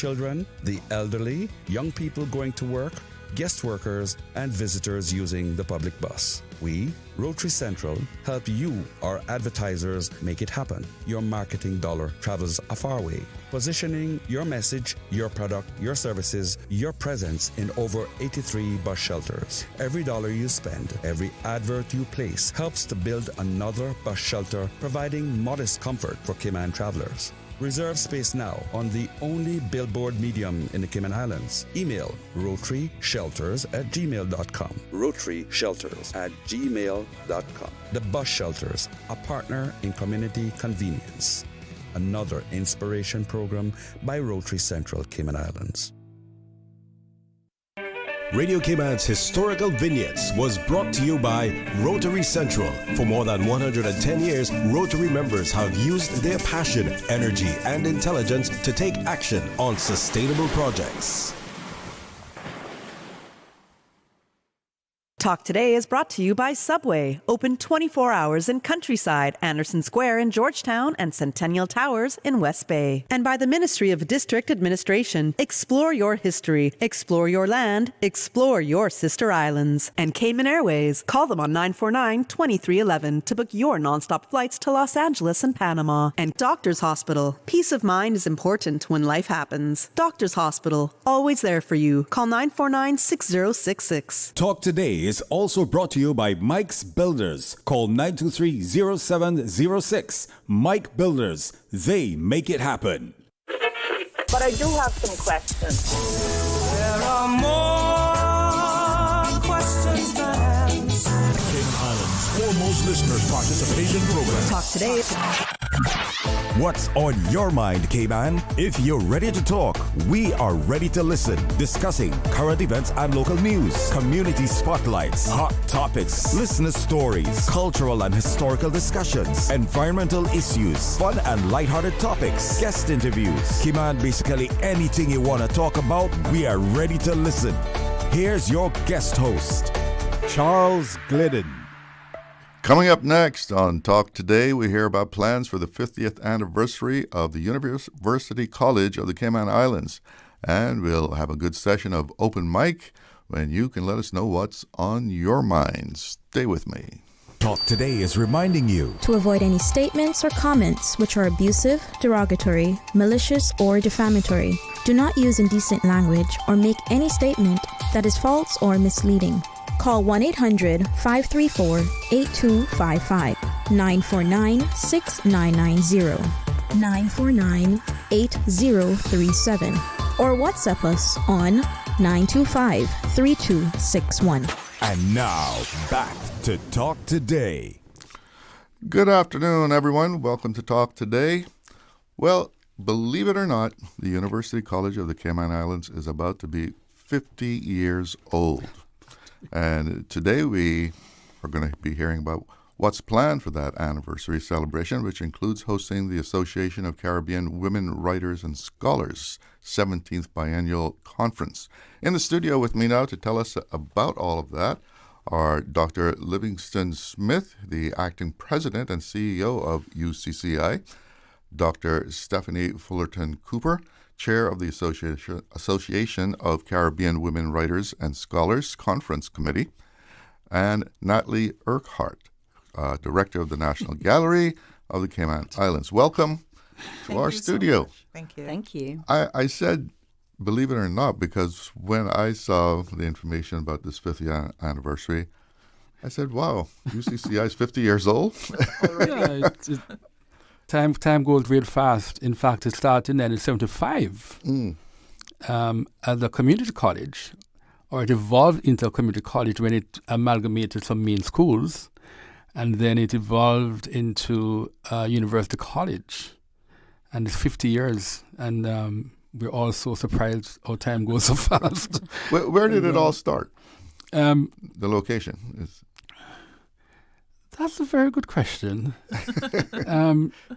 children, the elderly, young people going to work, guest workers, and visitors using the public bus. We, Rotary Central, help you, our advertisers, make it happen. Your marketing dollar travels a far way. Positioning your message, your product, your services, your presence in over 83 bus shelters. Every dollar you spend, every advert you place helps to build another bus shelter, providing modest comfort for Cayman travelers. Reserve space now on the only billboard medium in the Cayman Islands. Email rotaryshelters@gmail.com. rotaryshelters@gmail.com. The Bus Shelters, a partner in community convenience. Another inspiration program by Rotary Central Cayman Islands. Radio Cayman's Historical Vignettes was brought to you by Rotary Central. For more than 110 years, Rotary members have used their passion, energy, and intelligence to take action on sustainable projects. Talk Today is brought to you by Subway, open 24 hours in Countryside, Anderson Square in Georgetown, and Centennial Towers in West Bay. And by the Ministry of District Administration, explore your history, explore your land, explore your sister islands. And Cayman Airways, call them on 949-2311 to book your nonstop flights to Los Angeles and Panama. And Doctors Hospital, peace of mind is important when life happens. Doctors Hospital, always there for you. Call 949-6066. Talk Today is also brought to you by Mike's Builders. Call 923-0706. Mike Builders. They make it happen. But I do have some questions. There are more questions than answers. Cayman Islands' foremost listeners' participation program. Talk Today. What's on your mind, Cayman? If you're ready to talk, we are ready to listen. Discussing current events and local news, community spotlights, hot topics, listener stories, cultural and historical discussions, environmental issues, fun and lighthearted topics, guest interviews. Cayman, basically anything you want to talk about, we are ready to listen. Here's your guest host, Charles Glidden. Coming up next on Talk Today, we hear about plans for the 50th anniversary of the University College of the Cayman Islands. And we'll have a good session of open mic when you can let us know what's on your minds. Stay with me. Talk Today is reminding you to avoid any statements or comments which are abusive, derogatory, malicious, or defamatory. Do not use indecent language or make any statement that is false or misleading. Call 1-800-534-8255, 949-6990, 949-8037, or WhatsApp us on 925-3261. And now, back to Talk Today. Good afternoon, everyone. Welcome to Talk Today. Well, believe it or not, the University College of the Cayman Islands is about to be 50 years old. And today we are going to be hearing about what's planned for that anniversary celebration, which includes hosting the Association of Caribbean Women Writers and Scholars 17th Biennial Conference. In the studio with me now to tell us about all of that are Dr. Livingston Smith, the acting president and CEO of UCCI, Dr. Stephanie Fullerton Cooper, Chair of the Association of Caribbean Women Writers and Scholars Conference Committee, and Natalie Urquhart, Director of the National Gallery of the Cayman Islands. Welcome to our studio. So Thank you. Thank you. I said, believe it or not, because when I saw the information about this 50th anniversary, I said, wow, UCCI is 50 years old? Yeah, Time goes real fast. In fact, it started in 1975 as a community college, or it evolved into a community college when it amalgamated some main schools, and then it evolved into a university college. And it's 50 years, and we're all so surprised how time goes so fast. Where did it all start? The location is... That's a very good question.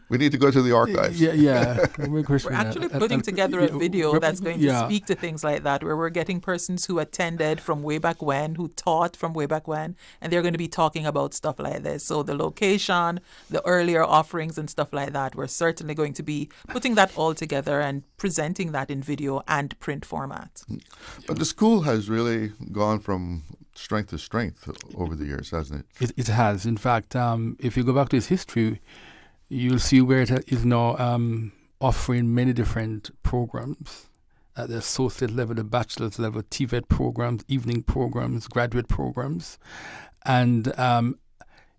We need to go to the archives. We're actually putting together a video that's going to speak to things like that, where we're getting persons who attended from way back when, who taught from way back when, and they're going to be talking about stuff like this. So the location, the earlier offerings and stuff like that, we're certainly going to be putting that all together and presenting that in video and print format. But the school has really gone from strength to strength over the years, hasn't it? It has. In fact, if you go back to its history, you'll see where it is now offering many different programs at the associate level, the bachelor's level, TVET programs, evening programs, graduate programs. And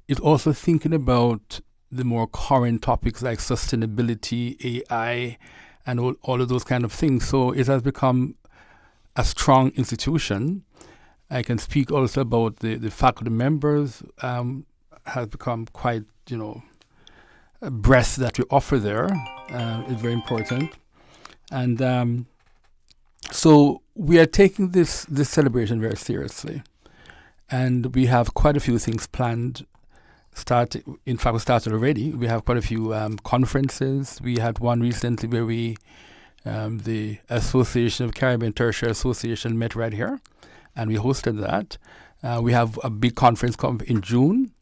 it's also thinking about the more current topics like sustainability, AI, and all of those kind of things. So it has become a strong institution. I can speak also about the faculty members has become quite, breadth that we offer there is very important. And so we are taking this celebration very seriously. And we have quite a few things planned. We started already. We have quite a few conferences. We had one recently where the Association of Caribbean Tertiary Association met right here, and we hosted that. We have a big conference coming in June.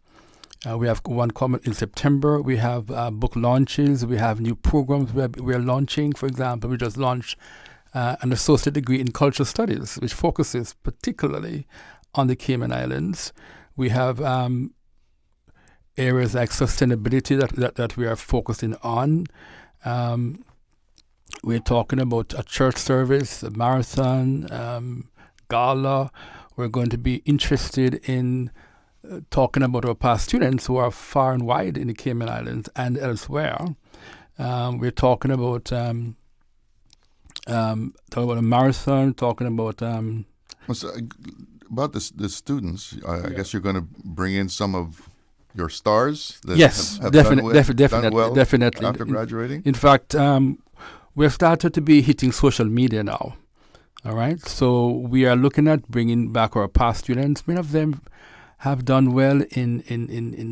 We have one coming in September. We have book launches. We have new programs we're launching. For example, we just launched an associate degree in cultural studies, which focuses particularly on the Cayman Islands. We have areas like sustainability that we are focusing on. We're talking about a church service, a marathon, gala. We're going to be interested in talking about our past students who are far and wide in the Cayman Islands and elsewhere. We're talking about a marathon, talking about... about the students, I guess you're going to bring in some of your stars that have done well definitely after graduating? In fact, we've started to be hitting social media now. All right, so we are looking at bringing back our past students. Many of them have done well in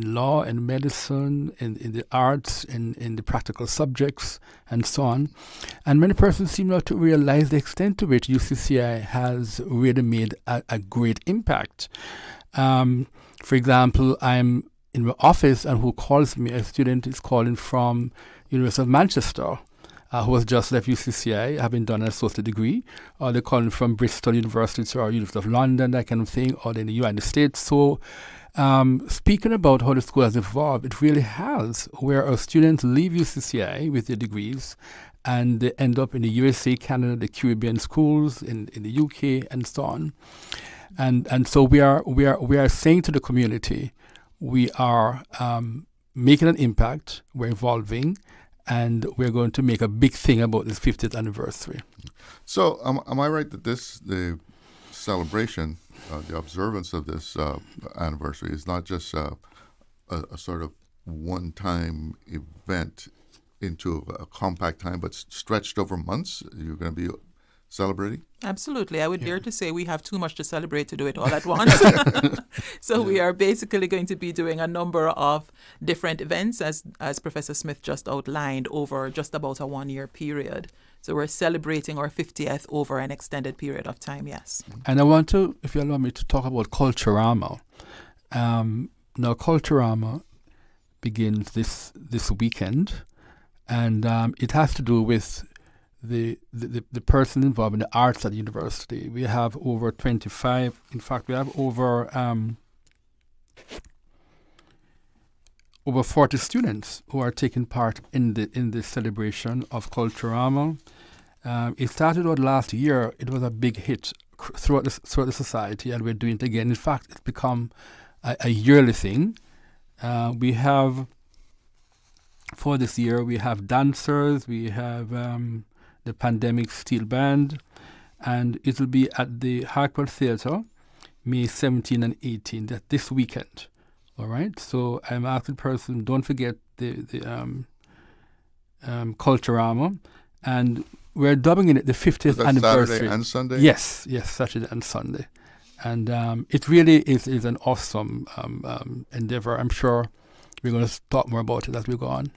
law and medicine, in the arts, in the practical subjects, and so on. And many persons seem not to realize the extent to which UCCI has really made a great impact. For example, I'm in my office, and who calls me, a student is calling from University of Manchester, who has just left UCCI, having done an associate degree, or they're calling from Bristol University or University of London, that kind of thing, or in the United States. So speaking about how the school has evolved, it really has, where our students leave UCCI with their degrees and they end up in the USA, Canada, the Caribbean schools, in the UK, and so on. And so we are saying to the community, we are making an impact, we're evolving, and we're going to make a big thing about this 50th anniversary. So am I right that the celebration, the observance of this anniversary is not just a sort of one-time event into a compact time, but stretched over months? You're going to be celebrating? Absolutely. I would dare to say we have too much to celebrate to do it all at once. So we are basically going to be doing a number of different events, as Professor Smith just outlined, over just about a 1-year period. So we're celebrating our 50th over an extended period of time, yes. And I want to, if you allow me, to talk about Culturama. Now, Culturama begins this weekend, and it has to do with the person involved in the arts at the university. We have over 25. In fact, we have over 40 students who are taking part in the celebration of Culturama. It started out last year. It was a big hit throughout the society, and we're doing it again. In fact, it's become a yearly thing. We have, for this year, we have dancers. We have the Pandemic Steel Band, and it will be at the Urquhart Theatre, May 17 and 18, this weekend. All right, so I'm asking person, don't forget the Culturama, and we're dubbing it the 50th anniversary. Saturday and Sunday? Yes, Saturday and Sunday. And it really is an awesome endeavor. I'm sure we're going to talk more about it as we go on.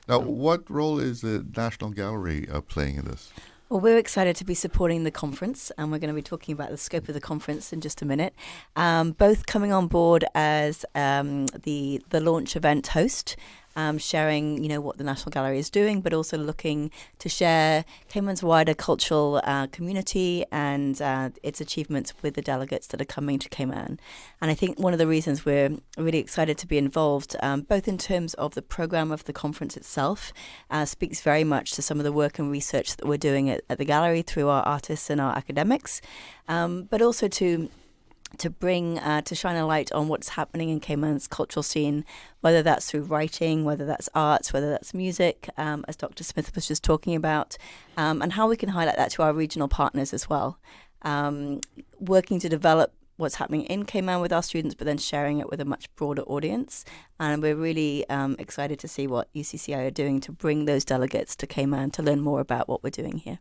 Now, what role is the National Gallery playing in this? Well, we're excited to be supporting the conference, and we're going to be talking about the scope of the conference in just a minute. Both coming on board as the launch event host, sharing, what the National Gallery is doing, but also looking to share Cayman's wider cultural community and its achievements with the delegates that are coming to Cayman. And I think one of the reasons we're really excited to be involved, both in terms of the program of the conference itself, speaks very much to some of the work and research that we're doing at the gallery through our artists and our academics, but also to bring, to shine a light on what's happening in Cayman's cultural scene, whether that's through writing, whether that's arts, whether that's music, as Dr. Smith was just talking about, and how we can highlight that to our regional partners as well. Working to develop what's happening in Cayman with our students, but then sharing it with a much broader audience. And we're really excited to see what UCCI are doing to bring those delegates to Cayman to learn more about what we're doing here.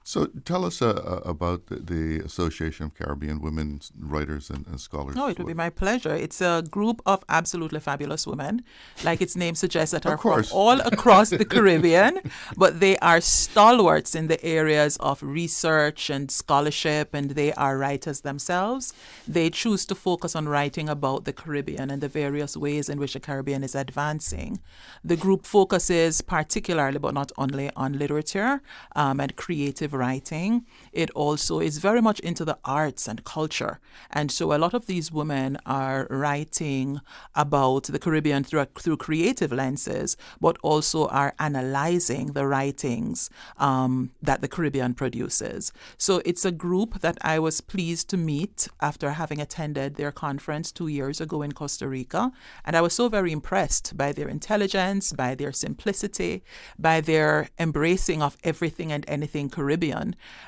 So tell us about the Association of Caribbean Women Writers and Scholars. Oh, it would be my pleasure. It's a group of absolutely fabulous women, like its name suggests, that are from all across the Caribbean, but they are stalwarts in the areas of research and scholarship, and they are writers themselves. They choose to focus on writing about the Caribbean and the various ways in which the Caribbean is advancing. The group focuses particularly, but not only, on literature and creative writing. It also is very much into the arts and culture. And so a lot of these women are writing about the Caribbean through creative lenses, but also are analyzing the writings that the Caribbean produces. So it's a group that I was pleased to meet after having attended their conference 2 years ago in Costa Rica. And I was so very impressed by their intelligence, by their simplicity, by their embracing of everything and anything Caribbean,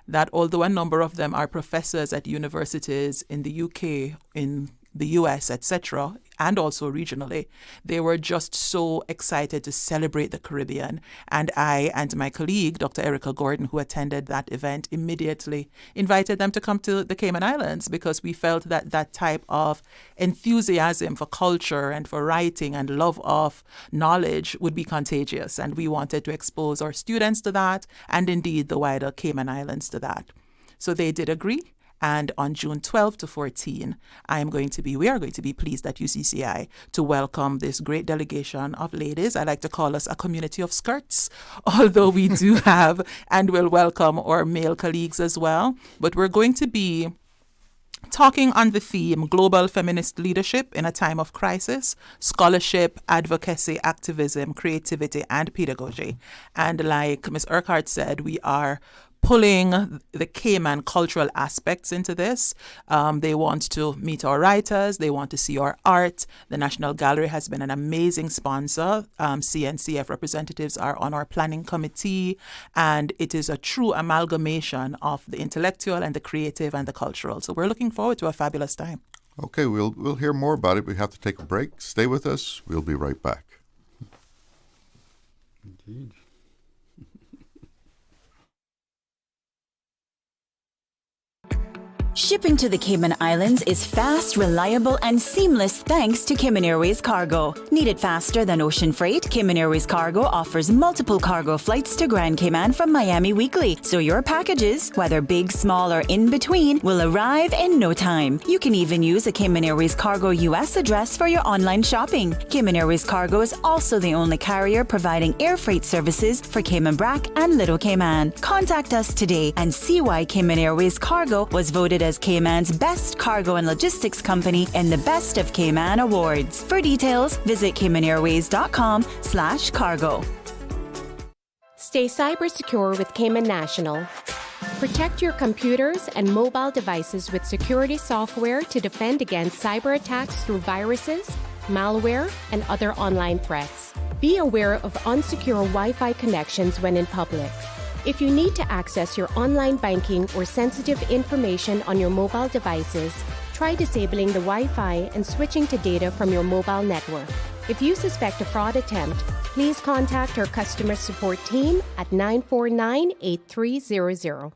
that although a number of them are professors at universities in the UK, in the US, etc., and also regionally, they were just so excited to celebrate the Caribbean. And I and my colleague, Dr. Erica Gordon, who attended that event, immediately invited them to come to the Cayman Islands, because we felt that that type of enthusiasm for culture and for writing and love of knowledge would be contagious. And we wanted to expose our students to that, and indeed the wider Cayman Islands to that. So they did agree. And on June 12 to 14, we are going to be pleased at UCCI to welcome this great delegation of ladies. I like to call us a community of skirts, although we do have and will welcome our male colleagues as well. But we're going to be talking on the theme Global Feminist Leadership in a Time of Crisis, Scholarship, Advocacy, Activism, Creativity, and Pedagogy. And like Ms. Urquhart said, we are pulling the Cayman cultural aspects into this. They want to meet our writers. They want to see our art. The National Gallery has been an amazing sponsor. CNCF representatives are on our planning committee, and it is a true amalgamation of the intellectual and the creative and the cultural. So we're looking forward to a fabulous time. Okay, we'll hear more about it. We have to take a break. Stay with us. We'll be right back. Indeed. Shipping to the Cayman Islands is fast, reliable, and seamless thanks to Cayman Airways Cargo. Need it faster than ocean freight? Cayman Airways Cargo offers multiple cargo flights to Grand Cayman from Miami weekly, so your packages, whether big, small, or in between, will arrive in no time. You can even use a Cayman Airways Cargo US address for your online shopping. Cayman Airways Cargo is also the only carrier providing air freight services for Cayman Brac and Little Cayman. Contact us today and see why Cayman Airways Cargo was voted as Cayman's best cargo and logistics company in the Best of Cayman Awards. For details, visit CaymanAirways.com/cargo. Stay cyber secure with Cayman National. Protect your computers and mobile devices with security software to defend against cyber attacks through viruses, malware, and other online threats. Be aware of unsecure Wi-Fi connections when in public. If you need to access your online banking or sensitive information on your mobile devices, try disabling the Wi-Fi and switching to data from your mobile network. If you suspect a fraud attempt, please contact our customer support team at 949-8300.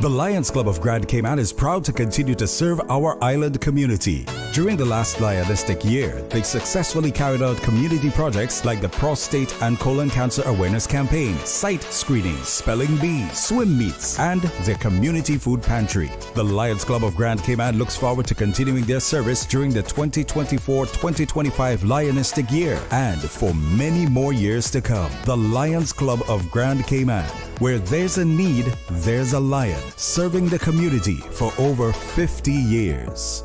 The Lions Club of Grand Cayman is proud to continue to serve our island community. During the last Lionistic year, they successfully carried out community projects like the Prostate and Colon Cancer Awareness Campaign, sight screenings, spelling bees, swim meets, and their community food pantry. The Lions Club of Grand Cayman looks forward to continuing their service during the 2024-2025 Lionistic year and for many more years to come. The Lions Club of Grand Cayman, where there's a need, there's a lion, serving the community for over 50 years.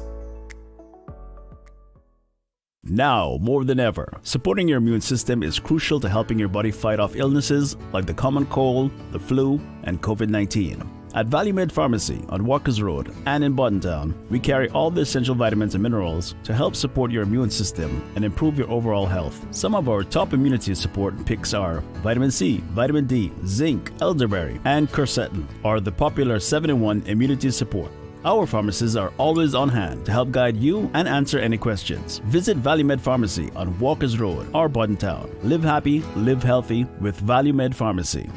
Now, more than ever, supporting your immune system is crucial to helping your body fight off illnesses like the common cold, the flu, and COVID-19. At ValueMed Pharmacy on Walkers Road and in Buttontown, we carry all the essential vitamins and minerals to help support your immune system and improve your overall health. Some of our top immunity support picks are vitamin C, vitamin D, zinc, elderberry, and quercetin, or the popular 7-in-1 immunity support. Our pharmacists are always on hand to help guide you and answer any questions. Visit ValueMed Pharmacy on Walkers Road or Buttontown. Live happy, live healthy with ValueMed Pharmacy.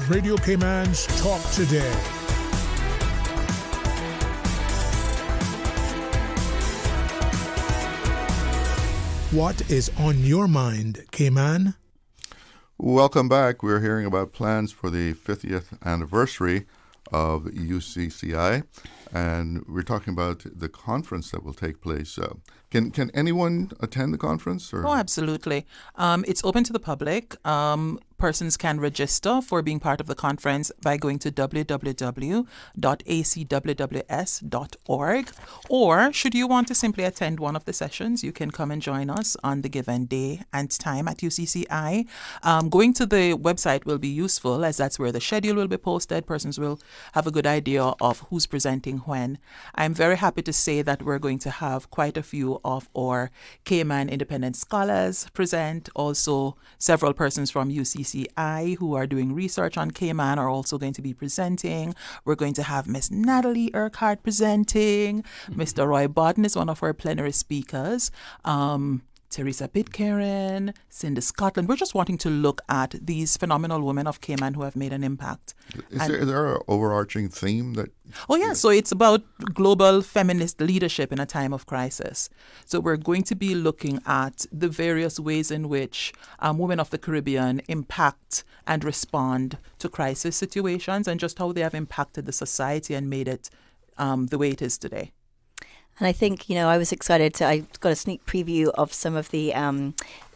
Radio Cayman's Talk Today. What is on your mind, Cayman? Welcome back. We're hearing about plans for the 50th anniversary of UCCI, and we're talking about the conference that will take place. Can anyone attend the conference? Or? Oh, absolutely. It's open to the public. Persons can register for being part of the conference by going to www.acwws.org. Or should you want to simply attend one of the sessions, you can come and join us on the given day and time at UCCI. Going to the website will be useful, as that's where the schedule will be posted. Persons will have a good idea of who's presenting when. I'm very happy to say that we're going to have quite a few of our Cayman independent scholars present. Also, several persons from UCCI who are doing research on Cayman are also going to be presenting. We're going to have Miss Natalie Urquhart presenting. Mr. Roy Bodden is one of our plenary speakers. Teresa Pitcairn, Cindy Scotland. We're just wanting to look at these phenomenal women of Cayman who have made an impact. Is there an overarching theme that... Oh, yeah. So it's about global feminist leadership in a time of crisis. So we're going to be looking at the various ways in which women of the Caribbean impact and respond to crisis situations and just how they have impacted the society and made it the way it is today. And I think, I was excited I got a sneak preview of some of the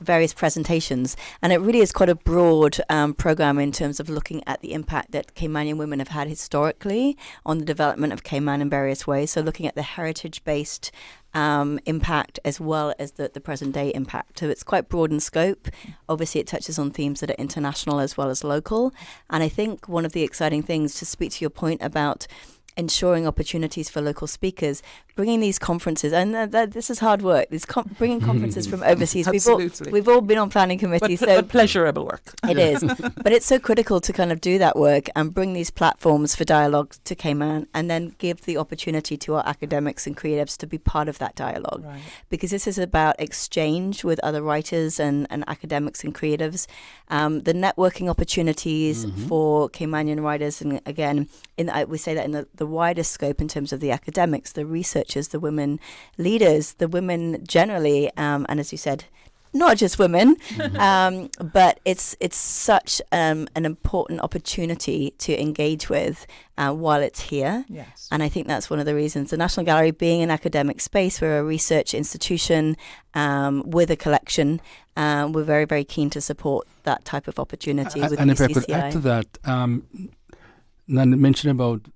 various presentations. And it really is quite a broad program in terms of looking at the impact that Caymanian women have had historically on the development of Cayman in various ways. So looking at the heritage-based impact as well as the present-day impact. So it's quite broad in scope. Obviously, it touches on themes that are international as well as local. And I think one of the exciting things, to speak to your point about ensuring opportunities for local speakers, bringing these conferences, and this is hard work, bringing conferences from overseas. We've all been on planning committees. But pleasurable work. It is. But it's so critical to kind of do that work and bring these platforms for dialogue to Cayman and then give the opportunity to our academics and creatives to be part of that dialogue. Right. Because this is about exchange with other writers and academics and creatives. The networking opportunities for Caymanian writers, and again, we say that in the wider scope in terms of the academics, the researchers, the women leaders, the women generally, and as you said, not just women, but it's such an important opportunity to engage with while it's here. Yes. And I think that's one of the reasons. The National Gallery being an academic space, we're a research institution with a collection. We're very, very keen to support that type of opportunity with and UCCI. If I could add to that, Nan mentioned about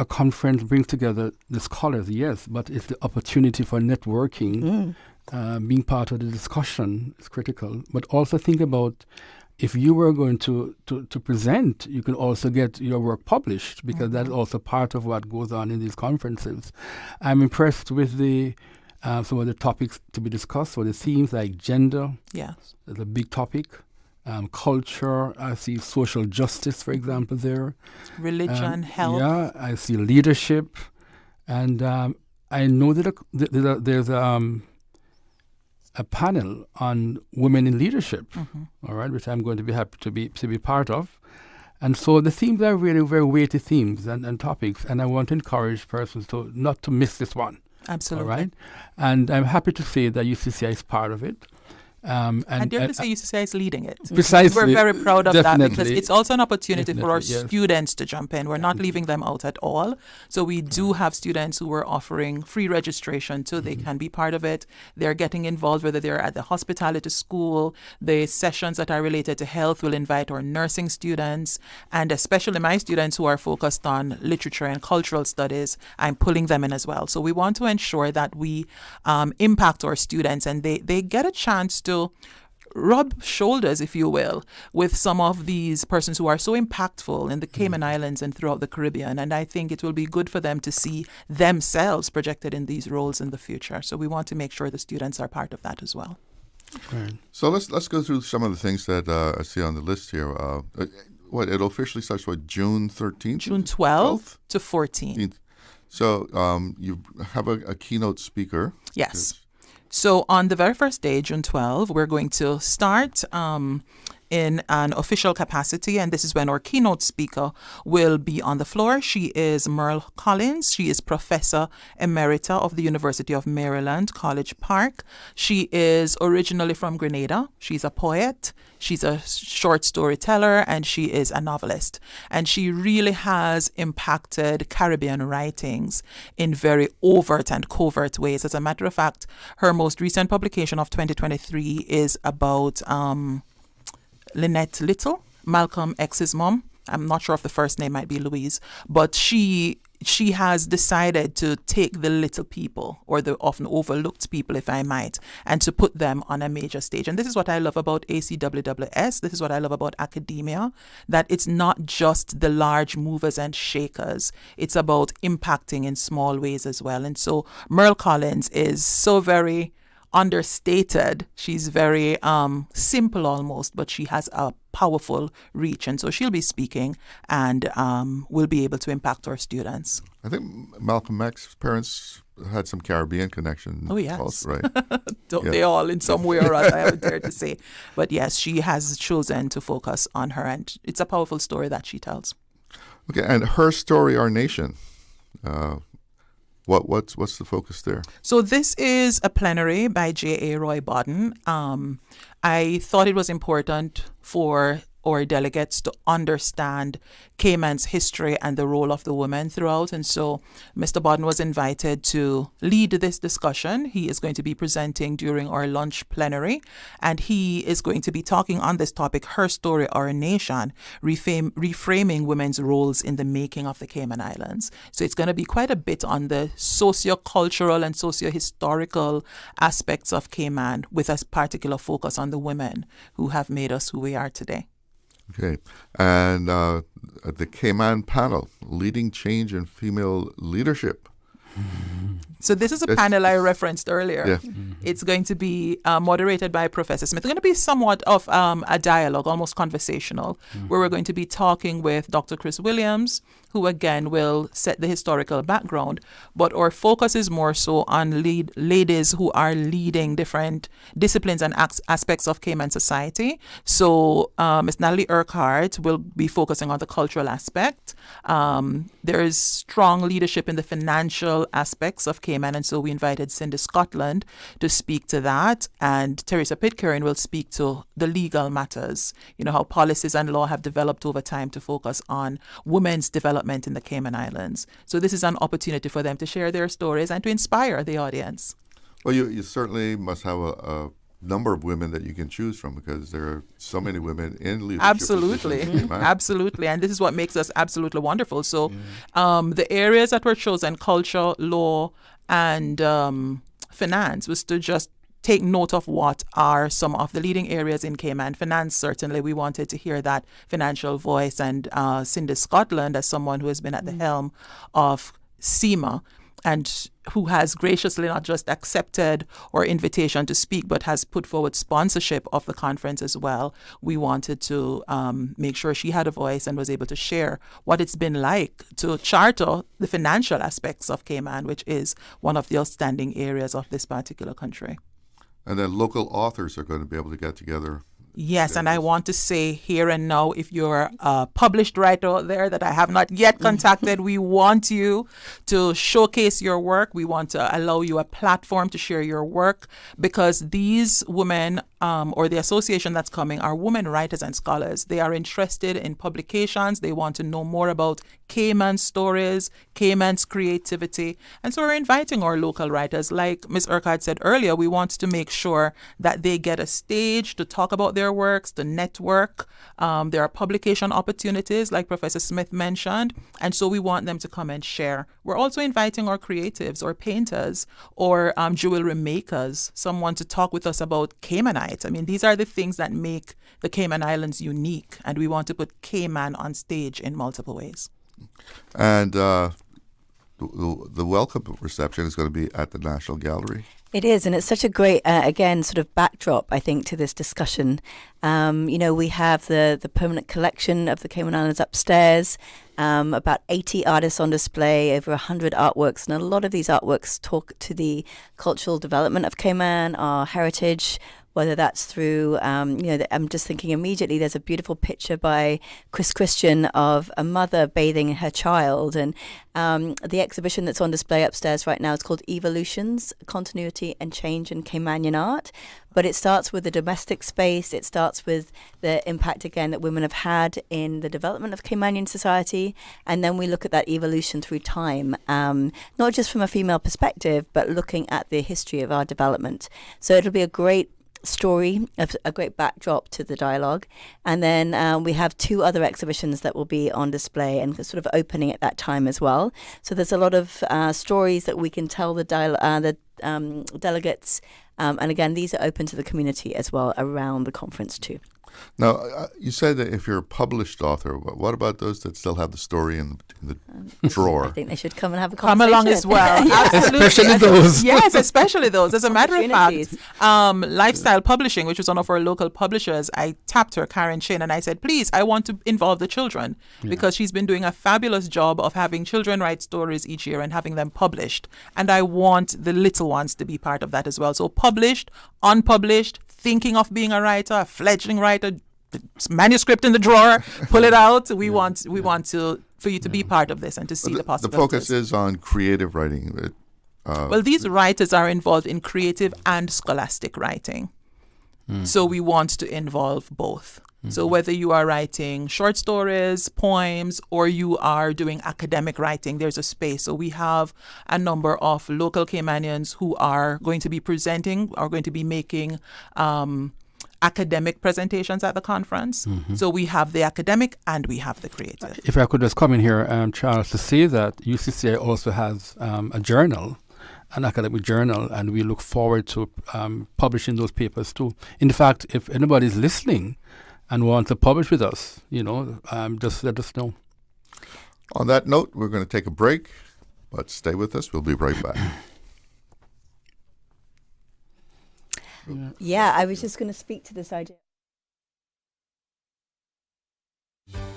a conference brings together the scholars, yes, but it's the opportunity for networking. Being part of the discussion is critical. But also think about, if you were going to present, you can also get your work published, because that's also part of what goes on in these conferences. I'm impressed with some of the topics to be discussed, or the themes like gender. Yes. That's a big topic. Culture, I see social justice, for example, there. Religion, health. Yeah, I see leadership. And I know that there's a panel on women in leadership, all right, which I'm going to be happy to be part of. And so the themes are really very weighty themes and topics, and I want to encourage persons to not to miss this one. Absolutely. All right? And I'm happy to say that UCCI is part of it. I dare to say UCCI is leading it. Precisely. We're very proud of that Definitely. because it's also an opportunity for our Yes. students to jump in. We're not leaving them out at all. So we do have students who are offering free registration so they can be part of it. They're getting involved, whether they're at the hospitality school. The sessions that are related to health will invite our nursing students, and especially my students who are focused on literature and cultural studies. I'm pulling them in as well. So we want to ensure that we impact our students and they get a chance to rub shoulders, if you will, with some of these persons who are so impactful in the Cayman Islands and throughout the Caribbean. And I think it will be good for them to see themselves projected in these roles in the future. So we want to make sure the students are part of that as well. Right. So let's go through some of the things that I see on the list here. It officially starts June 13th? June 12th to 14th. So you have a keynote speaker. Yes. So on the very first day, June 12, we're going to start in an official capacity, and this is when our keynote speaker will be on the floor. She is Merle Collins. She is Professor Emerita of the University of Maryland, College Park. She is originally from Grenada. She's a poet. She's a short storyteller, and she is a novelist. And she really has impacted Caribbean writings in very overt and covert ways. As a matter of fact, her most recent publication of 2023 is about Lynette Little, Malcolm X's mom. I'm not sure if the first name might be Louise, but she has decided to take the little people, or the often overlooked people, if I might, and to put them on a major stage. And this is what I love about ACWWS. This is what I love about academia, that it's not just the large movers and shakers. It's about impacting in small ways as well. And so Merle Collins is so very understated. She's very simple almost, but she has a powerful reach. And so she'll be speaking and will be able to impact our students. I think Malcolm X's parents had some Caribbean connection. Oh, yes. Also, right? They all in some way or other, I would dare to say. But yes, she has chosen to focus on her, and it's a powerful story that she tells. Okay, and Her Story, Our Nation. What's the focus there? So this is a plenary by J.A. Roy Bodden. I thought it was important for our delegates to understand Cayman's history and the role of the woman throughout. And so Mr. Bodden was invited to lead this discussion. He is going to be presenting during our lunch plenary, and he is going to be talking on this topic, Her Story, Our Nation, reframing women's roles in the making of the Cayman Islands. So it's going to be quite a bit on the socio-cultural and socio-historical aspects of Cayman, with a particular focus on the women who have made us who we are today. Okay. And the Cayman panel, Leading Change in Female Leadership. So this is a panel I referenced earlier. Yeah. It's going to be moderated by Professor Smith. It's going to be somewhat of a dialogue, almost conversational, where we're going to be talking with Dr. Chris Williams, who again will set the historical background. But our focus is more so on ladies who are leading different disciplines and aspects of Cayman society. So Ms. Natalie Urquhart will be focusing on the cultural aspect. There is strong leadership in the financial aspects of Cayman, and so we invited Cindy Scotland to speak to that, and Teresa Pitcairn will speak to the legal matters, how policies and law have developed over time to focus on women's development in the Cayman Islands. So this is an opportunity for them to share their stories and to inspire the audience. Well, you certainly must have a number of women that you can choose from, because there are so many women in leadership. Absolutely. And this is what makes us absolutely wonderful. So the areas that were chosen, culture, law, and finance, was to just take note of what are some of the leading areas in Cayman. Finance, certainly, we wanted to hear that financial voice, and Cindy Scotland, as someone who has been at the helm of CIMA, and who has graciously not just accepted our invitation to speak, but has put forward sponsorship of the conference as well. We wanted to make sure she had a voice and was able to share what it's been like to charter the financial aspects of Cayman, which is one of the outstanding areas of this particular country. And then local authors are going to be able to get together Yes, and I want to say here and now, if you're a published writer out there that I have not yet contacted, we want you to showcase your work. We want to allow you a platform to share your work, because these women or the association that's coming are women writers and scholars. They are interested in publications. They want to know more about Cayman stories, Cayman's creativity. And so we're inviting our local writers. Like Ms. Urquhart said earlier, we want to make sure that they get a stage to talk about their works, to network. There are publication opportunities, like Professor Smith mentioned. And so we want them to come and share. We're also inviting our creatives or painters or jewelry makers, someone to talk with us about Caymanites. I mean, these are the things that make the Cayman Islands unique. And we want to put Cayman on stage in multiple ways. And the welcome reception is going to be at the National Gallery. It is, and it's such a great, again, sort of backdrop, I think, to this discussion. We have the permanent collection of the Cayman Islands upstairs, about 80 artists on display, over 100 artworks, and a lot of these artworks talk to the cultural development of Cayman, our heritage, whether that's through, I'm just thinking immediately, there's a beautiful picture by Chris Christian of a mother bathing her child. And the exhibition that's on display upstairs right now is called Evolutions, Continuity and Change in Caymanian Art. But it starts with the domestic space. It starts with the impact, again, that women have had in the development of Caymanian society. And then we look at that evolution through time, not just from a female perspective, but looking at the history of our development. So it'll be a great story, a great backdrop to the dialogue. And then we have 2 other exhibitions that will be on display and sort of opening at that time as well. So there's a lot of stories that we can tell the delegates. And again, these are open to the community as well around the conference too. Now, you said that if you're a published author, what about those that still have the story in the drawer? I think they should come and have a conversation. Come along as well. Absolutely. Especially those. Yes, especially those. As a matter of fact, Lifestyle Publishing, which was one of our local publishers, I tapped her, Karen Shane, and I said, please, I want to involve the children, because she's been doing a fabulous job of having children write stories each year and having them published. And I want the little ones to be part of that as well. So published, unpublished, thinking of being a writer, a fledgling writer, manuscript in the drawer, pull it out. We want for you to be part of this and to see the possibilities. The focus is on creative writing. Well, these writers are involved in creative and scholastic writing. So we want to involve both. So whether you are writing short stories, poems, or you are doing academic writing, there's a space. So we have a number of local Caymanians who are going to be presenting, are going to be making academic presentations at the conference. So we have the academic and we have the creative. If I could just come in here, Charles, to say that UCCI also has a journal, an academic journal, and we look forward to publishing those papers too. In fact, if anybody's listening and want to publish with us, just let us know. On that note, we're going to take a break, but stay with us. We'll be right back. Yeah, I was just going to speak to this idea.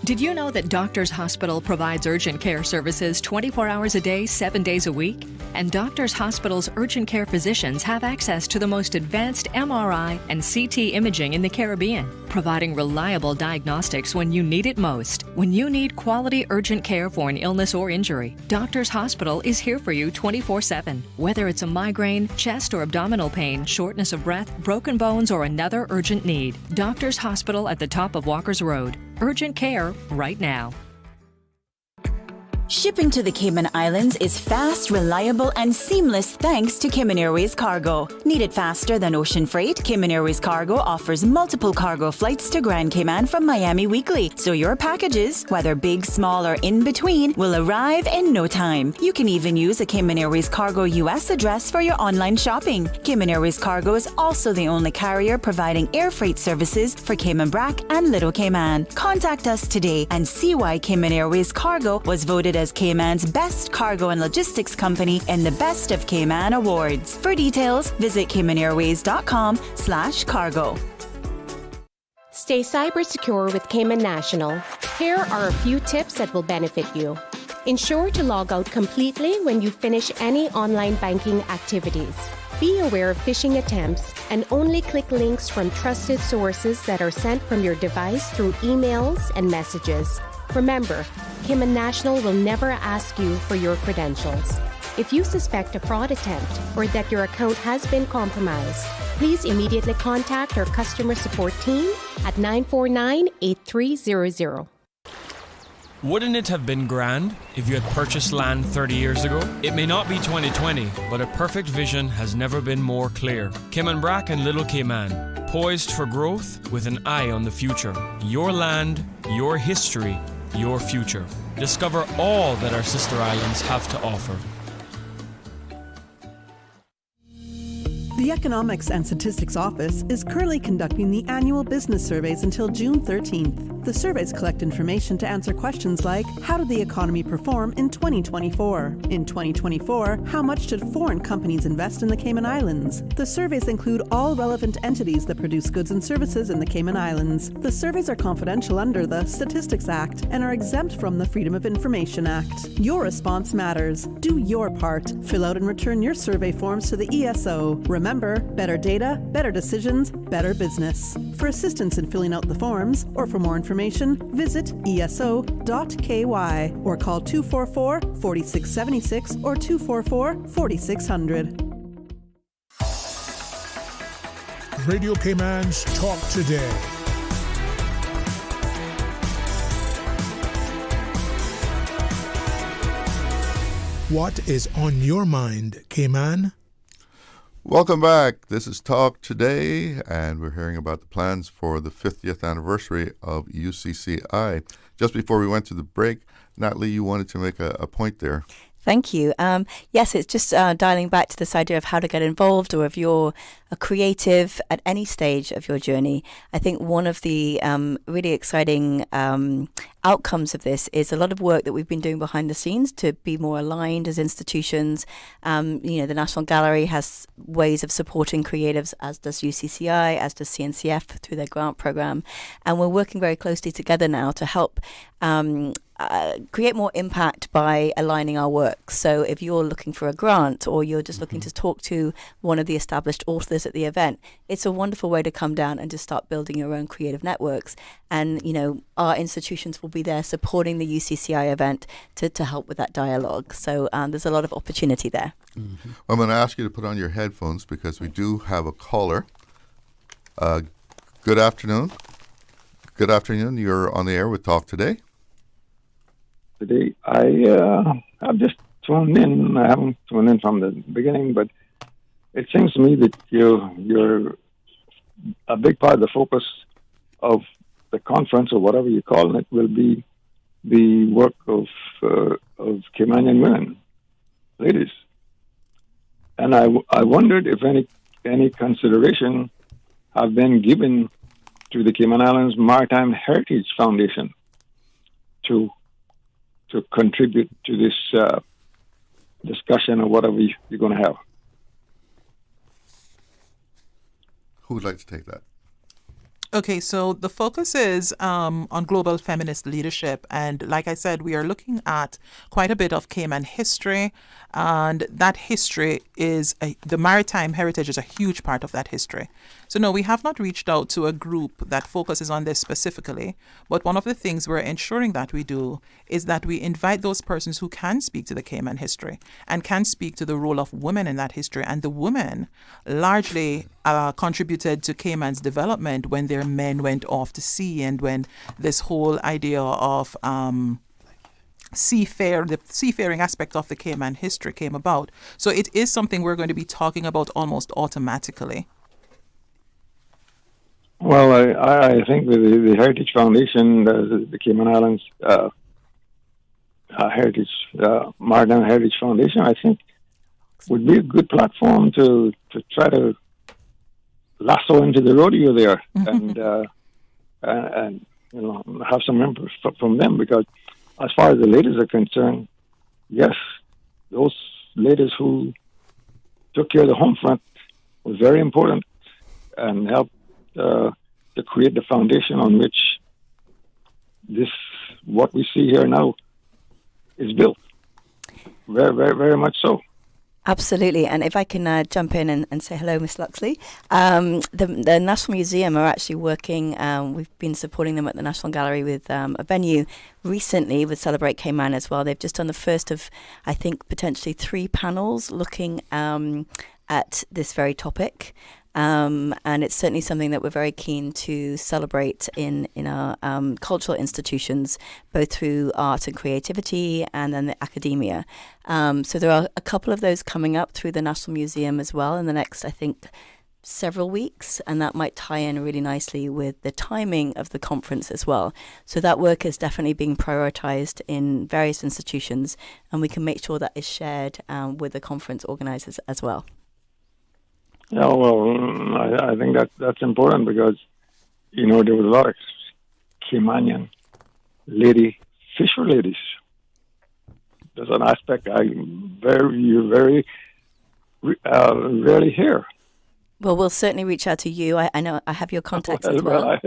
Did you know that Doctors Hospital provides urgent care services 24 hours a day, 7 days a week? And Doctors Hospital's urgent care physicians have access to the most advanced MRI and CT imaging in the Caribbean, providing reliable diagnostics when you need it most. When you need quality urgent care for an illness or injury, Doctors Hospital is here for you 24/7. Whether it's a migraine, chest or abdominal pain, shortness of breath, broken bones, or another urgent need, Doctors Hospital at the top of Walker's Road. Urgent care right now. Shipping to the Cayman Islands is fast, reliable, and seamless thanks to Cayman Airways Cargo. Need it faster than ocean freight? Cayman Airways Cargo offers multiple cargo flights to Grand Cayman from Miami weekly, so your packages, whether big, small, or in between, will arrive in no time. You can even use a Cayman Airways Cargo US address for your online shopping. Cayman Airways Cargo is also the only carrier providing air freight services for Cayman Brac and Little Cayman. Contact us today and see why Cayman Airways Cargo was voted as Cayman's best cargo and logistics company in the Best of Cayman Awards. For details, visit CaymanAirways.com/cargo. Stay cyber secure with Cayman National. Here are a few tips that will benefit you. Ensure to log out completely when you finish any online banking activities. Be aware of phishing attempts and only click links from trusted sources that are sent from your device through emails and messages. Remember, Cayman National will never ask you for your credentials. If you suspect a fraud attempt or that your account has been compromised, please immediately contact our customer support team at 949-8300. Wouldn't it have been grand if you had purchased land 30 years ago? It may not be 2020, but a perfect vision has never been more clear. Cayman Brac and Little Cayman, poised for growth with an eye on the future. Your land, your history, your future. Discover all that our sister islands have to offer. The Economics and Statistics Office is currently conducting the annual business surveys until June 13th. The surveys collect information to answer questions like, how did the economy perform in 2024? In 2024, how much did foreign companies invest in the Cayman Islands? The surveys include all relevant entities that produce goods and services in the Cayman Islands. The surveys are confidential under the Statistics Act and are exempt from the Freedom of Information Act. Your response matters. Do your part. Fill out and return your survey forms to the ESO. Remember, better data, better decisions, better business. For assistance in filling out the forms or for more information, visit eso.ky or call 244-4676 or 244-4600. Radio Cayman's Talk Today. What is on your mind, Cayman? Welcome back. This is Talk Today, and we're hearing about the plans for the 50th anniversary of UCCI. Just before we went to the break, Natalie, you wanted to make a point there. Thank you. Yes, it's just dialing back to this idea of how to get involved, or if you're a creative at any stage of your journey. I think one of the really exciting outcomes of this is a lot of work that we've been doing behind the scenes to be more aligned as institutions. The National Gallery has ways of supporting creatives, as does UCCI, as does CNCF through their grant program. And we're working very closely together now to help create more impact by aligning our work. So if you're looking for a grant, or you're just looking to talk to one of the established authors at the event, it's a wonderful way to come down and just start building your own creative networks. And, our institutions will be there supporting the UCCI event to help with that dialogue. So there's a lot of opportunity there. Mm-hmm. Well, I'm going to ask you to put on your headphones because we do have a caller. Good afternoon. Good afternoon. You're on the air with Talk Today. Today, I've just tuned in. I haven't tuned in from the beginning, but it seems to me that you're a big part of the focus of the conference, or whatever you call it, will be the work of Caymanian women, ladies. And I wondered if any consideration have been given to the Cayman Islands Maritime Heritage Foundation to contribute to this discussion, or whatever you're going to have. Who would like to take that? Okay, so the focus is on global feminist leadership. And like I said, we are looking at quite a bit of Cayman history. And that history is, the maritime heritage is a huge part of that history. So no, we have not reached out to a group that focuses on this specifically. But one of the things we're ensuring that we do is that we invite those persons who can speak to the Cayman history and can speak to the role of women in that history. And the women largely contributed to Cayman's development when their men went off to sea, and when this whole idea of the seafaring aspect of the Cayman history came about. So it is something we're going to be talking about almost automatically. Well, I think the Heritage Foundation, the Cayman Islands Maritime Heritage Foundation, I think would be a good platform to try to lasso into the rodeo there, and have some input from them, because as far as the ladies are concerned, yes, those ladies who took care of the home front was very important and helped to create the foundation on which what we see here now is built. Very, very, very much so. Absolutely. And if I can jump in and say hello, Miss Luxley. The National Museum are actually working, we've been supporting them at the National Gallery with a venue recently with Celebrate Cayman as well. They've just done the first of, I think, potentially 3 panels looking at this very topic. And it's certainly something that we're very keen to celebrate in our cultural institutions, both through art and creativity and then the academia. So there are a couple of those coming up through the National Museum as well in the next, I think, several weeks, and that might tie in really nicely with the timing of the conference as well. So that work is definitely being prioritized in various institutions, and we can make sure that is shared with the conference organizers as well. Yeah, well, I think that's important because, there was a lot of Caymanian fisher ladies. There's an aspect you very rarely hear. Well, we'll certainly reach out to you. I know I have your contacts as well.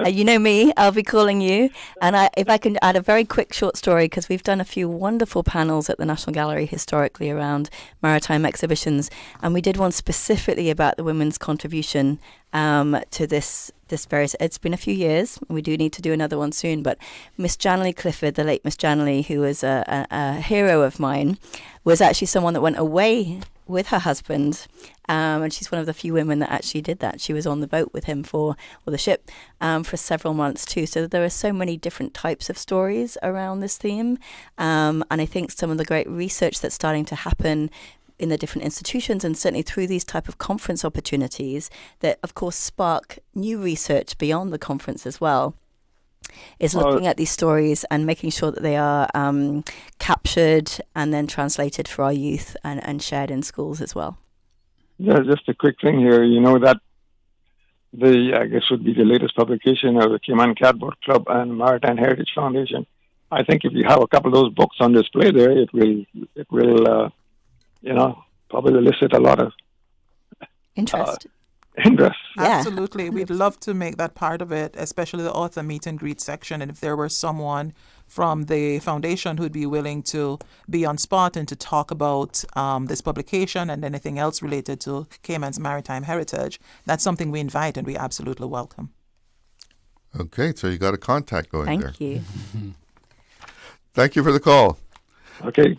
You know me, I'll be calling you. And if I can add a very quick short story, because we've done a few wonderful panels at the National Gallery historically around maritime exhibitions. And we did one specifically about the women's contribution to this various. It's been a few years. We do need to do another one soon. But Miss Janley Clifford, the late Miss Janley, who was a hero of mine, was actually someone that went away with her husband, and she's one of the few women that actually did that. She was on the boat with him or the ship, for several months too. So there are so many different types of stories around this theme, and I think some of the great research that's starting to happen in the different institutions, and certainly through these type of conference opportunities that of course spark new research beyond the conference as well, is looking at these stories and making sure that they are captured and then translated for our youth and shared in schools as well. Yeah, just a quick thing here. That I guess would be the latest publication of the Cayman Catboat Club and Maritime Heritage Foundation. I think if you have a couple of those books on display there, it will probably elicit a lot of interest. Interest. Yeah. Absolutely. We'd love to make that part of it, especially the author meet and greet section. And if there were someone from the foundation who'd be willing to be on spot and to talk about this publication and anything else related to Cayman's maritime heritage, that's something we invite and we absolutely welcome. Okay, so you got a contact going there. Thank you. Thank you for the call. Okay.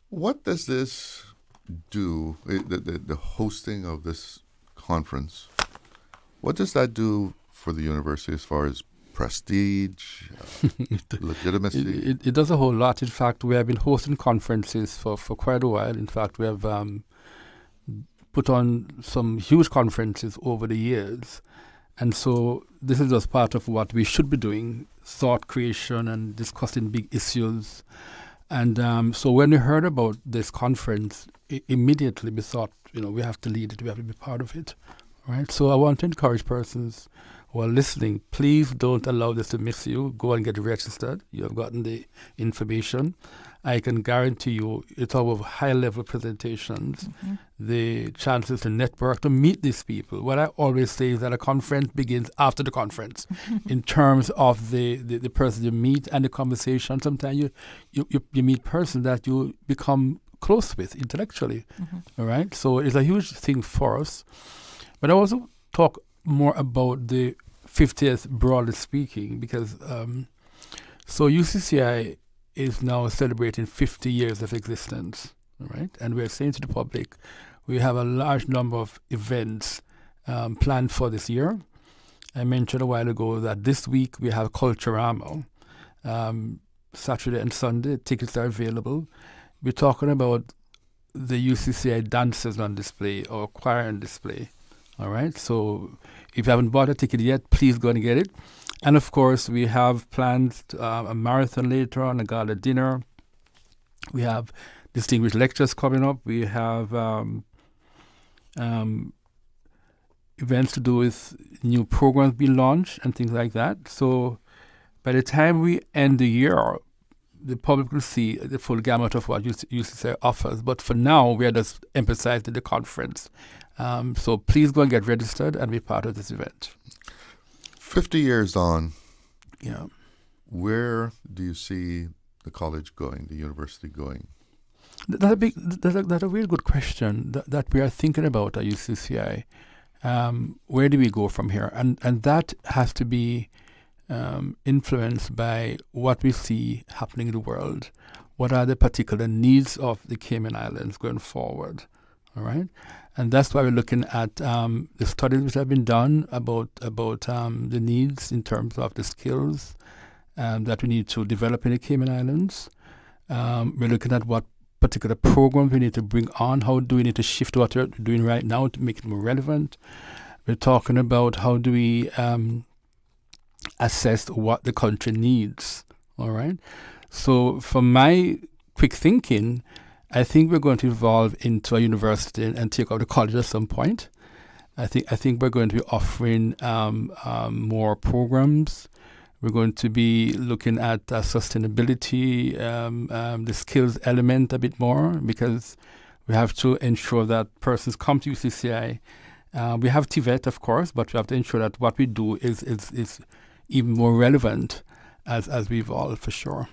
What does this do, the hosting of this conference, what does that do for the university as far as prestige, legitimacy? It does a whole lot. In fact, we have been hosting conferences for quite a while. In fact, we have put on some huge conferences over the years. And so this is just part of what we should be doing, thought creation and discussing big issues. And so when we heard about this conference, immediately we thought, we have to lead it, we have to be part of it, right? So I want to encourage persons who are listening, please don't allow this to miss you. Go and get registered. You have gotten the information. I can guarantee you it's our high-level presentations, the chances to network, to meet these people. What I always say is that a conference begins after the conference in terms of the person you meet and the conversation. Sometimes you meet persons that you become close with intellectually, all right? So it's a huge thing for us. But I also talk more about the 50th, broadly speaking, because so UCCI is now celebrating 50 years of existence, all right? And we're saying to the public, we have a large number of events planned for this year. I mentioned a while ago that this week we have Culturama, Saturday and Sunday. Tickets are available. We're talking about the UCCI dancers on display or choir on display. All right. So if you haven't bought a ticket yet, please go and get it. And of course, we have planned a marathon later on, a gala dinner. We have distinguished lectures coming up. We have events to do with new programs being launched and things like that. So by the time we end the year, the public will see the full gamut of what UCCI offers. But for now, we are just emphasizing the conference. So please go and get registered and be part of this event. 50 years on, yeah. Where do you see the college going, the university going? That's a really good question that we are thinking about at UCCI. Where do we go from here? And that has to be influenced by what we see happening in the world. What are the particular needs of the Cayman Islands going forward? All right, and that's why we're looking at the studies which have been done about the needs in terms of the skills that we need to develop in the Cayman Islands. We're looking at what particular programs we need to bring on. How do we need to shift what we're doing right now to make it more relevant? We're talking about how do we assess what the country needs. All right. So from my quick thinking, I think we're going to evolve into a university and take over the college at some point. I think we're going to be offering more programs. We're going to be looking at sustainability, the skills element a bit more, because we have to ensure that persons come to UCCI. We have TVET, of course, but we have to ensure that what we do is even more relevant as we evolve, for sure.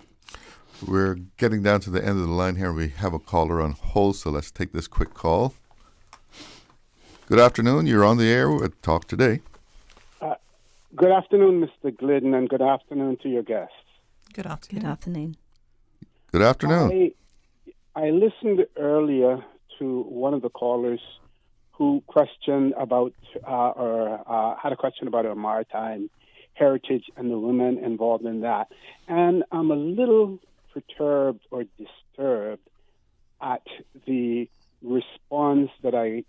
We're getting down to the end of the line here. We have a caller on hold, so let's take this quick call. Good afternoon. You're on the air with Talk Today. Good afternoon, Mr. Glidden, and good afternoon to your guests. Good afternoon. Good afternoon. Good afternoon. I listened earlier to one of the callers who questioned about or had a question about our maritime heritage and the women involved in that. And I'm a little perturbed or disturbed at the response that I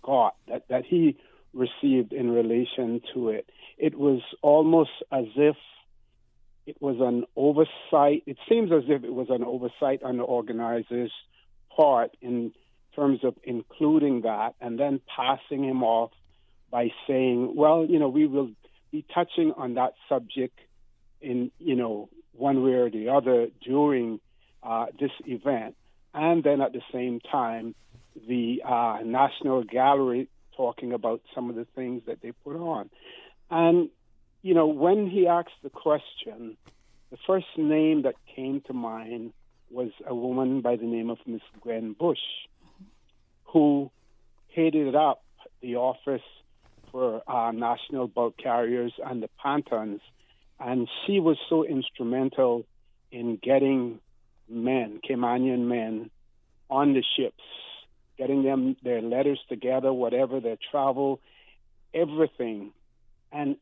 got, that he received in relation to it. It was almost as if it was an oversight. It seems as if it was an oversight on the organizer's part in terms of including that and then passing him off by saying, well, we will be touching on that subject in, one way or the other during this event. And then at the same time, the National Gallery talking about some of the things that they put on. And, when he asked the question, the first name that came to mind was a woman by the name of Miss Gwen Bush, who headed up the office for national bulk carriers and the Pantons. And she was so instrumental in getting men, Caymanian men, on the ships, getting them their letters together, whatever, their travel, everything. And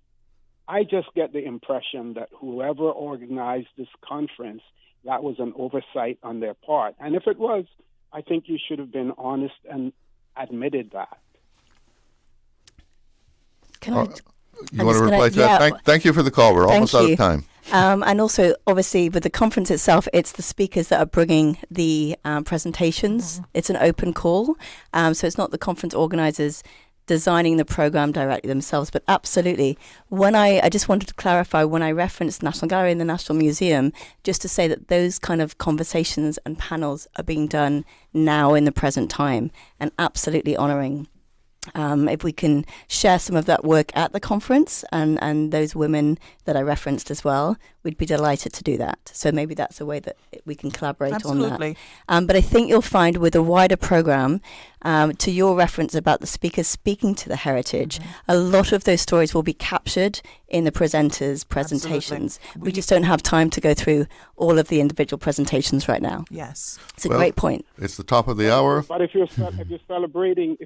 I just get the impression that whoever organized this conference, that was an oversight on their part. And if it was, I think you should have been honest and admitted that. You want to reply to that? Thank you for the call. We're almost out of time. And also, obviously, with the conference itself, it's the speakers that are bringing the presentations. Mm-hmm. It's an open call. So it's not the conference organizers designing the program directly themselves. But absolutely, when I just wanted to clarify, when I referenced National Gallery and the National Museum, just to say that those kind of conversations and panels are being done now in the present time and absolutely honouring. If we can share some of that work at the conference and those women that I referenced as well, we'd be delighted to do that. So maybe that's a way that we can collaborate on that. But I think you'll find with a wider program, to your reference about the speakers speaking to the heritage, a lot of those stories will be captured in the presenters' presentations. We just don't have time to go through all of the individual presentations right now. Yes. It's a great point. It's the top of the hour. But if you're celebrating,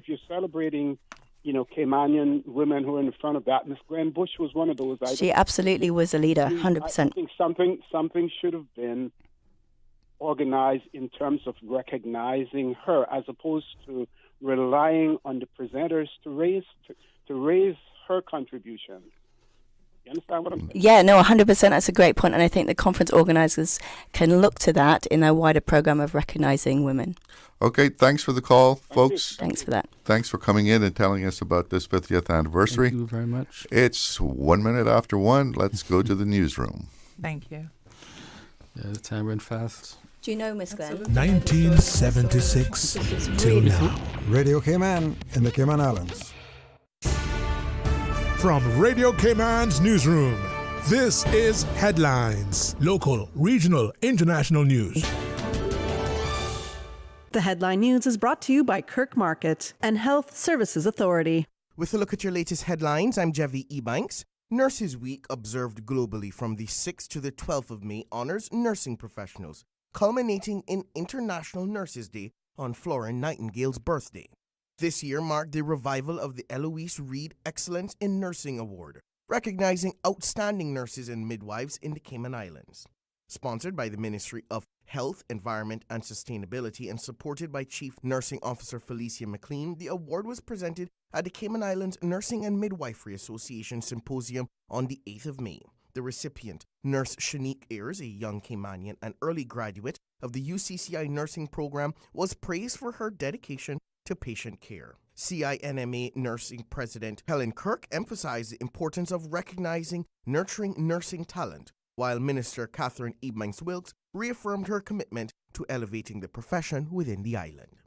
Caymanian women who are in front of that, Miss Gwen Bush was one of those. She absolutely was a leader, 100%. I think something should have been organized in terms of recognizing her, as opposed to relying on the presenters to raise her contribution. You understand what I'm saying? Yeah, no, 100%. That's a great point, and I think the conference organizers can look to that in their wider program of recognizing women. Okay, thanks for the call, folks. Thanks for that. Thanks for coming in and telling us about this 50th anniversary. Thank you very much. It's 1 minute after 1. Let's go to the newsroom. Thank you. Yeah, the time went fast. Do you know, Miss Glenn? 1976 till now. Radio Cayman in the Cayman Islands. From Radio Cayman's newsroom, this is Headlines. Local, regional, international news. The headline news is brought to you by Kirk Market and Health Services Authority. With a look at your latest headlines, I'm Jevi Ebanks. Nurses Week, observed globally from the 6th to the 12th of May, honors nursing professionals, culminating in International Nurses Day on Florence Nightingale's birthday. This year marked the revival of the Eloise Reed Excellence in Nursing Award, recognizing outstanding nurses and midwives in the Cayman Islands. Sponsored by the Ministry of Health, Environment and Sustainability and supported by Chief Nursing Officer Felicia McLean, the award was presented at the Cayman Islands Nursing and Midwifery Association Symposium on the 8th of May. The recipient, Nurse Shanique Ayers, a young Caymanian and early graduate of the UCCI nursing program, was praised for her dedication to patient care. CINMA Nursing President Helen Kirk emphasized the importance of recognizing nurturing nursing talent, while Minister Catherine Ebanks-Wilkes reaffirmed her commitment to elevating the profession within the island.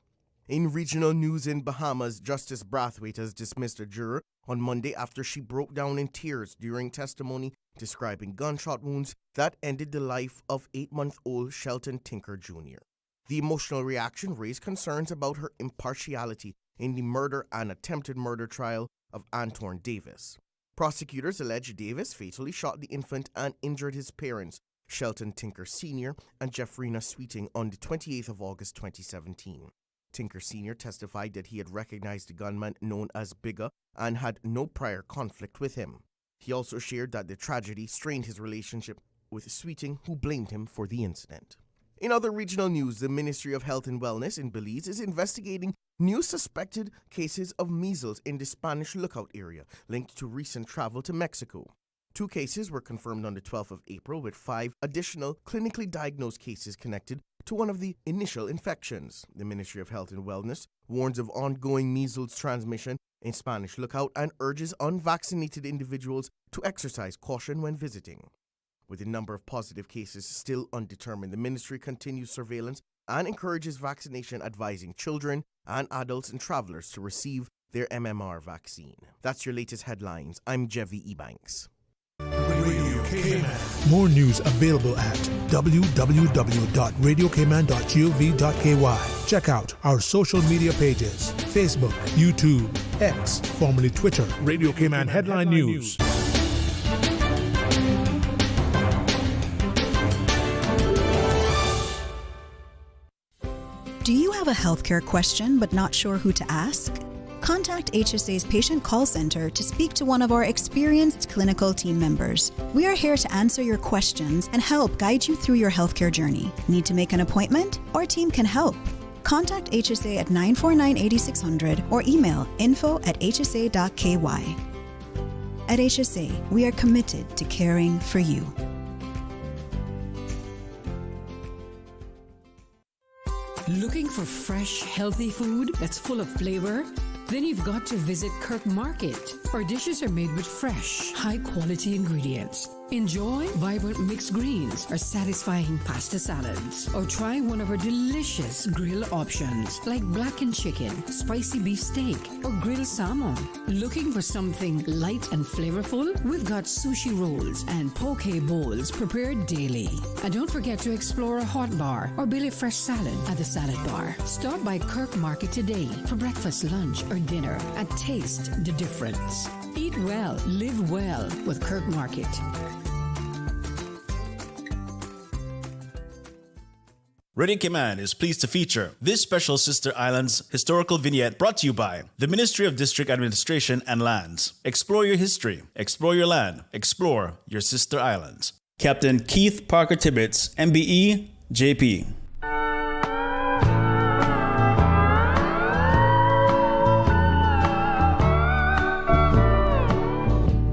In regional news in Bahamas, Justice Brathwaite has dismissed a juror on Monday after she broke down in tears during testimony describing gunshot wounds that ended the life of 8-month-old Shelton Tinker Jr. The emotional reaction raised concerns about her impartiality in the murder and attempted murder trial of Antoine Davis. Prosecutors allege Davis fatally shot the infant and injured his parents, Shelton Tinker Sr. and Jeffrina Sweeting, on the 28th of August 2017. Tinker Sr. testified that he had recognized the gunman known as Bigger and had no prior conflict with him. He also shared that the tragedy strained his relationship with Sweeting, who blamed him for the incident. In other regional news, the Ministry of Health and Wellness in Belize is investigating new suspected cases of measles in the Spanish Lookout area, linked to recent travel to Mexico. 2 cases were confirmed on the 12th of April, with 5 additional clinically diagnosed cases connected to one of the initial infections. The Ministry of Health and Wellness warns of ongoing measles transmission in Spanish Lookout and urges unvaccinated individuals to exercise caution when visiting. With the number of positive cases still undetermined, the ministry continues surveillance and encourages vaccination, advising children and adults and travelers to receive their MMR vaccine. That's your latest headlines. I'm Jevi Ebanks. Radio Cayman. More news available at www.radiocayman.gov.ky. Check out our social media pages: Facebook, YouTube, X, formerly Twitter. Radio Cayman Headline News. Do you have a healthcare question but not sure who to ask? Contact HSA's Patient Call Center to speak to one of our experienced clinical team members. We are here to answer your questions and help guide you through your healthcare journey. Need to make an appointment? Our team can help. Contact HSA at 949-8600 or email info@hsa.ky. At HSA, we are committed to caring for you. Looking for fresh, healthy food that's full of flavor? Then you've got to visit Kirk Market. Our dishes are made with fresh, high-quality ingredients. Enjoy vibrant mixed greens or satisfying pasta salads. Or try one of our delicious grill options like blackened chicken, spicy beef steak, or grilled salmon. Looking for something light and flavorful? We've got sushi rolls and poke bowls prepared daily. And don't forget to explore a hot bar or Billy Fresh salad at the salad bar. Stop by Kirk Market today for breakfast, lunch, or dinner and taste the difference. Eat well, live well with Kirk Market. Radio Cayman is pleased to feature this special Sister Islands historical vignette brought to you by the Ministry of District Administration and Lands. Explore your history, explore your land, explore your Sister Islands. Captain Keith Parker Tibbetts, MBE, JP.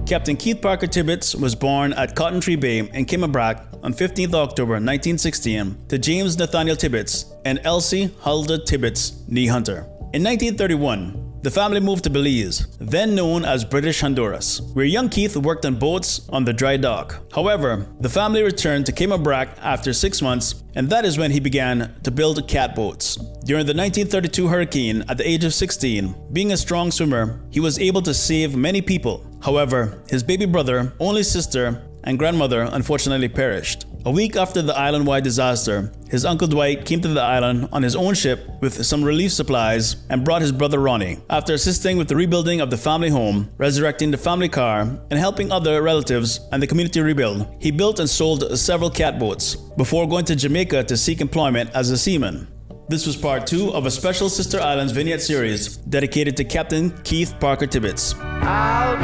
Captain Keith Parker Tibbetts was born at Cotton Tree Bay in Cayman on 15th October 1916 to James Nathaniel Tibbetts and Elsie Huldah Tibbetts, nee Hunter. In 1931, the family moved to Belize, then known as British Honduras, where young Keith worked on boats on the dry dock. However, the family returned to Cayman after 6 months, and that is when he began to build catboats. During the 1932 hurricane, at the age of 16, being a strong swimmer, he was able to save many people. However, his baby brother, only sister, and grandmother unfortunately perished. A week after the island-wide disaster, his uncle Dwight came to the island on his own ship with some relief supplies and brought his brother Ronnie. After assisting with the rebuilding of the family home, resurrecting the family car, and helping other relatives and the community rebuild, he built and sold several catboats before going to Jamaica to seek employment as a seaman. This was part 2 of a special Sister Islands vignette series dedicated to Captain Keith Parker Tibbets. I'll be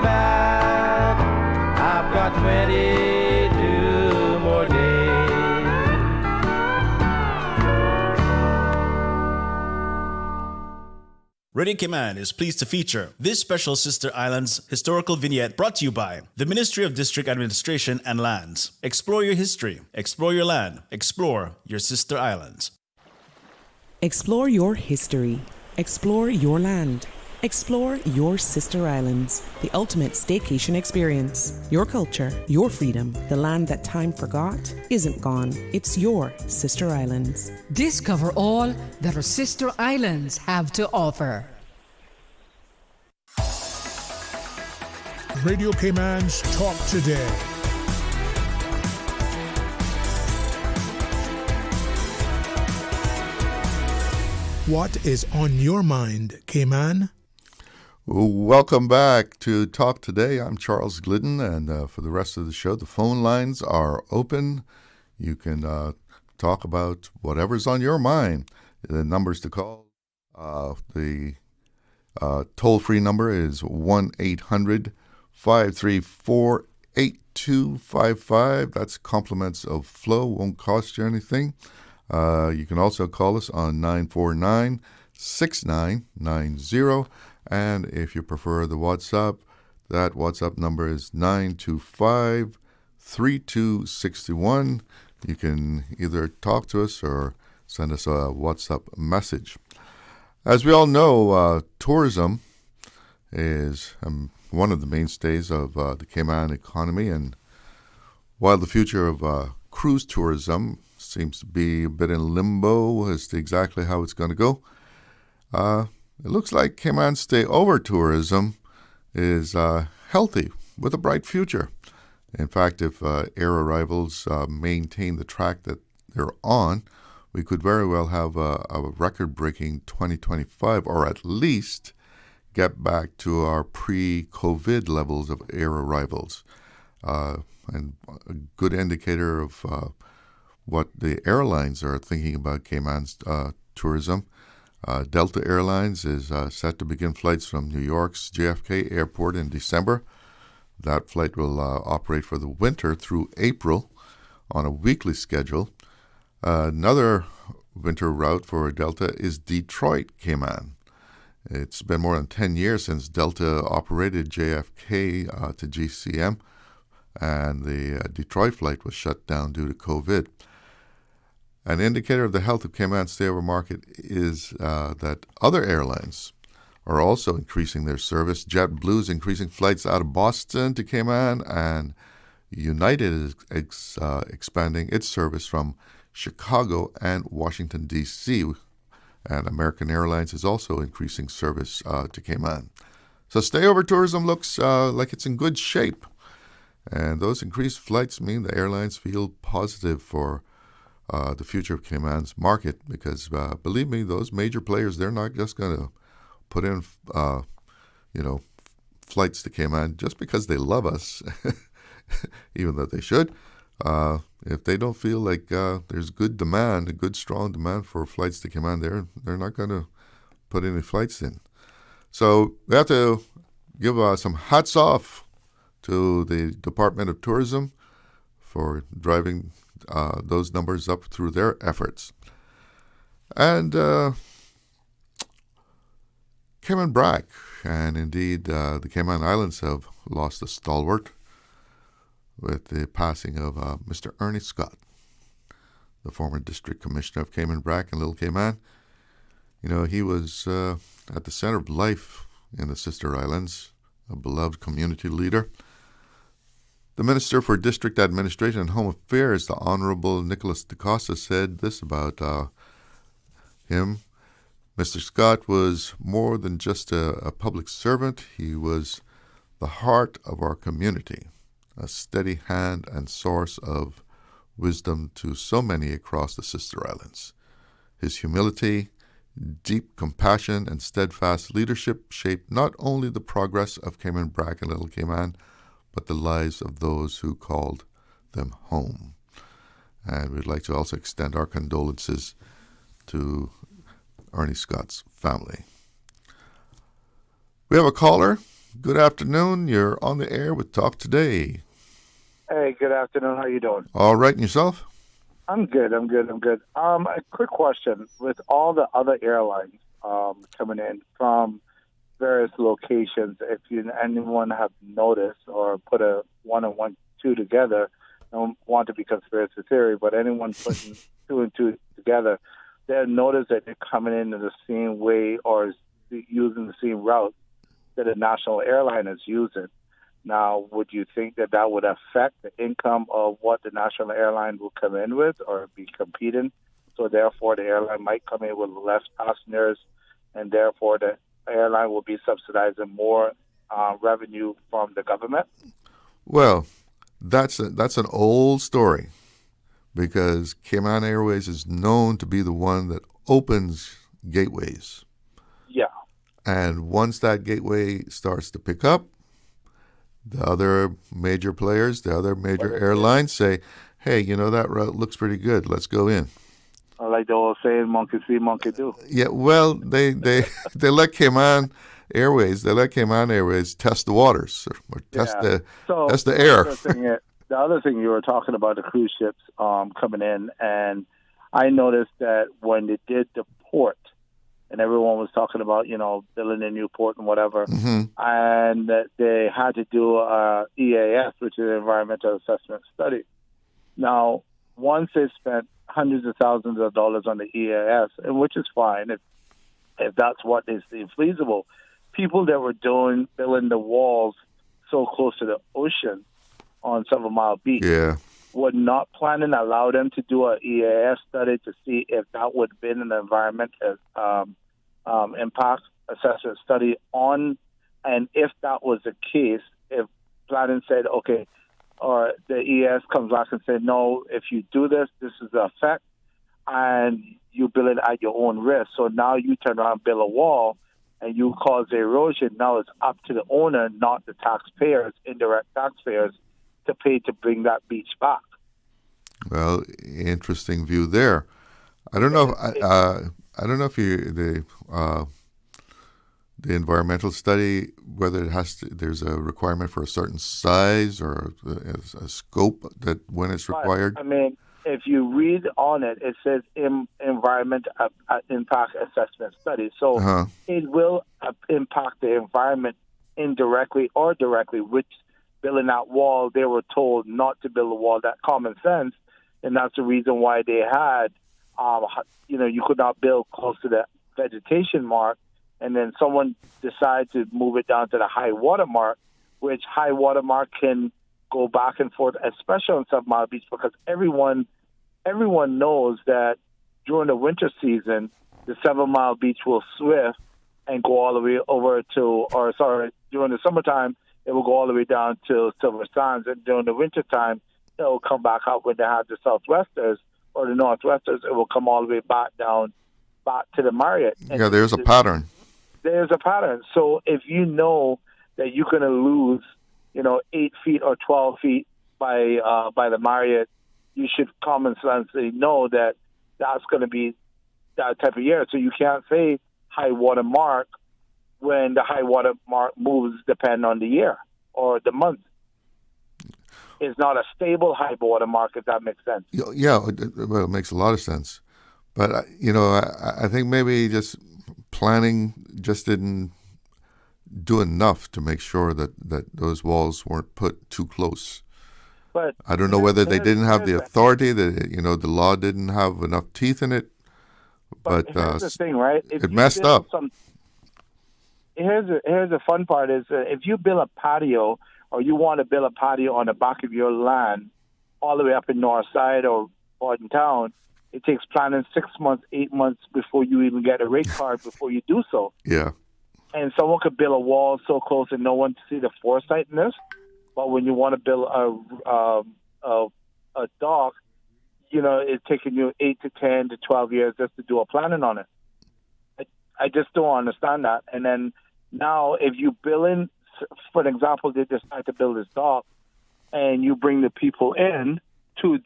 back. I've got 22 more days. Radio Cayman is pleased to feature this special Sister Islands historical vignette brought to you by the Ministry of District Administration and Lands. Explore your history, explore your land, explore your Sister Islands. Explore your history. Explore your land. Explore your Sister Islands, the ultimate staycation experience. Your culture, your freedom, the land that time forgot isn't gone. It's your Sister Islands. Discover all that our Sister Islands have to offer. Radio Cayman's Talk Today. What is on your mind, Cayman? Welcome back to Talk Today. I'm Charles Glidden, and for the rest of the show, the phone lines are open. You can talk about whatever's on your mind. The numbers to call, the toll-free number is 1-800-534-8255. That's compliments of Flow, won't cost you anything. You can also call us on 949-6990. And if you prefer the WhatsApp, that WhatsApp number is 925-3261. You can either talk to us or send us a WhatsApp message. As we all know, tourism is one of the mainstays of the Cayman economy. And while the future of cruise tourism seems to be a bit in limbo as to exactly how it's going to go, it looks like Cayman stay-over tourism is healthy with a bright future. In fact, if air arrivals maintain the track that they're on, we could very well have a record-breaking 2025, or at least get back to our pre-COVID levels of air arrivals. And a good indicator of what the airlines are thinking about Cayman's tourism. Delta Airlines is set to begin flights from New York's JFK Airport in December. That flight will operate for the winter through April on a weekly schedule. Another winter route for Delta is Detroit, Cayman. It's been more than 10 years since Delta operated JFK to GCM, and the Detroit flight was shut down due to COVID. An indicator of the health of Cayman's stay-over market is that other airlines are also increasing their service. JetBlue is increasing flights out of Boston to Cayman, and United is expanding its service from Chicago and Washington, D.C., and American Airlines is also increasing service to Cayman. So stay-over tourism looks like it's in good shape, and those increased flights mean the airlines feel positive for the future of Cayman's market, because believe me, those major players, they're not just going to put in, flights to Cayman just because they love us, even though they should. If they don't feel like there's good demand, a good strong demand for flights to Cayman, they're not going to put any flights in. So we have to give some hats off to the Department of Tourism for driving those numbers up through their efforts. And Cayman Brac, and indeed the Cayman Islands have lost a stalwart with the passing of Mr. Ernie Scott, the former District Commissioner of Cayman Brac and Little Cayman. He was at the center of life in the Sister Islands, a beloved community leader. The Minister for District Administration and Home Affairs, the Honorable Nicholas DaCosta, said this about him. Mr. Scott was more than just a public servant. He was the heart of our community, a steady hand and source of wisdom to so many across the sister islands. His humility, deep compassion, and steadfast leadership shaped not only the progress of Cayman Brac and Little Cayman, but the lives of those who called them home. And we'd like to also extend our condolences to Ernie Scott's family. We have a caller. Good afternoon. You're on the air with Talk Today. Hey, good afternoon. How you doing? All right, and yourself? I'm good. A quick question. With all the other airlines coming in from various locations, if anyone have noticed or put a 1 and 1, 2 together, I don't want to be conspiracy theory, but anyone putting 2 and 2 together, they'll notice that they're coming in the same way or using the same route that a national airline is using. Now, would you think that that would affect the income of what the national airline will come in with or be competing? So therefore, the airline might come in with less passengers, and therefore the airline will be subsidizing more revenue from the government? Well, that's an old story, because Cayman Airways is known to be the one that opens gateways. Yeah. And once that gateway starts to pick up, the other major players, the other major airlines say, hey, that route looks pretty good. Let's go in. I like the old saying, monkey see, monkey do. Yeah, well, they let Cayman Airways test the waters or test the air. The other thing you were talking about, the cruise ships coming in, and I noticed that when they did the port, and everyone was talking about, building a new port and whatever, and that they had to do a EAS, which is an environmental assessment study. Now, once they spent hundreds of thousands of dollars on the EAS, and which is fine if that's what is feasible, people that were building the walls so close to the ocean on 7 Mile Beach would not plan and allow them to do an EAS study to see if that would have been an environmental impact assessment study on, and if that was the case, if planning said, okay, or the EAS comes back and said, no, if you do this, this is the effect, and you build it at your own risk. So now you turn around and build a wall, and you cause erosion. Now it's up to the owner, not the taxpayers, indirect taxpayers, to pay to bring that beach back. Well, interesting view there. I don't know. I don't know if the environmental study, whether there's a requirement for a certain size or a scope that when it's required. I mean, if you read on it, it says environment impact assessment study. So it will impact the environment indirectly or directly, which building that wall, they were told not to build a wall. That common sense, and that's the reason why they had, you could not build close to the vegetation mark, and then someone decided to move it down to the high water mark, which high water mark can go back and forth, especially on 7 Mile Beach, because everyone knows that during the winter season, the 7 Mile Beach will swift and go all the way over to, during the summertime, it will go all the way down to Silver Sands, and during the wintertime, it will come back up when they have the Southwesters or the Northwesters. It will come all the way back down, back to the Marriott. Yeah, there's a pattern. There's a pattern. So if you know that you're going to lose, 8 feet or 12 feet by the Marriott, you should common sensely know that that's going to be that type of year. So you can't say high water mark when the high water mark moves depending on the year or the month. It's not a stable high water mark, if that makes sense. Yeah, well, it makes a lot of sense. But, I think maybe just planning just didn't do enough to make sure that those walls weren't put too close. But I don't know whether they didn't have the authority, that the law didn't have enough teeth in it. But here's the thing, right? It messed up. Here's the fun part is if you build a patio or you want to build a patio on the back of your land all the way up in North Side or in town, it takes planning 6 months, 8 months before you even get a rate card before you do so. Yeah. And someone could build a wall so close and no one to see the foresight in this. But when you want to build a dock, it's taking you 8 to 10 to 12 years just to do a planning on it. I just don't understand that. And then now, if you bill in, for example, they decide to build this dock, and you bring the people in two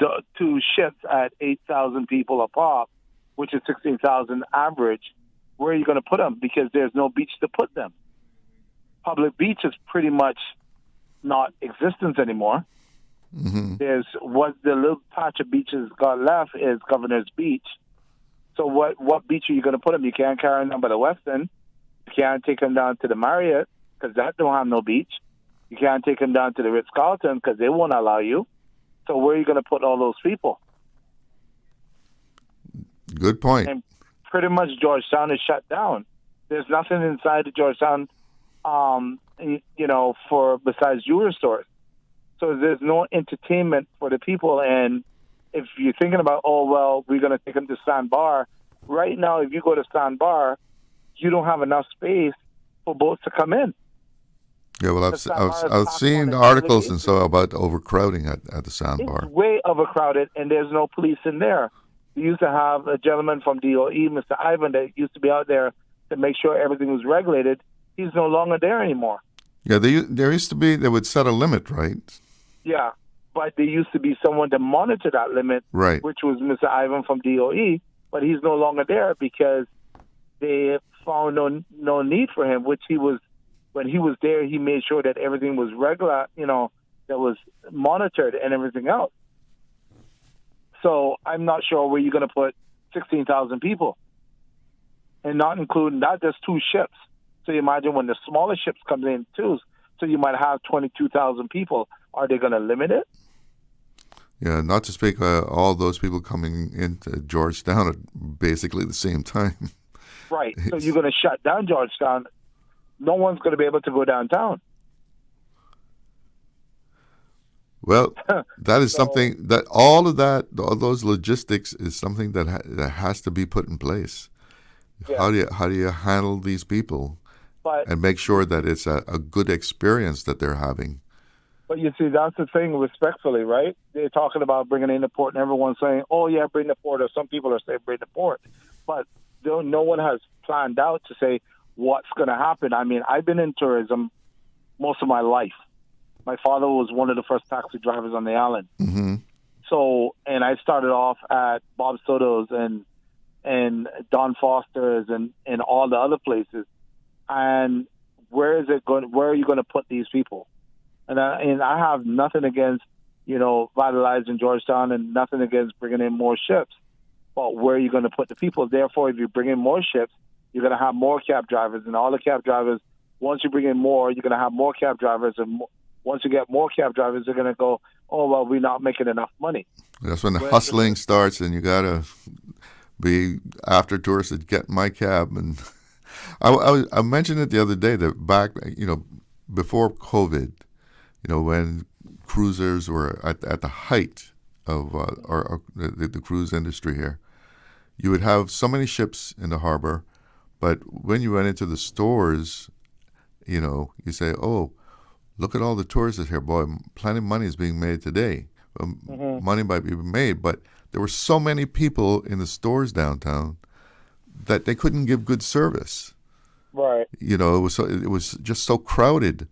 ships at 8,000 people a pop, which is 16,000 average, where are you going to put them? Because there's no beach to put them. Public beach is pretty much not existence anymore. Mm-hmm. There's what the little patch of beaches got left is Governor's Beach. So what beach are you going to put them? You can't carry them down by the Westin. You can't take them down to the Marriott because that don't have no beach. You can't take them down to the Ritz-Carlton because they won't allow you. So where are you going to put all those people? Good point. And pretty much Georgetown is shut down. There's nothing inside the Georgetown, for besides jewelry stores. So there's no entertainment for the people. And if you're thinking about, we're going to take them to Sandbar. Right now, if you go to Sandbar, you don't have enough space for boats to come in. Yeah, well, I've seen articles and so about overcrowding at the Sandbar. It's way overcrowded, and there's no police in there. We used to have a gentleman from DOE, Mr. Ivan, that used to be out there to make sure everything was regulated. He's no longer there anymore. Yeah, there used to be, they would set a limit, right? Yeah, but there used to be someone to monitor that limit, right, which was Mr. Ivan from DOE, but he's no longer there because they found no need for him, which he was, when he was there, he made sure that everything was regular, that was monitored and everything else. So I'm not sure where you're going to put 16,000 people, and not including that, there's 2 ships. So you imagine when the smaller ships come in too, so you might have 22,000 people. Are they going to limit it? Yeah, not to speak all those people coming into Georgetown at basically the same time. Right. So you're going to shut down Georgetown. No one's going to be able to go downtown. Well, that is something that all those logistics is something that has to be put in place. Yeah. How do you handle these people and make sure that it's a good experience that they're having? But you see, that's the thing, respectfully, right? They're talking about bringing in the port, and everyone's saying, "Oh yeah, bring the port," or some people are saying, "Bring the port," but no one has planned out to say what's going to happen. I mean, I've been in tourism most of my life. My father was one of the first taxi drivers on the island. Mm-hmm. So, and I started off at Bob Soto's and Don Foster's and all the other places. And where are you going to put these people? And I have nothing against, vitalizing Georgetown and nothing against bringing in more ships. But where are you going to put the people? Therefore, if you bring in more ships, you're going to have more cab drivers. And all the cab drivers, once you bring in more, you're going to have more cab drivers. And once you get more cab drivers, they're going to go, we're not making enough money. That's when the hustling starts, and you got to be after tourists that get my cab. And I mentioned it the other day that back, before COVID, when cruisers were at the height of the cruise industry here, you would have so many ships in the harbor, but when you went into the stores, you say, "Oh, look at all the tourists here, boy! Plenty of money is being made today. Money might be made, but there were so many people in the stores downtown that they couldn't give good service. Right. It was just so crowded.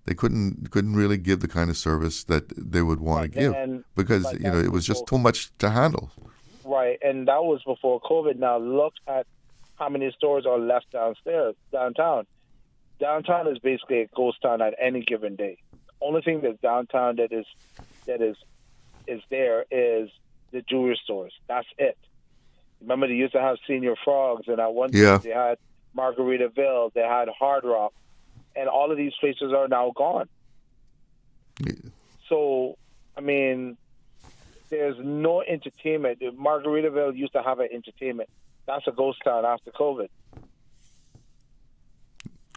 They couldn't really give the kind of service that they would want to give because it was just too much to handle. Right, and that was before COVID. Now look at how many stores are left downtown. Downtown is basically a ghost town at any given day. Only thing that's downtown that is there is the jewelry stores. That's it. Remember, they used to have Senior Frogs, and at one time they had Margaritaville, they had Hard Rock, and all of these places are now gone. Yeah. So, I mean, there's no entertainment. Margaritaville used to have an entertainment. That's a ghost town after COVID.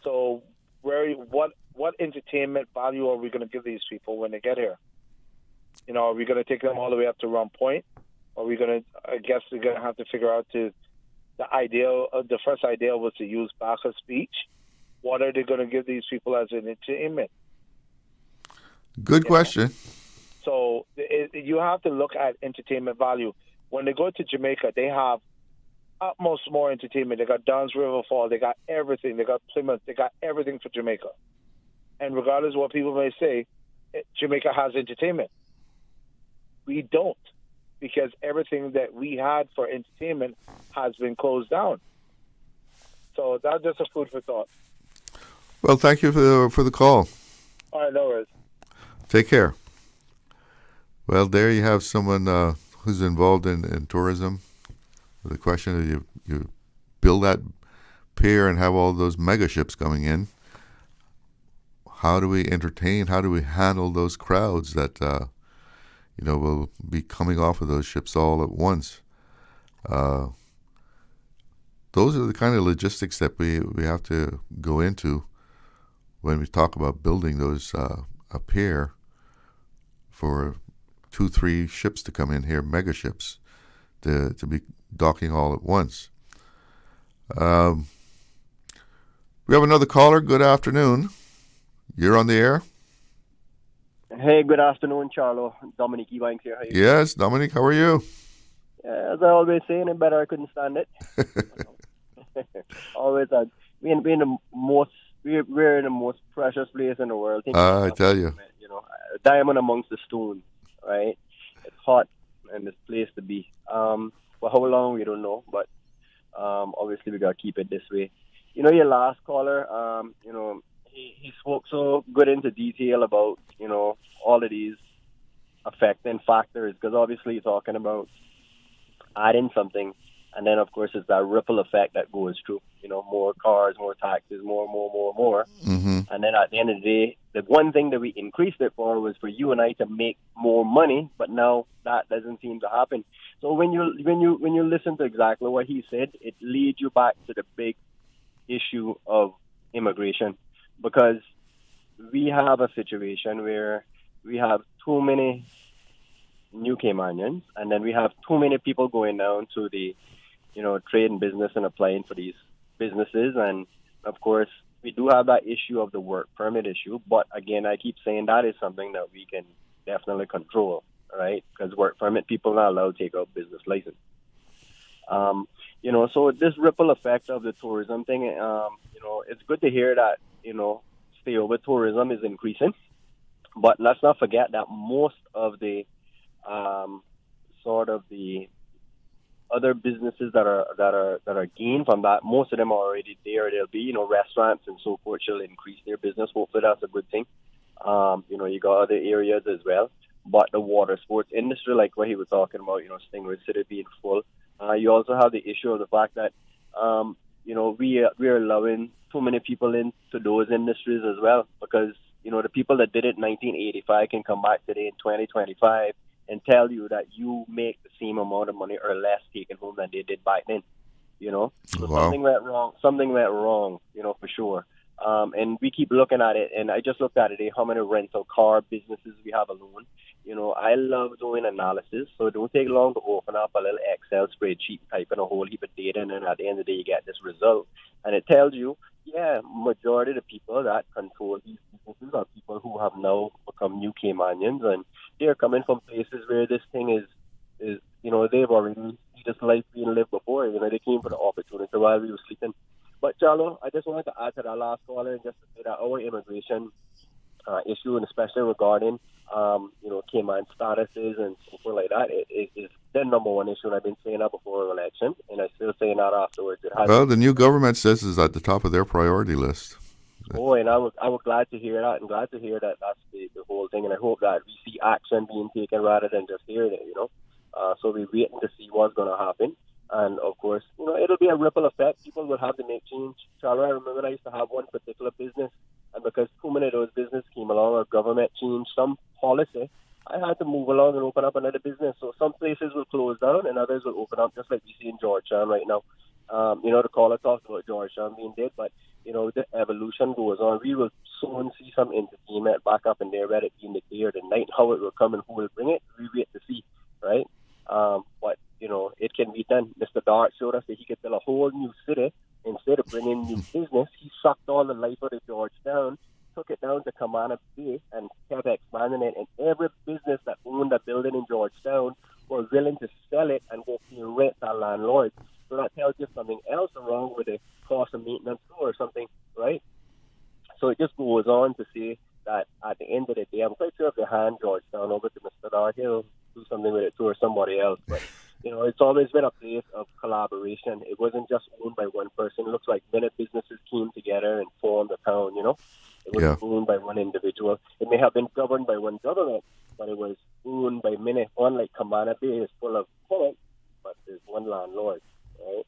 So, what entertainment value are we going to give these people when they get here? Are we going to take them all the way up to Rum Point? Are we going to? I guess we're going to have to figure out the first idea was to use Bacchus Beach. What are they going to give these people as an entertainment? Good question. So you have to look at entertainment value. When they go to Jamaica, they have utmost more entertainment. They got Don's River Fall. They got everything. They got Plymouth. They got everything for Jamaica. And regardless of what people may say, Jamaica has entertainment. We don't, because everything that we had for entertainment has been closed down. So that's just a food for thought. Well, thank you for the call. All right, no worries. Take care. Well, there you have someone who's involved in tourism. The question is, you build that pier and have all those mega ships coming in. How do we entertain? How do we handle those crowds that will be coming off of those ships all at once? Those are the kind of logistics that we have to go into when we talk about building those a pier for 2-3 ships to come in here, mega ships, to be docking all at once. We have another caller. Good afternoon. You're on the air. Hey, good afternoon, Charlo. Dominic Ebanks here. How you Yes, Dominic, how are you? As I always say, any better I couldn't stand it. Always, we're in the most precious place in the world. I tell you. A diamond amongst the stones, right? It's hot and it's a place to be. For how long, we don't know, but obviously we got to keep it this way. Your last caller, he spoke so good into detail about, all of these affecting factors, because obviously you're talking about adding something, and then, of course, it's that ripple effect that goes through, more cars, more taxes, more. Mm-hmm. And then at the end of the day, the one thing that we increased it for was for you and I to make more money, but now that doesn't seem to happen. So when you listen to exactly what he said, it leads you back to the big issue of immigration, because we have a situation where we have too many new Caymanians, and then we have too many people going down to the, trade and business and applying for these businesses. And of course, we do have that issue of the work permit issue. But again, I keep saying that is something that we can definitely control, right? Because work permit people are not allowed to take out business license. So this ripple effect of the tourism thing, it's good to hear that, stayover tourism is increasing. But let's not forget that most of the sort of the other businesses that are gained from that, most of them are already there. There'll be, restaurants and so forth shall increase their business. Hopefully that's a good thing. You got other areas as well. But the water sports industry, like what he was talking about, Stingray City being full. You also have the issue of the fact that, we're allowing too many people into those industries as well, because, the people that did it in 1985 can come back today in 2025 and tell you that you make the same amount of money or less taking home than they did back then. So Wow. Something went wrong, for sure. And we keep looking at it, and I just looked at it, how many rental car businesses we have alone. I love doing analysis, so it don't take long to open up a little Excel spreadsheet, type in a whole heap of data, and then at the end of the day you get this result. And it tells you, majority of the people that control these businesses are people who have now become new Caymanians, and they're coming from places where this thing is they've already seen this life being lived before. They came for the opportunity while we were sleeping. But, Charlo, I just wanted to add to that last caller and just to say that our immigration issue, and especially regarding, Cayman statuses and so forth like that, is the number one issue. And I've been saying that before the election, and I'm still saying that afterwards. Well, the new government says it's at the top of their priority list. Oh, and I was glad to hear that, and glad to hear that that's the whole thing. And I hope that we see action being taken rather than just hearing it, So we're waiting to see what's going to happen. And, of course, it'll be a ripple effect. People will have to make change. Charlie, I remember I used to have one particular business, and because too many of those businesses came along or government changed some policy, I had to move along and open up another business. So some places will close down and others will open up, just like we see in Georgetown right now. The caller talked about Georgetown being dead, but, the evolution goes on. We will soon see some entertainment back up in there, whether it be in the day or the night. How it will come and who will bring it, we wait to see, right? But, it can be done. Mr. Dart showed us that he could build a whole new city. Instead of bringing new business, he sucked all the life out of Georgetown, took it down to Cayman Bay and kept expanding it, and every business that owned a building in Georgetown were willing to sell it and go pay rent to landlords. So that tells you something else wrong with the cost of maintenance or something, right? So it just goes on to say that at the end of the day, I'm quite sure if they hand Georgetown over to Mr. Dart, he'll do something with it too, or somebody else. But, it's always been a place of collaboration. It wasn't just owned by one person. It looks like many businesses came together and formed a town, It wasn't owned by one individual. It may have been governed by one government, but it was owned by many. Unlike Cayman Bay is full of tenants, but there's one landlord, right?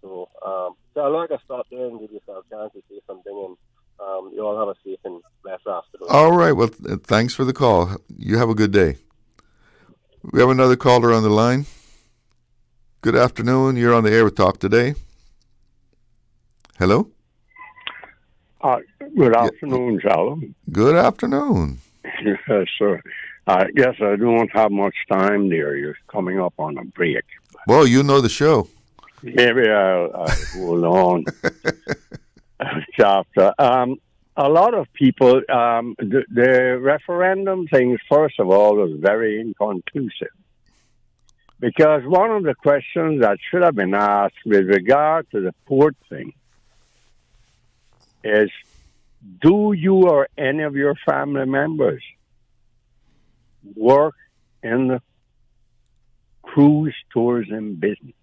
So I'm not going to stop there and give yourself a chance to say something, and you all have a safe and blessed afternoon. All right. Well, thanks for the call. You have a good day. We have another caller on the line. Good afternoon. You're on the air with Talk Today. Hello? Good afternoon, Shalom. Good afternoon. Yes, sir. Yes, I don't have much time there. You're coming up on a break. Well, you know the show. Maybe I'll hold on. Chapter. A lot of people, the referendum thing, first of all, was very inconclusive. Because one of the questions that should have been asked with regard to the port thing is, do you or any of your family members work in the cruise tourism business?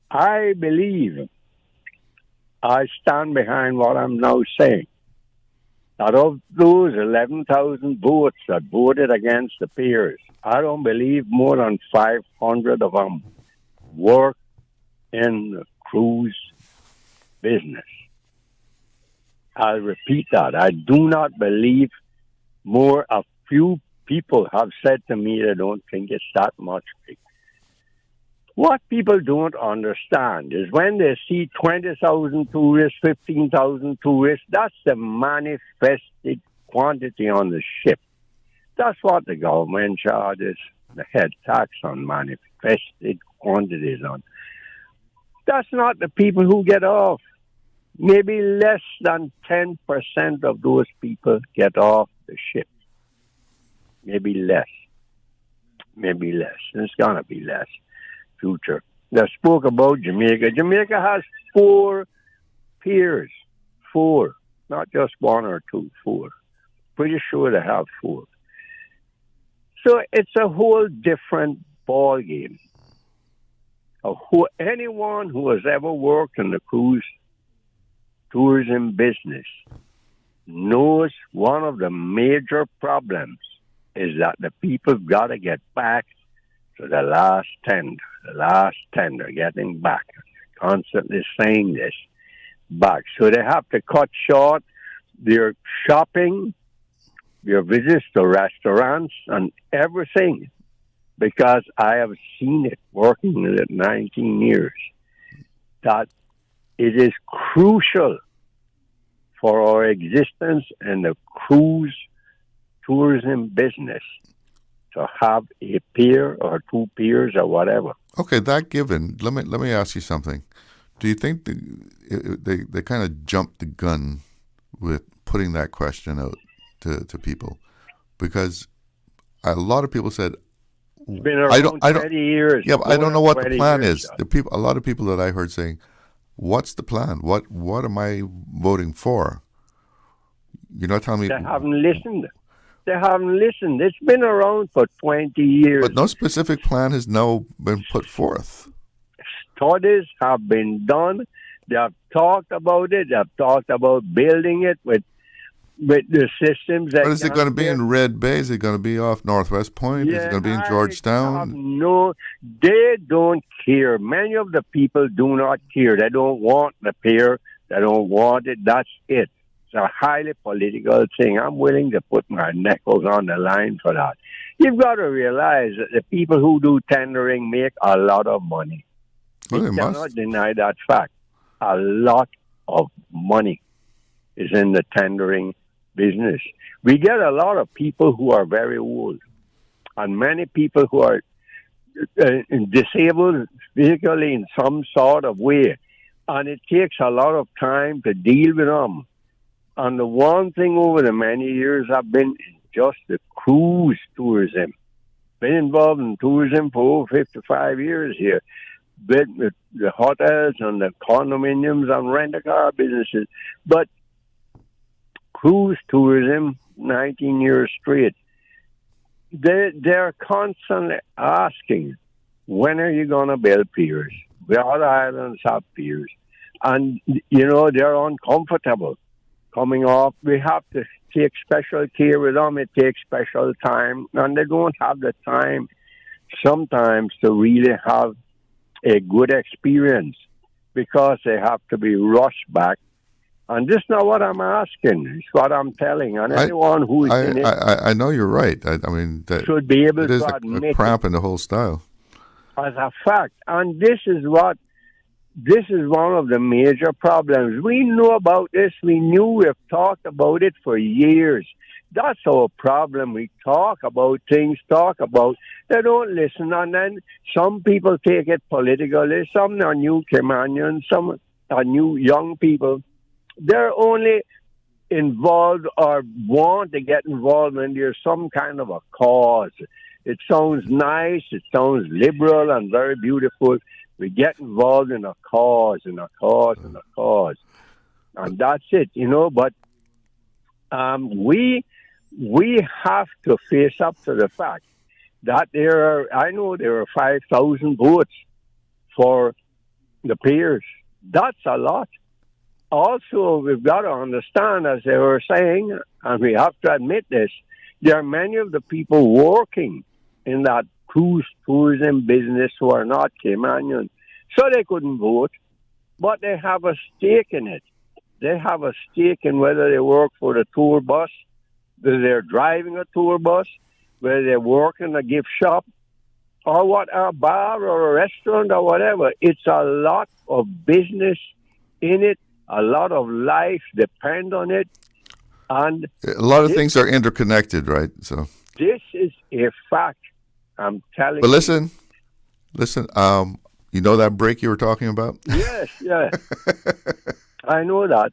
I believe, I stand behind what I'm now saying, that of those 11,000 votes that voted against the peers, I don't believe more than 500 of them work in the cruise business. I'll repeat that. I do not believe more. A few people have said to me they don't think it's that much big. What people don't understand is when they see 20,000 tourists, 15,000 tourists, that's the manifested quantity on the ship. That's what the government charges the head tax on, manifested quantities on. That's not the people who get off. Maybe less than 10% of those people get off the ship. Maybe less. Maybe less. It's going to be less. Future. They spoke about Jamaica. Jamaica has 4 piers. 4. Not just 1 or 2, 4. Pretty sure they have 4. So it's a whole different ball game. Anyone who has ever worked in the cruise tourism business knows one of the major problems is that the people got to get back to the last tender, getting back. Constantly saying this, back. So they have to cut short their shopping, their visits to restaurants, and everything, because I have seen it working in it 19 years, that it is crucial for our existence in the cruise tourism business to have a pier or 2 piers or whatever. Okay, that given, let me ask you something. Do you think they kind of jumped the gun with putting that question out to people? Because a lot of people said, it's been around 20 years. Yeah, but I don't know what the plan is. A lot of people that I heard saying, what's the plan? What am I voting for? You're not telling me. They haven't listened. It's been around for 20 years. But no specific plan has now been put forth. Studies have been done. They have talked about it. They have talked about building it with the systems. But is it going to be in Red Bay? Is it going to be off Northwest Point? Yeah, is it going to be in Georgetown? No, they don't care. Many of the people do not care. They don't want the pier. They don't want it. That's it. It's a highly political thing. I'm willing to put my nickels on the line for that. You've got to realize that the people who do tendering make a lot of money. Well, you cannot deny that fact. A lot of money is in the tendering business. We get a lot of people who are very old, and many people who are disabled physically in some sort of way, and it takes a lot of time to deal with them. And the one thing over the many years I've been just the cruise tourism. Been involved in tourism for over 55 years here. Been with the hotels and the condominiums and rent-a-car businesses. But cruise tourism, 19 years straight, they're constantly asking, when are you going to build piers? The other islands have piers. And, they're uncomfortable coming off. We have to take special care with them. It takes special time. And they don't have the time sometimes to really have a good experience because they have to be rushed back. And this is not what I'm asking. It's what I'm telling. And anyone who is in it... I know you're right. I mean, that should be able to admit a cramp in the whole style. As a fact. And this is one of the major problems. We know about this. We knew. We've talked about it for years. That's our problem. We talk about things, they don't listen. And then some people take it politically. Some are new Caymanians, some are new young people. They're only involved or want to get involved when there's some kind of a cause. It sounds nice. It sounds liberal and very beautiful. We get involved in a cause, and that's it, But we have to face up to the fact that there are 5,000 votes for the piers. That's a lot. Also, we've got to understand, as they were saying, and we have to admit this, there are many of the people working in that cruise tourism business who are not Caymanian. So they couldn't vote, but they have a stake in it. They have a stake in whether they work for the tour bus, whether they're driving a tour bus, whether they work in a gift shop, or a bar or a restaurant or whatever. It's a lot of business in it. A lot of life depend on it. And a lot of things are interconnected, right? So this is a fact. I'm telling you. But listen, you know that break you were talking about? Yes. I know that.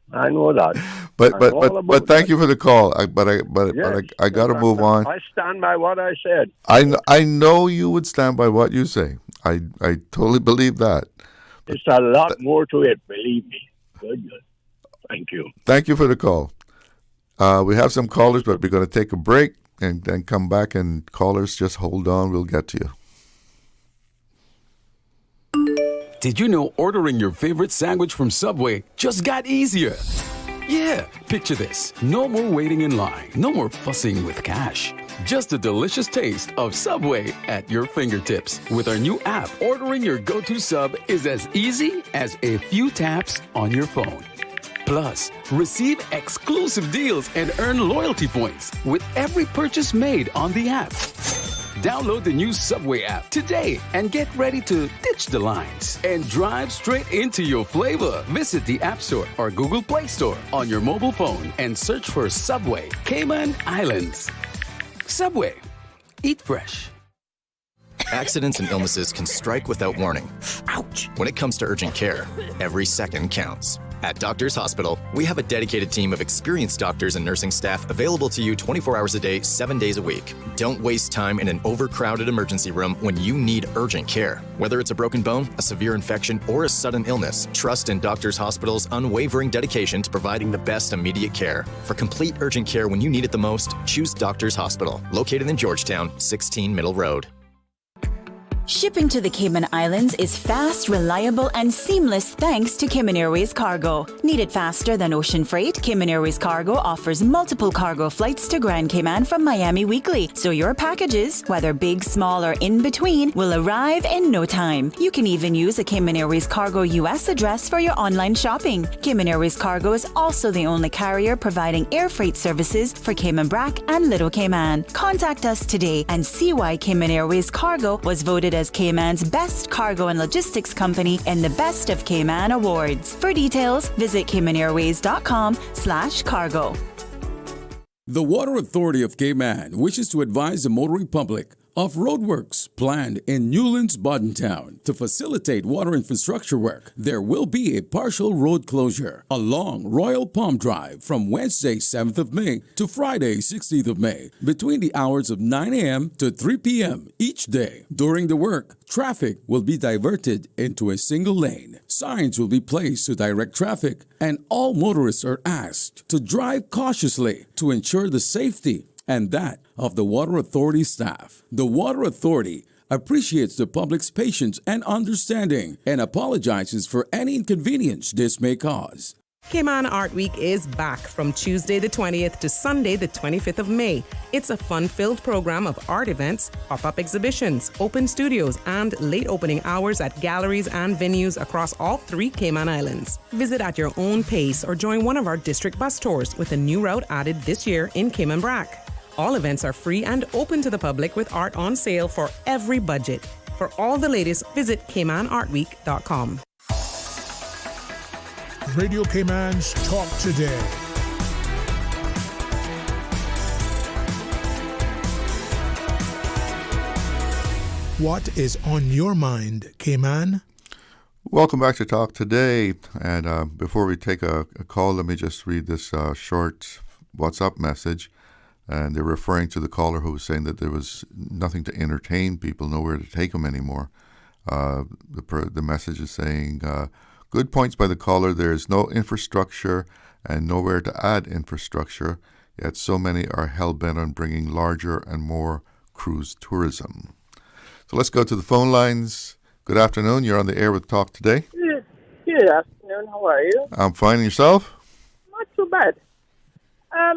But thank you for the call. I got to move on. I stand by what I said. I know you would stand by what you say. I totally believe that. It's a lot more to it, believe me. Good. Thank you. Thank you for the call. We have some callers, but we're going to take a break and then come back. And callers, just hold on. We'll get to you. Did you know ordering your favorite sandwich from Subway just got easier? Yeah, picture this. No more waiting in line. No more fussing with cash. Just a delicious taste of Subway at your fingertips. With our new app, ordering your go-to sub is as easy as a few taps on your phone. Plus, receive exclusive deals and earn loyalty points with every purchase made on the app. Download the new Subway app today and get ready to ditch the lines and drive straight into your flavor. Visit the App Store or Google Play Store on your mobile phone and search for Subway Cayman Islands. Subway. Eat fresh. Accidents and illnesses can strike without warning. Ouch! When it comes to urgent care, every second counts. At Doctors Hospital, we have a dedicated team of experienced doctors and nursing staff available to you 24 hours a day, 7 days a week. Don't waste time in an overcrowded emergency room when you need urgent care. Whether it's a broken bone, a severe infection, or a sudden illness, trust in Doctors Hospital's unwavering dedication to providing the best immediate care. For complete urgent care when you need it the most, choose Doctors Hospital, located in Georgetown, 16 Middle Road. Shipping to the Cayman Islands is fast, reliable, and seamless thanks to Cayman Airways Cargo. Need it faster than ocean freight? Cayman Airways Cargo offers multiple cargo flights to Grand Cayman from Miami weekly, so your packages, whether big, small, or in between, will arrive in no time. You can even use a Cayman Airways Cargo US address for your online shopping. Cayman Airways Cargo is also the only carrier providing air freight services for Cayman Brac and Little Cayman. Contact us today and see why Cayman Airways Cargo was voted as Cayman's best cargo and logistics company in the Best of Cayman Awards. For details, visit CaymanAirways.com/cargo. The Water Authority of Cayman wishes to advise the motoring public of roadworks planned in Newlands, Bodentown. To facilitate water infrastructure work, there will be a partial road closure along Royal Palm Drive from Wednesday, 7th of May to Friday, 16th of May, between the hours of 9 a.m. to 3 p.m. each day. During the work, traffic will be diverted into a single lane. Signs will be placed to direct traffic, and all motorists are asked to drive cautiously to ensure the safety and that of the Water Authority staff. The Water Authority appreciates the public's patience and understanding and apologizes for any inconvenience this may cause. Cayman Art Week is back from Tuesday the 20th to Sunday the 25th of May. It's a fun-filled program of art events, pop-up exhibitions, open studios, and late opening hours at galleries and venues across all 3 Cayman Islands. Visit at your own pace or join one of our district bus tours with a new route added this year in Cayman Brac. All events are free and open to the public with art on sale for every budget. For all the latest, visit CaymanArtWeek.com. Radio Cayman's Talk Today. What is on your mind, Cayman? Welcome back to Talk Today. And before we take a call, let me just read this short WhatsApp message. And they're referring to the caller who was saying that there was nothing to entertain people, nowhere to take them anymore. The message is saying, good points by the caller. There is no infrastructure and nowhere to add infrastructure, yet so many are hell-bent on bringing larger and more cruise tourism. So let's go to the phone lines. Good afternoon. You're on the air with Talk Today. Good afternoon. How are you? I'm fine. And yourself? Not too bad. I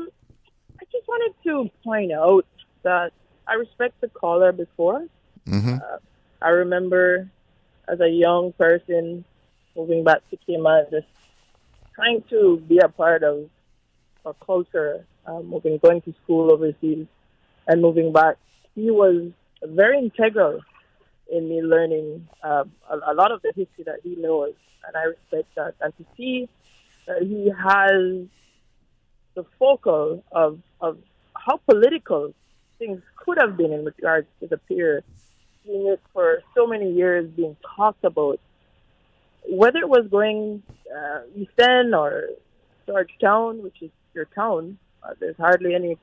just wanted to point out that I respect the caller before. Mm-hmm. I remember as a young person moving back to Cayman, just trying to be a part of our culture, going to school overseas and moving back. He was very integral in me learning a lot of the history that he knows, and I respect that. And to see that he has the focal of how political things could have been in regards to the pier, seeing it for so many years being talked about, whether it was going East End or Georgetown, which is your town. There's hardly any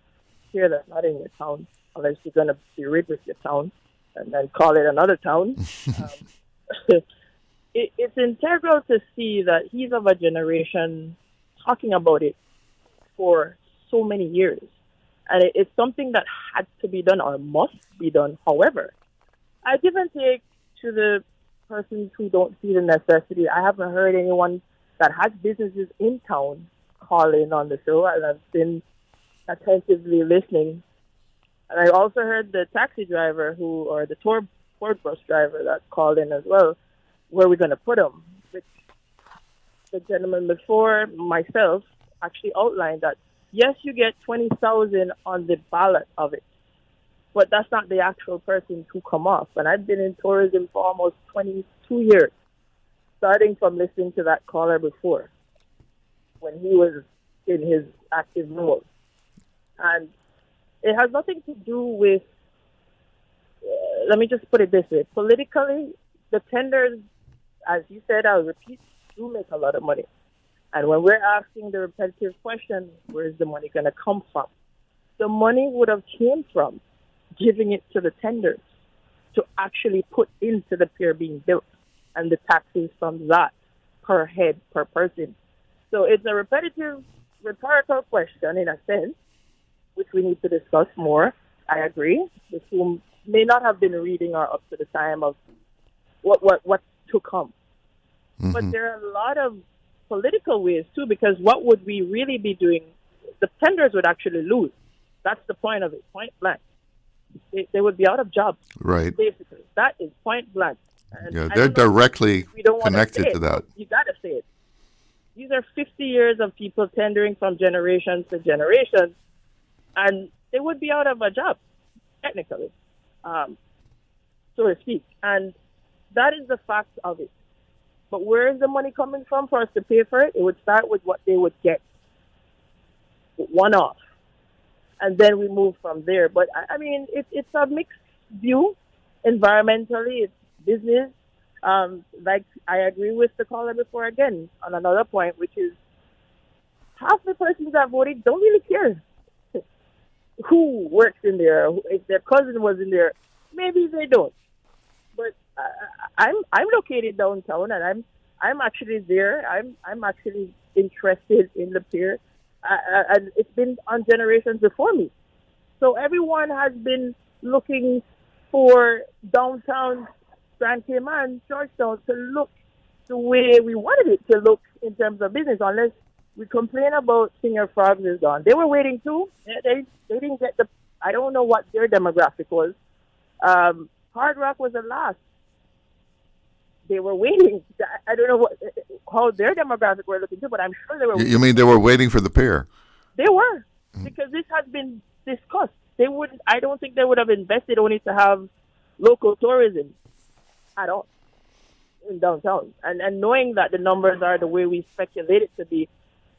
pier that's not in your town, unless you're going to be rid with your town and then call it another town. It's integral to see that he's of a generation talking about it for so many years. And it's something that had to be done or must be done. However, I give and take to the persons who don't see the necessity. I haven't heard anyone that has businesses in town call in on the show, and I've been attentively listening. And I also heard the taxi driver or the tour bus driver that called in as well, where we're going to put them. Which the gentleman before myself actually outlined that, yes, you get 20,000 on the ballot of it, but that's not the actual persons who come off. And I've been in tourism for almost 22 years, starting from listening to that caller before, when he was in his active role. And it has nothing to do with, let me just put it this way, politically, the tenders, as you said, I'll repeat, do make a lot of money. And when we're asking the repetitive question, where is the money going to come from? The money would have came from giving it to the tenders to actually put into the pier being built, and the taxes from that per head, per person. So it's a repetitive, rhetorical question in a sense, which we need to discuss more. I agree, with whom may not have been reading or up to the time of what to come. Mm-hmm. But there are a lot of political ways too, because what would we really be doing? The tenders would actually lose. That's the point of it, point blank. They would be out of jobs. Right. Basically, that is point blank. And yeah, they're directly connected to that. You got to say it. These are 50 years of people tendering from generation to generation, and they would be out of a job, technically, so to speak. And that is the fact of it. But where is the money coming from for us to pay for it? It would start with what they would get, one off. And then we move from there. But, I mean, it's a mixed view. Environmentally, it's business. Like I agree with the caller before again on another point, which is half the persons that voted don't really care who works in there. If their cousin was in there, maybe they don't. But I'm located downtown, and I'm actually there. I'm actually interested in the pier, and it's been on generations before me. So everyone has been looking for downtown Grand Cayman, Georgetown to look the way we wanted it to look in terms of business, unless we complain about Singer Frogs is gone. They were waiting too. They didn't get I don't know what their demographic was. Hard Rock was the last. They were waiting. I don't know how their demographic were looking too, but I'm sure they were waiting. You mean they were waiting for the pier? They were, because this has been discussed. I don't think they would have invested only to have local tourism at all in downtown. And knowing that the numbers are the way we speculate it to be,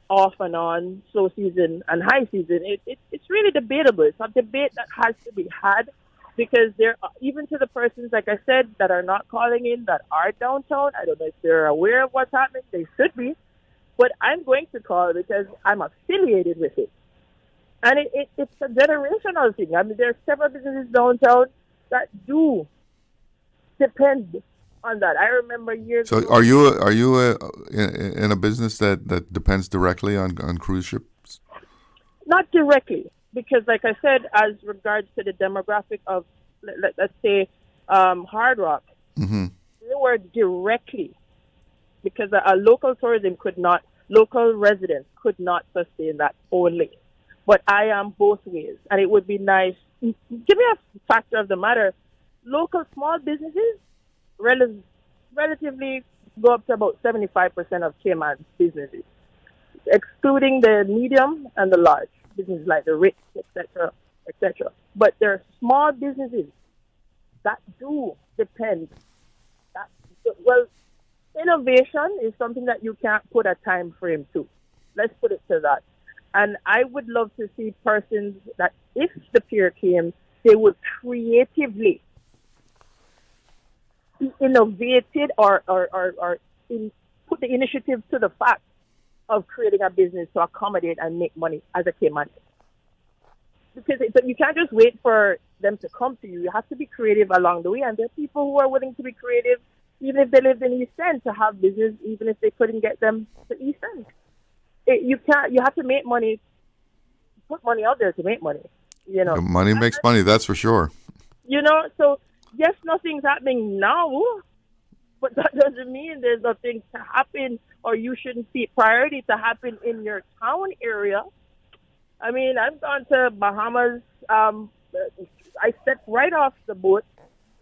off and on, slow season and high season, it's really debatable. It's a debate that has to be had, because there, even to the persons, like I said, that are not calling in, that are downtown, I don't know if they're aware of what's happening. They should be. But I'm going to call because I'm affiliated with it. And it's a generational thing. I mean, there are several businesses downtown that do depend on that. I remember years ago. So are you in a business that depends directly on cruise ships? Not directly, because like I said, as regards to the demographic of, let's say, Hard Rock, mm-hmm. they were directly, because a local local residents could not sustain that only. But I am both ways, and it would be nice. Give me a factor of the matter. Local small businesses relatively go up to about 75% of Cayman's businesses, excluding the medium and the large businesses like the Ritz, etc., etc. But there are small businesses that do depend. Well, innovation is something that you can't put a time frame to. Let's put it to that. And I would love to see persons that, if the pier came, they would creatively be innovated or put the initiative to the fact of creating a business to accommodate and make money as a Cayman. Because you can't just wait for them to come to you. You have to be creative along the way. And there are people who are willing to be creative, even if they lived in East End, to have business, even if they couldn't get them to East End. You have to make money, put money out there to make money. You know, money makes money. That's for sure. You know, so yes, nothing's happening now, but that doesn't mean there's nothing to happen, or you shouldn't see priority to happen in your town area. I mean, I've gone to Bahamas. I stepped right off the boat,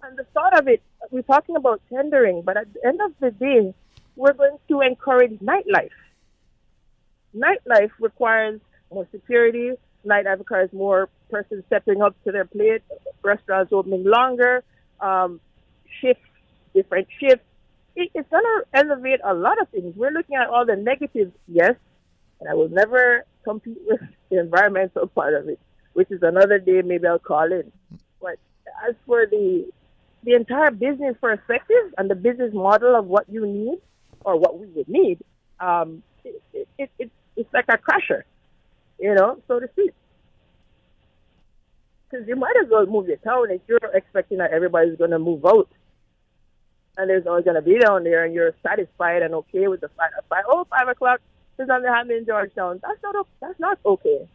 and the thought of it, we're talking about tendering, but at the end of the day, we're going to encourage nightlife. Nightlife requires more security. Nightlife requires more persons stepping up to their plate, restaurants opening longer, different shifts. It's going to elevate a lot of things. We're looking at all the negatives, yes, and I will never compete with the environmental part of it, which is another day maybe I'll call in. But as for the entire business perspective and the business model of what you need or what we would need, it's like a crasher, you know, so to speak. Because you might as well move your town if you're expecting that everybody's going to move out. And there's always going to be down there, and you're satisfied and okay with the 5 o'clock, there's nothing happening in Georgetown. That's not okay.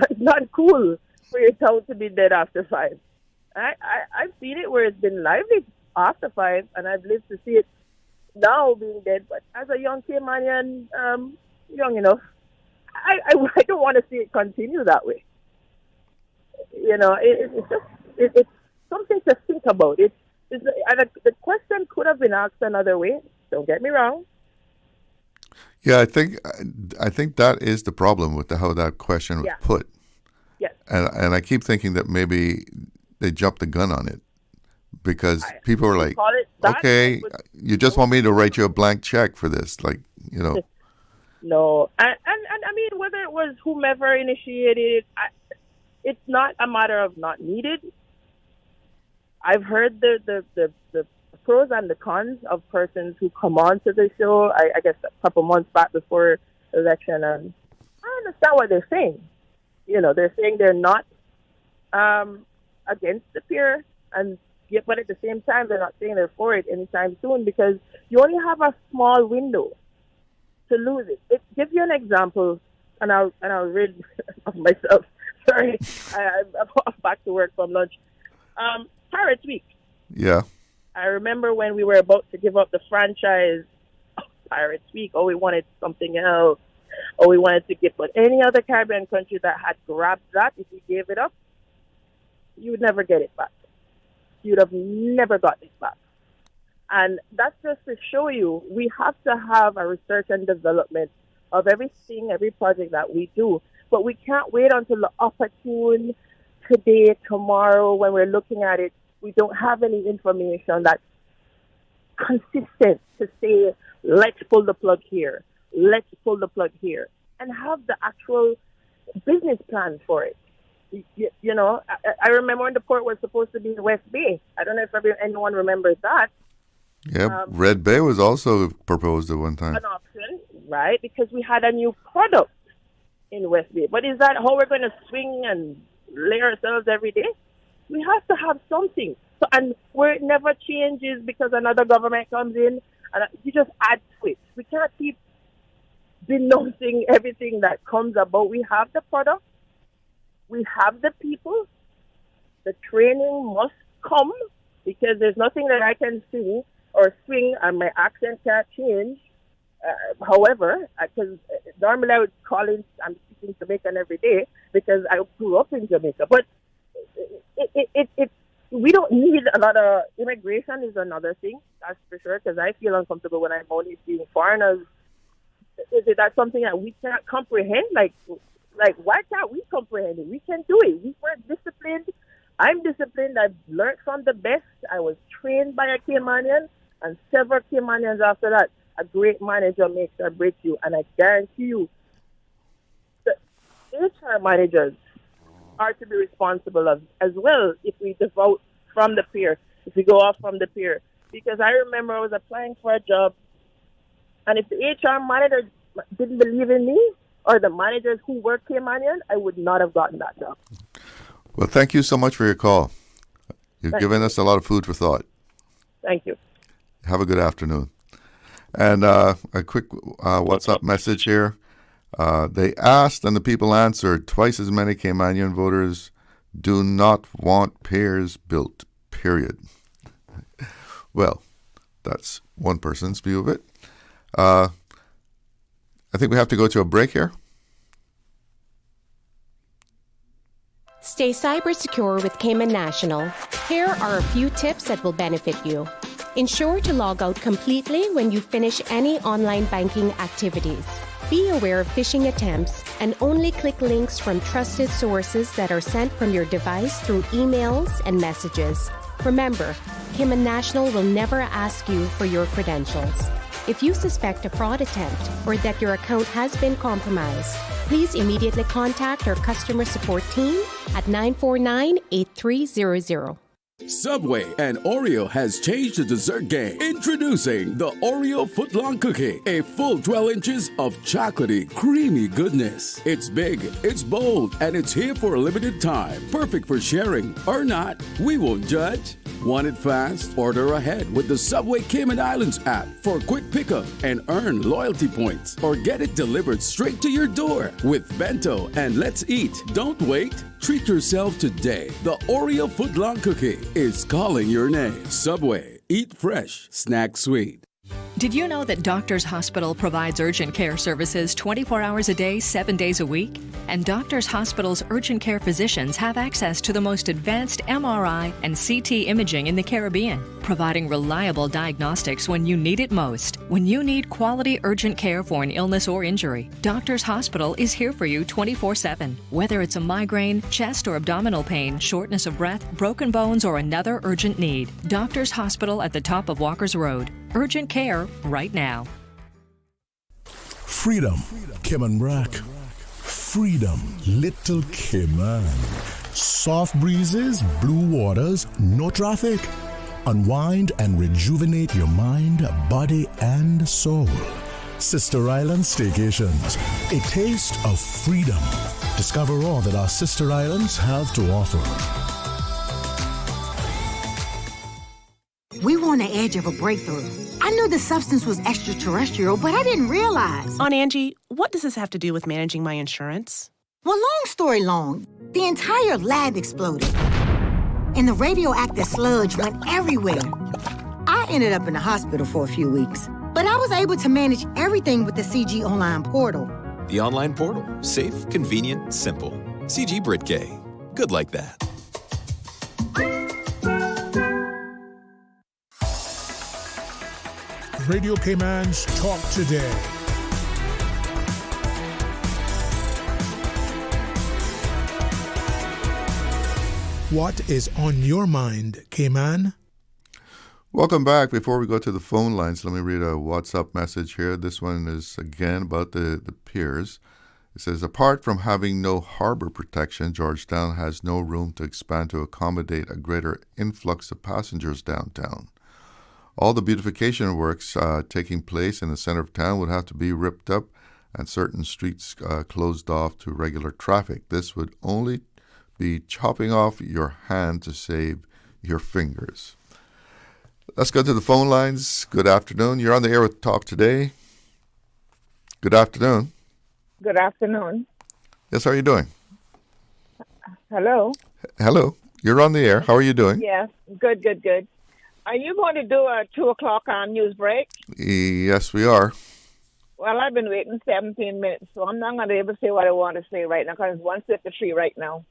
It's not cool for your town to be dead after 5. I've seen it where it's been lively after 5, and I've lived to see it now being dead. But as a young Caymanian, young enough, I don't want to see it continue that way. You know, it's something to think about. The question could have been asked another way. Don't get me wrong. Yeah, I think that is the problem with how that question was put. Yes. And I keep thinking that maybe they jumped the gun on it, because people are like, okay, you just want me to write you a blank check for this, like, you know. No, and I mean, whether it was whomever initiated it, it's not a matter of not needed. I've heard the pros and the cons of persons who come on to the show, I guess a couple months back before the election, and I understand what they're saying. They're saying they're not against the peer, but at the same time, they're not saying they're for it anytime soon, because you only have a small window to lose it. Give you an example, and I'll rid of myself. Sorry, I'm back to work from lunch. Pirates Week. Yeah. I remember when we were about to give up the franchise of Pirates Week. We wanted something else. We wanted to give, but any other Caribbean country that had grabbed that, if we gave it up, you would never get it back. You'd have never got it back. And that's just to show you, we have to have a research and development of everything, every project that we do. But we can't wait until the opportune today, tomorrow, when we're looking at it. We don't have any information that's consistent to say, let's pull the plug here, let's pull the plug here, and have the actual business plan for it. I remember when the port was supposed to be in West Bay. I don't know if anyone remembers that. Yeah, Red Bay was also proposed at one time. An option, right? Because we had a new product in West Bay. But is that how we're going to swing and lay ourselves every day? We have to have something. So, and where it never changes because another government comes in and you just add to it. We can't keep denouncing everything that comes about. We have the product. We have the people. The training must come, because there's nothing that I can sing or swing and my accent can't change. However, because normally I would call in, I'm speaking Jamaican every day because I grew up in Jamaica. But we don't need a lot of immigration is another thing, that's for sure, because I feel uncomfortable when I'm only seeing foreigners. Is that something that we can't comprehend? Like, why can't we comprehend it? We can do it. We were disciplined. I'm disciplined. I've learned from the best. I was trained by a Caymanian, and several Caymanians after that. A great manager makes or breaks you, and I guarantee you, the HR managers are to be responsible of as well if we devote from the peer, if we go off from the peer. Because I remember I was applying for a job, and if the HR manager didn't believe in me, or the managers who were Caymanian, I would not have gotten that job. Well, thank you so much for your call. You've given us a lot of food for thought. Thank you. Have a good afternoon. And a quick WhatsApp message here. They asked and the people answered. Twice as many Caymanian voters do not want piers built, period. Well, that's one person's view of it. I think we have to go to a break here. Stay cyber secure with Cayman National. Here are a few tips that will benefit you. Ensure to log out completely when you finish any online banking activities. Be aware of phishing attempts and only click links from trusted sources that are sent from your device through emails and messages. Remember, Cayman National will never ask you for your credentials. If you suspect a fraud attempt or that your account has been compromised, please immediately contact our customer support team at 949-8300. Subway and Oreo has changed the dessert game. Introducing the Oreo Footlong Cookie, a full 12 inches of chocolatey, creamy goodness. It's big, it's bold, and it's here for a limited time. Perfect for sharing or not. We won't judge. Want it fast? Order ahead with the Subway Cayman Islands app for quick pickup and earn loyalty points. Or get it delivered straight to your door with Bento and Let's Eat. Don't wait. Treat yourself today. The Oreo Footlong Cookie is calling your name. Subway. Eat fresh. Snack sweet. Did you know that Doctors Hospital provides urgent care services 24 hours a day, 7 days a week? And Doctors Hospital's urgent care physicians have access to the most advanced MRI and CT imaging in the Caribbean, providing reliable diagnostics when you need it most. When you need quality urgent care for an illness or injury, Doctors Hospital is here for you 24/7. Whether it's a migraine, chest or abdominal pain, shortness of breath, broken bones, or another urgent need, Doctors Hospital at the top of Walker's Road. Urgent care right now. Freedom, Cayman Brack. Freedom, Little Cayman. Soft breezes, blue waters, no traffic. Unwind and rejuvenate your mind, body, and soul. Sister Island Staycations, a taste of freedom. Discover all that our sister islands have to offer. We were on the edge of a breakthrough. I knew the substance was extraterrestrial, but I didn't realize. Aunt Angie, what does this have to do with managing my insurance? Well, long story long, the entire lab exploded, and the radioactive sludge went everywhere. I ended up in the hospital for a few weeks, but I was able to manage everything with the CG Online portal. The online portal. Safe, convenient, simple. CG Britgay. Good like that. Radio Cayman's Talk Today. What is on your mind, Cayman? Welcome back. Before we go to the phone lines, let me read a WhatsApp message here. This one is again about the piers. It says, apart from having no harbor protection, Georgetown has no room to expand to accommodate a greater influx of passengers downtown. All the beautification works taking place in the center of town would have to be ripped up and certain streets closed off to regular traffic. This would only be chopping off your hand to save your fingers. Let's go to the phone lines. Good afternoon. You're on the air with Talk Today. Good afternoon. Good afternoon. Yes, how are you doing? Hello. Hello. You're on the air. How are you doing? Yes. Good. Are you going to do a 2 o'clock on news break? Yes, we are. Well, I've been waiting 17 minutes, so I'm not going to be able to say what I want to say right now because it's 1:53 right now.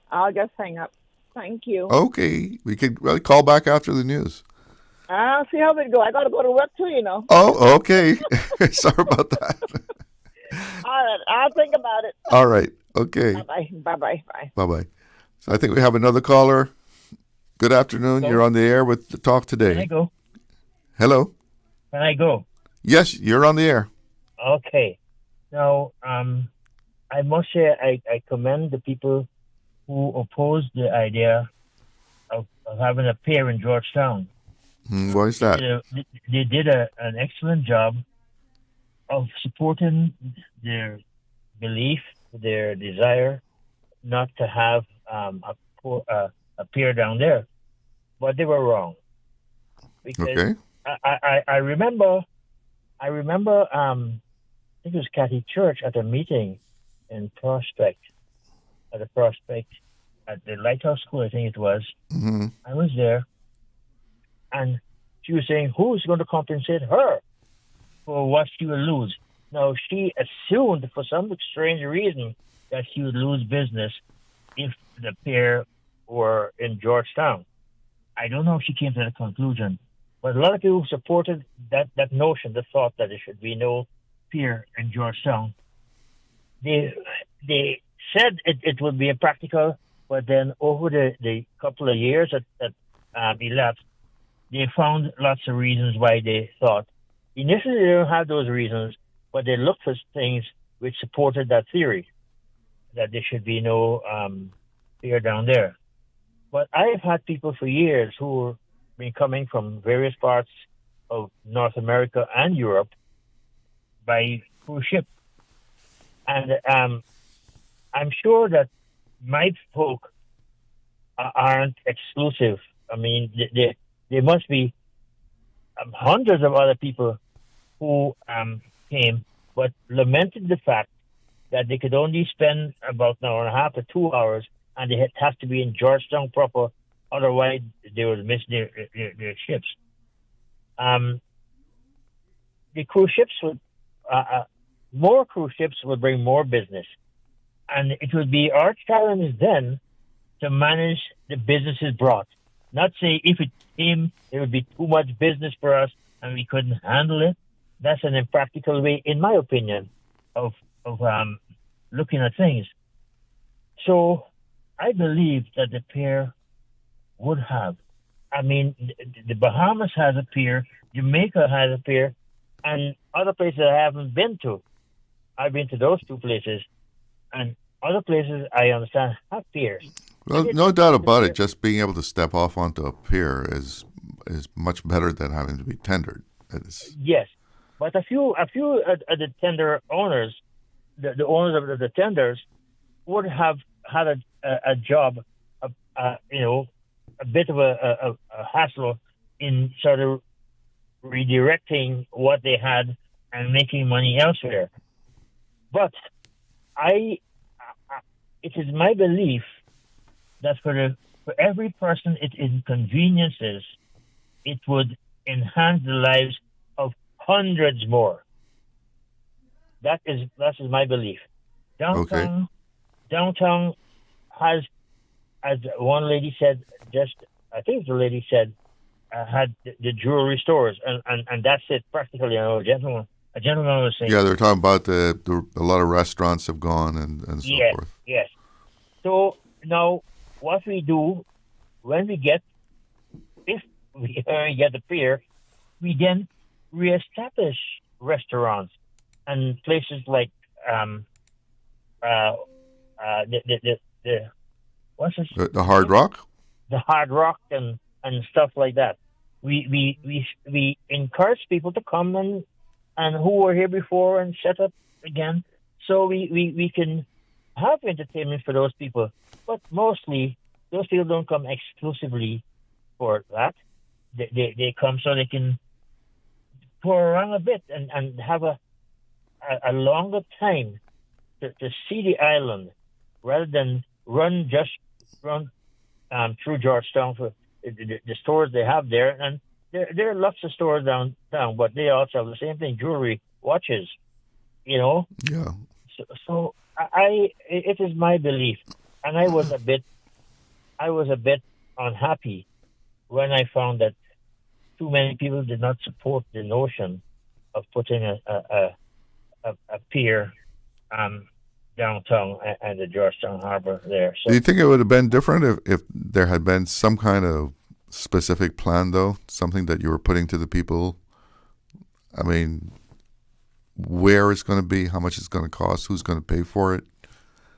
I'll just hang up. Thank you. Okay. We could call back after the news. I'll see how it goes. I got to go to work too, you know. Oh, okay. Sorry about that. All right. I'll think about it. All right. Okay. Bye-bye. Bye-bye. Bye. Bye-bye. So I think we have another caller. Good afternoon. Hello. You're on the air with the Talk Today. Can I go? Hello. Can I go? Yes, you're on the air. Okay. Now, I must say I commend the people who opposed the idea of having a pier in Georgetown. Why is that? They did an excellent job of supporting their belief, their desire not to have a pier down there. But they were wrong. Because okay. I remember, I think it was Kathy Church at a meeting in Prospect, at the Lighthouse School, I think it was. Mm-hmm. I was there, and she was saying, who's going to compensate her for what she will lose? Now, she assumed, for some strange reason, that she would lose business if the pier were in Georgetown. I don't know if she came to that conclusion, but a lot of people supported that notion, the thought that there should be no pier in Georgetown. They said it would be impractical, but then over the couple of years that elapsed, they found lots of reasons why they thought. Initially, they didn't have those reasons, but they looked for things which supported that theory, that there should be no pier down there. But I have had people for years who have been coming from various parts of North America and Europe by cruise ship. And I'm sure that my folk aren't exclusive. I mean, there must be hundreds of other people who came, but lamented the fact that they could only spend about an hour and a half to 2 hours, and they have to be in Georgetown proper, otherwise they would miss their ships. The cruise ships would, more cruise ships would bring more business, and it would be our challenge then to manage the businesses brought. Not say if it came, it would be too much business for us and we couldn't handle it. That's an impractical way, in my opinion, of looking at things. So I believe that the pier would have. I mean, the Bahamas has a pier, Jamaica has a pier, and other places I haven't been to. I've been to those two places, and other places I understand have piers. Well, no doubt about it. Just being able to step off onto a pier is much better than having to be tendered. Yes, but a few of the tender owners, the owners of the tenders, would have had a job, a bit of a hassle in sort of redirecting what they had and making money elsewhere. But it is my belief that for every person it inconveniences, it would enhance the lives of hundreds more. That is my belief. Downtown has, as one lady said, I think the lady said, had the jewelry stores, and that's it practically. I know a gentleman was saying. Yeah, they're talking about a lot of restaurants have gone and so forth. Yes. So now, what we do when we get the pier, we then reestablish restaurants and places like what's this? The Hard Rock. The Hard Rock and stuff like that. We encourage people to come and who were here before and set up again, so we can have entertainment for those people. But mostly, those people don't come exclusively for that. They come so they can tour around a bit and have a longer time to see the island, rather than run through Georgetown for the stores they have there. And there are lots of stores downtown, but they also have the same thing: jewelry, watches. Yeah. So it is my belief, and I was a bit unhappy when I found that too many people did not support the notion of putting a pier downtown and the Georgetown Harbor there. So, do you think it would have been different if there had been some kind of specific plan, though? Something that you were putting to the people? I mean, where it's going to be, how much it's going to cost, who's going to pay for it?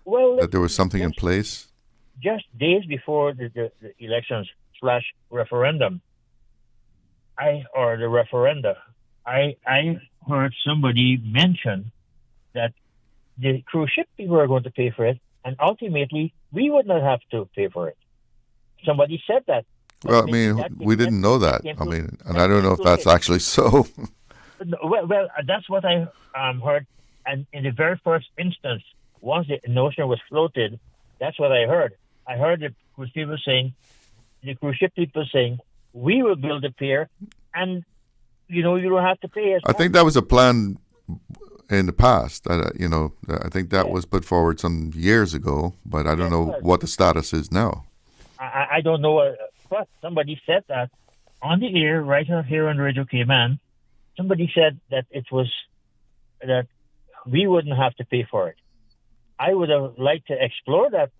Well, that there was something in place? Just days before the elections / referendum, I heard somebody mention that the cruise ship people are going to pay for it, and ultimately we would not have to pay for it. Somebody said that. Well, I mean, we didn't know that. I mean, and I don't know if that's actually so. Well, that's what I heard. And in the very first instance, once the notion was floated, that's what I heard. I heard the cruise ship people saying, we will build a pier, and, you don't have to pay us. I think that was a plan in the past. I think that was put forward some years ago, but I don't know what the status is now. I don't know, but somebody said that on the air, right here on Radio Cayman. Somebody said that that we wouldn't have to pay for it. I would have liked to explore that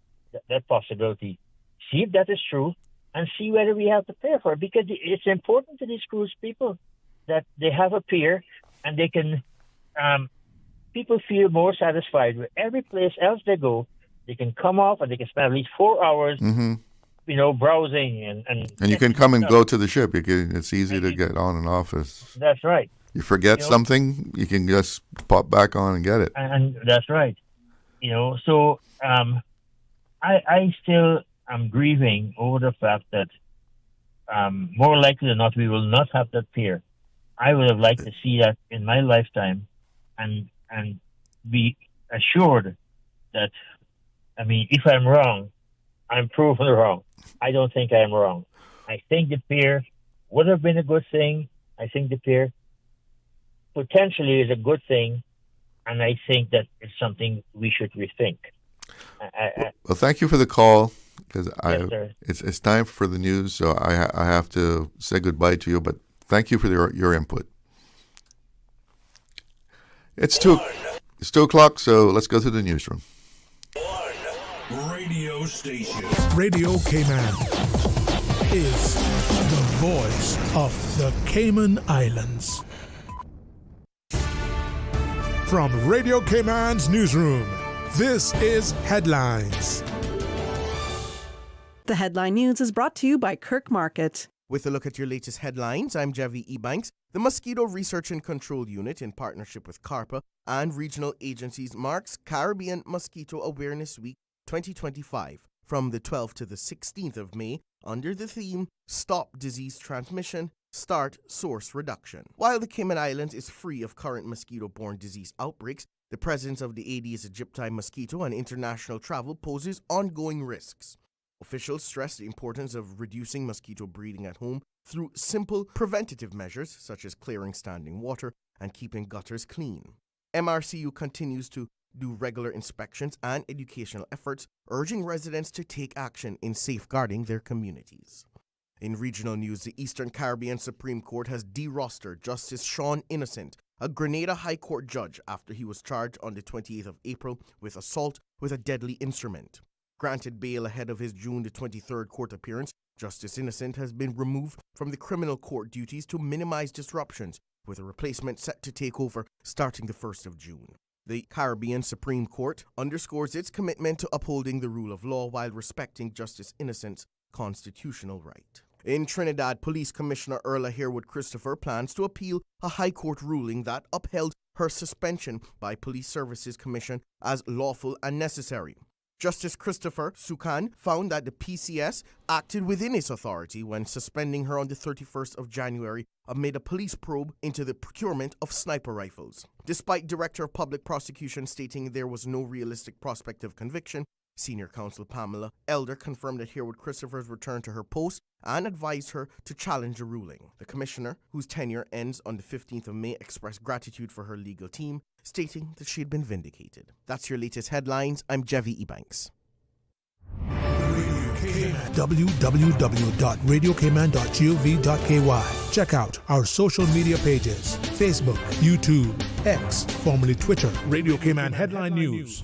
possibility, see if that is true, and see whether we have to pay for it, because it's important to these cruise people that they have a pier and they can. People feel more satisfied with every place else they go. They can come off and they can spend at least 4 hours. Mm-hmm. Browsing and you can come and go to the ship. It's easy to get on and off. That's right. You forget something, you can just pop back on and get it. And that's right. So I still am grieving over the fact that more likely than not we will not have that pier. I would have liked to see that in my lifetime, and be assured that, if I'm wrong, I'm proven wrong. I don't think I'm wrong. I think the pier would have been a good thing. I think the pier potentially is a good thing, and I think that it's something we should rethink. Well, thank you for the call, because yes, it's time for the news, so I have to say goodbye to you, but thank you for your input. It's 2 o'clock, so let's go to the newsroom. Radio station. Radio Cayman is the voice of the Cayman Islands. From Radio Cayman's newsroom, this is Headlines. The headline news is brought to you by Kirk Market. With a look at your latest headlines, I'm Javi Ebanks. The Mosquito Research and Control Unit, in partnership with CARPA and regional agencies, marks Caribbean Mosquito Awareness Week 2025 from the 12th to the 16th of May under the theme Stop Disease Transmission, Start Source Reduction. While the Cayman Islands is free of current mosquito-borne disease outbreaks, the presence of the Aedes aegypti mosquito and international travel poses ongoing risks. Officials stress the importance of reducing mosquito breeding at home through simple preventative measures such as clearing standing water and keeping gutters clean. MRCU continues to do regular inspections and educational efforts, urging residents to take action in safeguarding their communities. In regional news, the Eastern Caribbean Supreme Court has derostered Justice Sean Innocent, a Grenada High Court judge, after he was charged on the 28th of April with assault with a deadly instrument. Granted bail ahead of his June the 23rd court appearance, Justice Innocent has been removed from the criminal court duties to minimize disruptions, with a replacement set to take over starting the 1st of June. The Caribbean Supreme Court underscores its commitment to upholding the rule of law while respecting Justice Innocent's constitutional right. In Trinidad, Police Commissioner Erla Harewood Christopher plans to appeal a High Court ruling that upheld her suspension by Police Services Commission as lawful and necessary. Justice Christopher Sukan found that the PCS acted within its authority when suspending her on the 31st of January amid a police probe into the procurement of sniper rifles. Despite Director of Public Prosecution stating there was no realistic prospect of conviction, Senior Counsel Pamela Elder confirmed that Harewood Christopher's return to her post and advised her to challenge the ruling. The commissioner, whose tenure ends on the 15th of May, expressed gratitude for her legal team, stating that she had been vindicated. That's your latest headlines. I'm Javi Ebanks. www.radiocayman.gov.ky. Check out our social media pages: Facebook, YouTube, X, formerly Twitter, Radio Cayman Headline News.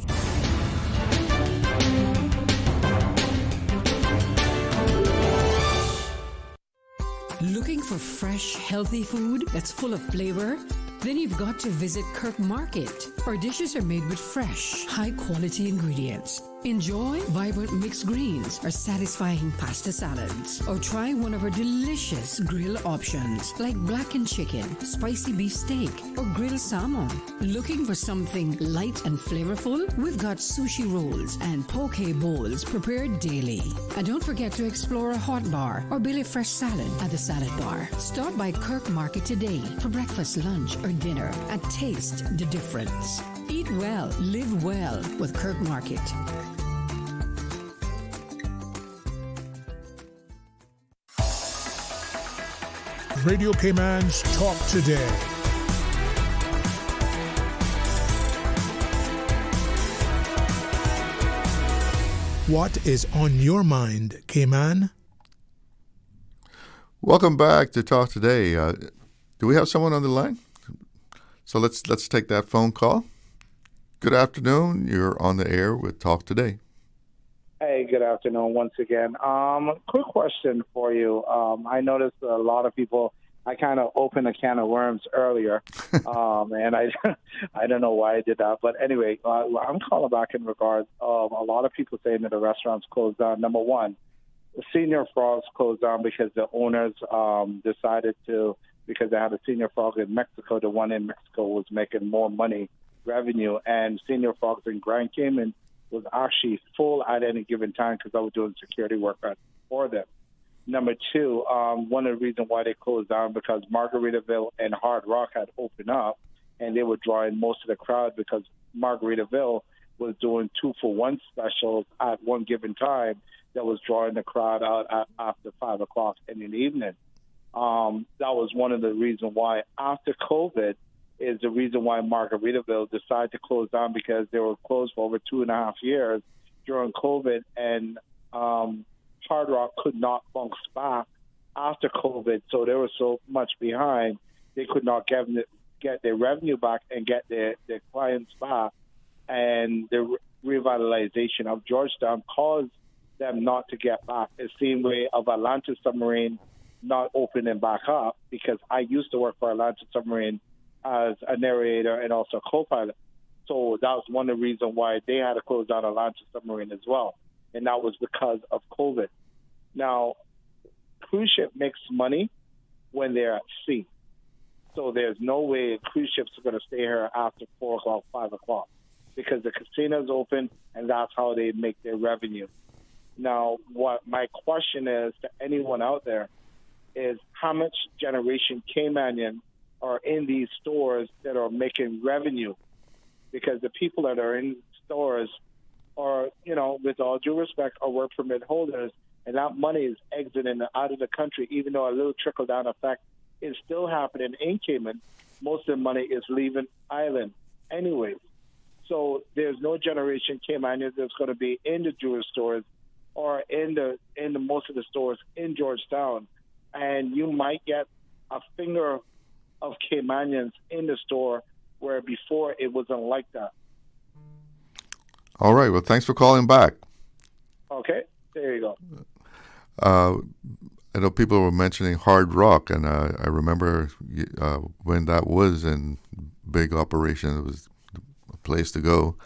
Looking for fresh, healthy food that's full of flavor? Then you've got to visit Kirk Market. Our dishes are made with fresh, high-quality ingredients. Enjoy vibrant mixed greens or satisfying pasta salads. Or try one of our delicious grill options like blackened chicken, spicy beef steak, or grilled salmon. Looking for something light and flavorful? We've got sushi rolls and poke bowls prepared daily. And don't forget to explore a hot bar or Billy Fresh salad at the salad bar. Stop by Kirk Market today for breakfast, lunch, or dinner and taste the difference. Eat well, live well with Kirk Market. Radio Cayman's Talk Today. What is on your mind, Cayman? Welcome back to Talk Today. Do we have someone on the line? So let's take that phone call. Good afternoon. You're on the air with Talk Today. Hey, good afternoon once again. Quick question for you. I noticed a lot of people, I kind of opened a can of worms earlier, and I don't know why I did that. But anyway, I'm calling back in regards of a lot of people saying that the restaurants closed down. Number one, the Senior Frogs closed down because the owners decided to, because they had a Senior Frog in Mexico, the one in Mexico was making more money, revenue, and Senior Frogs in Grand Cayman was actually full at any given time because I was doing security work for them. Number two, one of the reasons why they closed down because Margaritaville and Hard Rock had opened up, and they were drawing most of the crowd because Margaritaville was doing 2-for-1 specials at one given time that was drawing the crowd out after 5 o'clock in the evening. That was one of the reasons why after COVID is the reason why Margaritaville decided to close down because they were closed for over 2.5 years during COVID, and Hard Rock could not bounce back after COVID, so they were so much behind they could not get their revenue back and get their clients back, and the revitalization of Georgetown caused them not to get back. The same way of Atlantic Submarine not opening back up, because I used to work for Atlantic Submarine as a narrator and also a co-pilot. So that was one of the reasons why they had to close down Atlantic Submarine as well. And that was because of COVID. Now, cruise ship makes money when they're at sea. So there's no way cruise ships are going to stay here after 4 o'clock, 5 o'clock, because the casino's open and that's how they make their revenue. Now, what my question is to anyone out there is how much Generation Caymanian are in these stores that are making revenue? Because the people that are in stores are, with all due respect, are work permit holders, and that money is exiting out of the country, even though a little trickle-down effect is still happening in Cayman. Most of the money is leaving island anyway. So there's no Generation Caymanian that's going to be in the jewelry stores or in the most of the stores in Georgetown. And you might get a finger of Caymanians in the store where before it wasn't like that. All right. Well, thanks for calling back. Okay. There you go. I know people were mentioning Hard Rock, and I remember when that was in big operation. It was a place to go.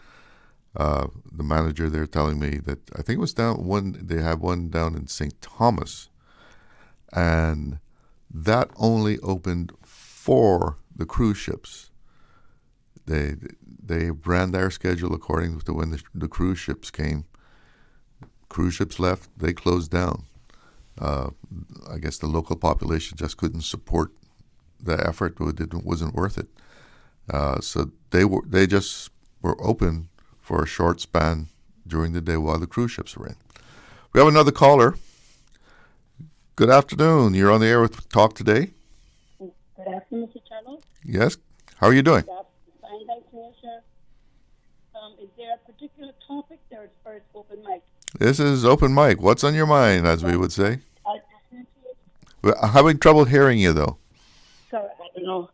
The manager there telling me that I think it was they had one down in St. Thomas, and that only opened for the cruise ships. They ran their schedule according to when the cruise ships came. Cruise ships left, they closed down. I guess the local population just couldn't support the effort. It wasn't worth it. So they just were open for a short span during the day while the cruise ships were in. We have another caller. Good afternoon. You're on the air with Talk Today. Good afternoon, Mr. Channel. Yes. How are you doing? Fine, thank you, sir. Is there a particular topic there is first open mic? This is open mic. What's on your mind, as we would say? I'm having trouble hearing you, though. Sorry, I don't know.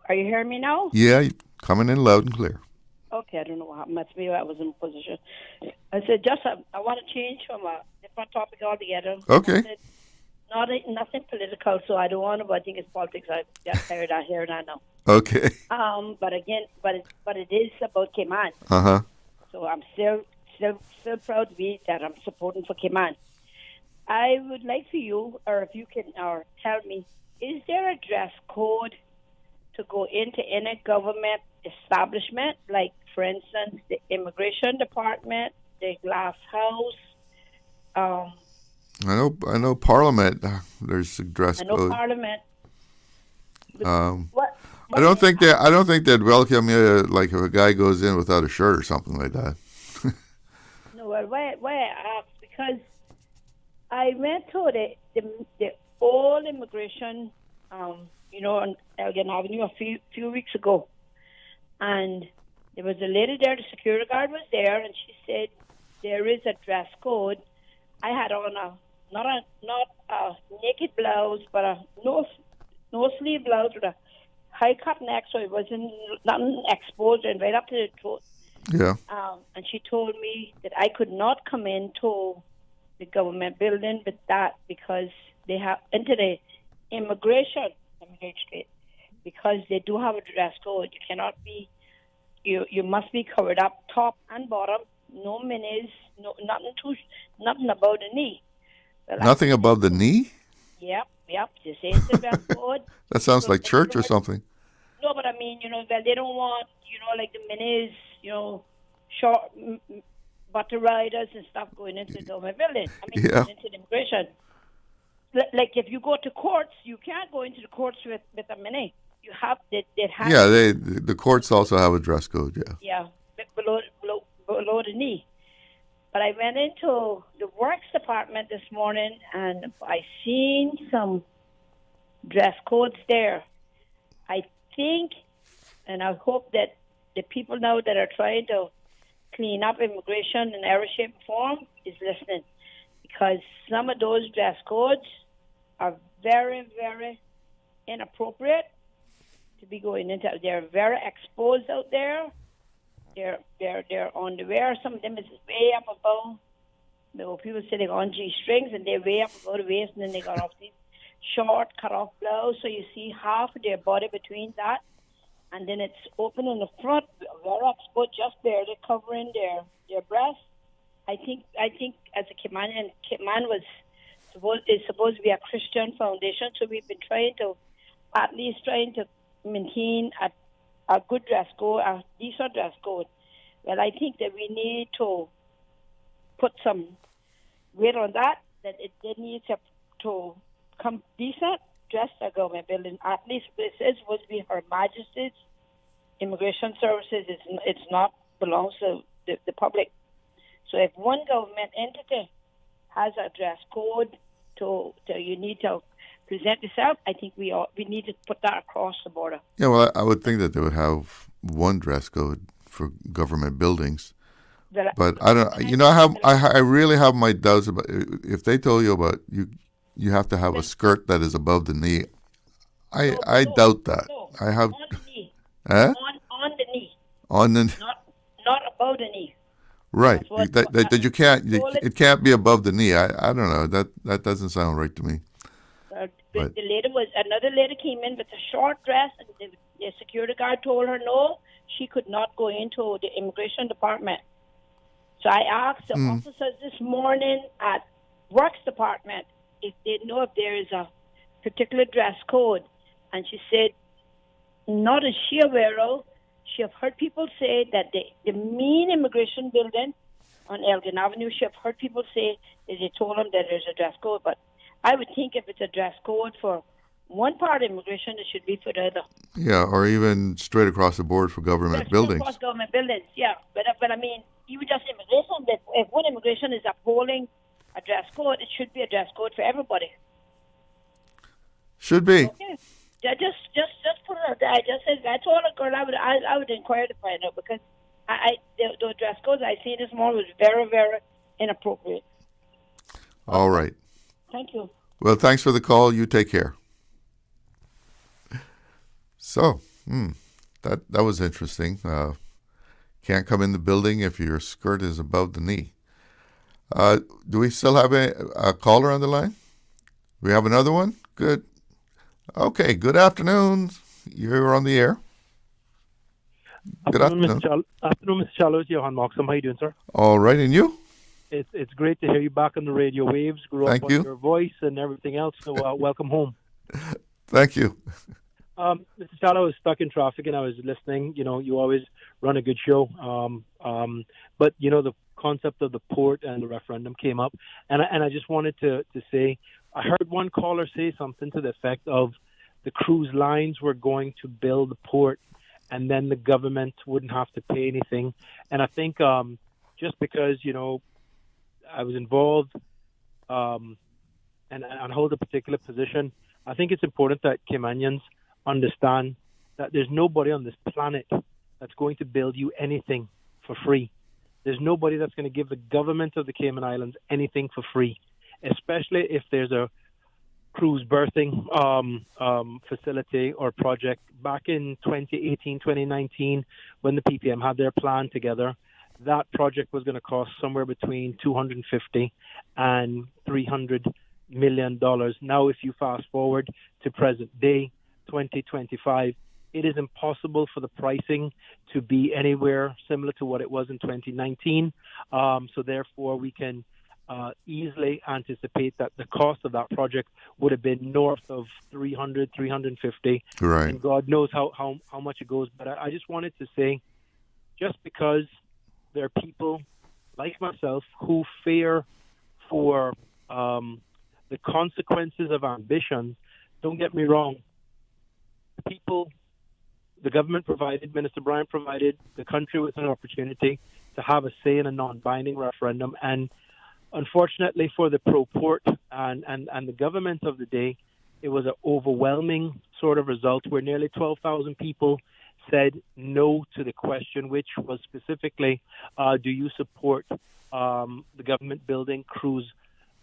Are you hearing me now? Yeah, coming in loud and clear. Okay, I don't know what happened. Maybe I was in position. I said, I want to change from a different topic altogether. Okay. Nothing political, so I don't want to, but I think it's politics. I got tired of hearing that now. Okay. But it is about Cayman. Uh-huh. So I'm still proud to be that I'm supporting for Cayman. I would like for you, or if you can, or tell me, is there a dress code to go into any government establishment, like, for instance, the immigration department, the glass house? I know Parliament. There's a dress code. I know Parliament. I don't think they'd welcome you like if a guy goes in without a shirt or something like that. No, well, why I asked, because I went to the old immigration, on Elgin Avenue a few weeks ago, and there was a lady there. The security guard was there, and she said there is a dress code. I had on not a naked blouse, but a no sleeve blouse with a high cut neck, so it wasn't nothing exposed and right up to the throat. Yeah. And she told me that I could not come into the government building with that because they have into the immigration. Let me get straight. Because they do have a dress code. You cannot be. You must be covered up top and bottom. No minis. No nothing above the knee. Well, nothing above the knee? Yep. This is the dress code. That sounds like church or something. No, but I mean, well, they don't want, like the minis, short butter riders and stuff going into the government building. Going into the immigration. Like if you go to courts, you can't go into the courts with a mini. You have they have. Yeah, the courts also have a dress code. Yeah. Yeah, below the knee. But I went into the works department this morning and I seen some dress codes there. I think, and I hope that the people now that are trying to clean up immigration in every shape and form is listening, because some of those dress codes are very, very inappropriate to be going into. They're very exposed out there. They're on the wear. Some of them is way up above. People sitting on G strings and they're way up above the waist, and then they got off these short cut off blouse, so you see half of their body between that, and then it's open in the front, very exposed, just barely covering their breasts. I think as a Cayman was It's supposed to be a Christian foundation, so we've been trying to maintain a good dress code, a decent dress code. Well, I think that we need to put some weight on that it needs to come decent dressed a government building. At least this is supposed to be Her Majesty's Immigration Services. It's not belongs to the public. So if one government entity has a dress code to you need to present yourself, I think we need to put that across the border. Yeah, well, I would think that they would have one dress code for government buildings. But I don't. You know, I really have my doubts about if they told you about you have to have a skirt that is above the knee. I doubt that. I have. On the knee. Eh? On the knee. On the. Not above the knee. Right. That you can't. It can't be above the knee. I don't know. That doesn't sound right to me. Another lady came in with a short dress, and the security guard told her no, she could not go into the immigration department. So I asked the officers this morning at Works Department if they know if there is a particular dress code, and she said not as she aware of. She have heard people say that the main immigration building on Elgin Avenue, she have heard people say that they told them that there's a dress code, but I would think if it's a dress code for one part of immigration, it should be for the other. Yeah, or even straight across the board for government buildings. Across government buildings, yeah. But I mean, even just immigration, that if one immigration is upholding a dress code, it should be a dress code for everybody. Should be. Okay. Just put it out there. I told a girl I would inquire to find out because the dress codes I see this morning was very, very inappropriate. All right. Thank you. Well, thanks for the call. You take care. So, that was interesting. Can't come in the building if your skirt is above the knee. Do we still have a caller on the line? We have another one? Good. Okay, good afternoon. You're on the air. Good afternoon. Afternoon, Mr. Challows. Johan Moxham. How are you doing, sir? All right, and you? It's great to hear you back on the radio waves. Grew up on your voice and everything else, so welcome home. Thank you. Mr. Challows, I was stuck in traffic and I was listening. You know, you always run a good show. But, you know, the concept of the port and the referendum came up. And I just wanted to say, I heard one caller say something to the effect of the cruise lines were going to build the port and then the government wouldn't have to pay anything. And I think just because, you know, I was involved and hold a particular position, I think it's important that Caymanians understand that there's nobody on this planet that's going to build you anything for free. There's nobody that's going to give the government of the Cayman Islands anything for free, especially if there's a cruise berthing facility or project. Back in 2018, 2019, when the PPM had their plan together, that project was going to cost somewhere between $250 and $300 million. Now, if you fast forward to present day, 2025, it is impossible for the pricing to be anywhere similar to what it was in 2019. So therefore, we can easily anticipate that the cost of that project would have been north of 300, 350. Right. And God knows how much it goes. But I just wanted to say, just because there are people like myself who fear for the consequences of ambition, don't get me wrong. People, the government provided, Minister Bryan provided the country with an opportunity to have a say in a non-binding referendum. And unfortunately for the pro-port and the government of the day, it was an overwhelming sort of result where nearly 12,000 people said no to the question, which was specifically, do you support the government building cruise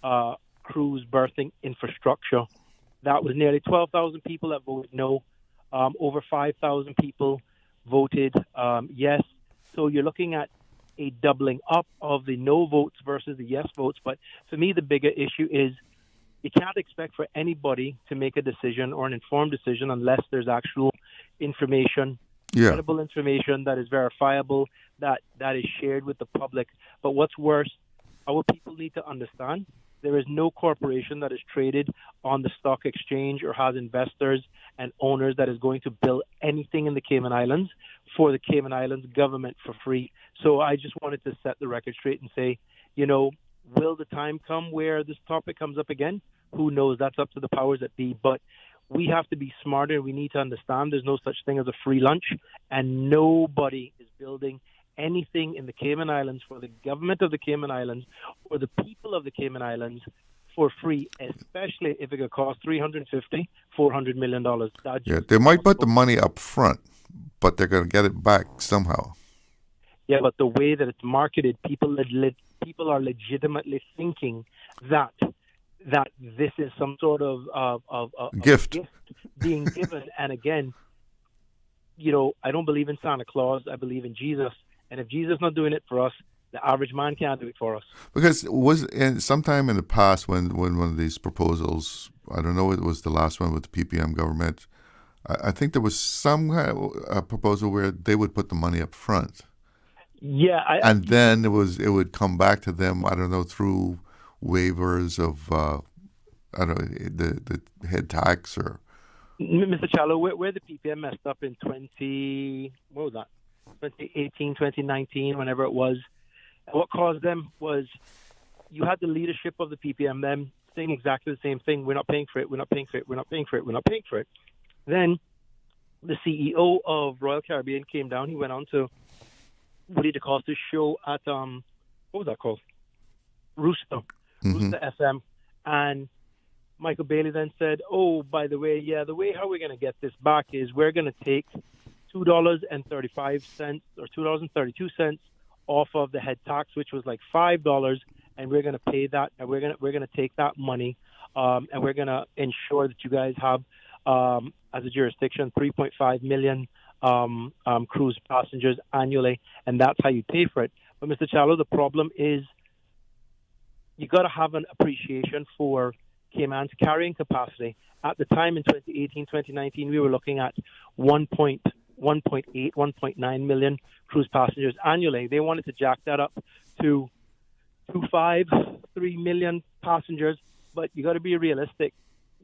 berthing infrastructure? That was nearly 12,000 people that voted no. Over 5,000 people voted yes. So you're looking at a doubling up of the no votes versus the yes votes. But for me, the bigger issue is you can't expect for anybody to make a decision or an informed decision unless there's actual information, credible information that is verifiable, that is shared with the public. But what's worse, our people need to understand There is no corporation that is traded on the stock exchange or has investors and owners that is going to build anything in the Cayman Islands for the Cayman Islands government for free. So I just wanted to set the record straight and say, will the time come where this topic comes up again? Who knows? That's up to the powers that be. But we have to be smarter. We need to understand there's no such thing as a free lunch, and nobody is building anything in the Cayman Islands for the government of the Cayman Islands or the people of the Cayman Islands for free, especially if it could cost $350, $400 million. Yeah, they might put the money up front, but they're going to get it back somehow. Yeah, but the way that it's marketed, people are legitimately thinking that this is some sort of gift being given. And again, I don't believe in Santa Claus. I believe in Jesus. And if Jesus is not doing it for us, the average man can't do it for us. Because sometime in the past when one of these proposals, I don't know, it was the last one with the PPM government, I think there was some kind of a proposal where they would put the money up front. Yeah. And then it would come back to them, I don't know, through waivers of, the head tax or... Mr. Chalo, where the PPM messed up in 2018, 2019, whenever it was, what caused them was you had the leadership of the PPM then saying exactly the same thing. We're not paying for it. We're not paying for it. We're not paying for it. We're not paying for it. Then the CEO of Royal Caribbean came down. He went on to Woody DeCosta's show at, what was that called? Rooster FM. And Michael Bailey then said, oh, by the way, the way how we're going to get this back is we're going to take $2.35 or $2.32 off of the head tax, which was like $5, and we're going to pay that, and we're going to take that money, and we're going to ensure that you guys have, as a jurisdiction, 3.5 million cruise passengers annually, and that's how you pay for it. But Mr. Chalo, the problem is you got to have an appreciation for Cayman's carrying capacity. At the time in 2018, 2019, we were looking at 1.8, 1.9 million cruise passengers annually. They wanted to jack that up to 2.5, 3 million passengers, but you got to be realistic.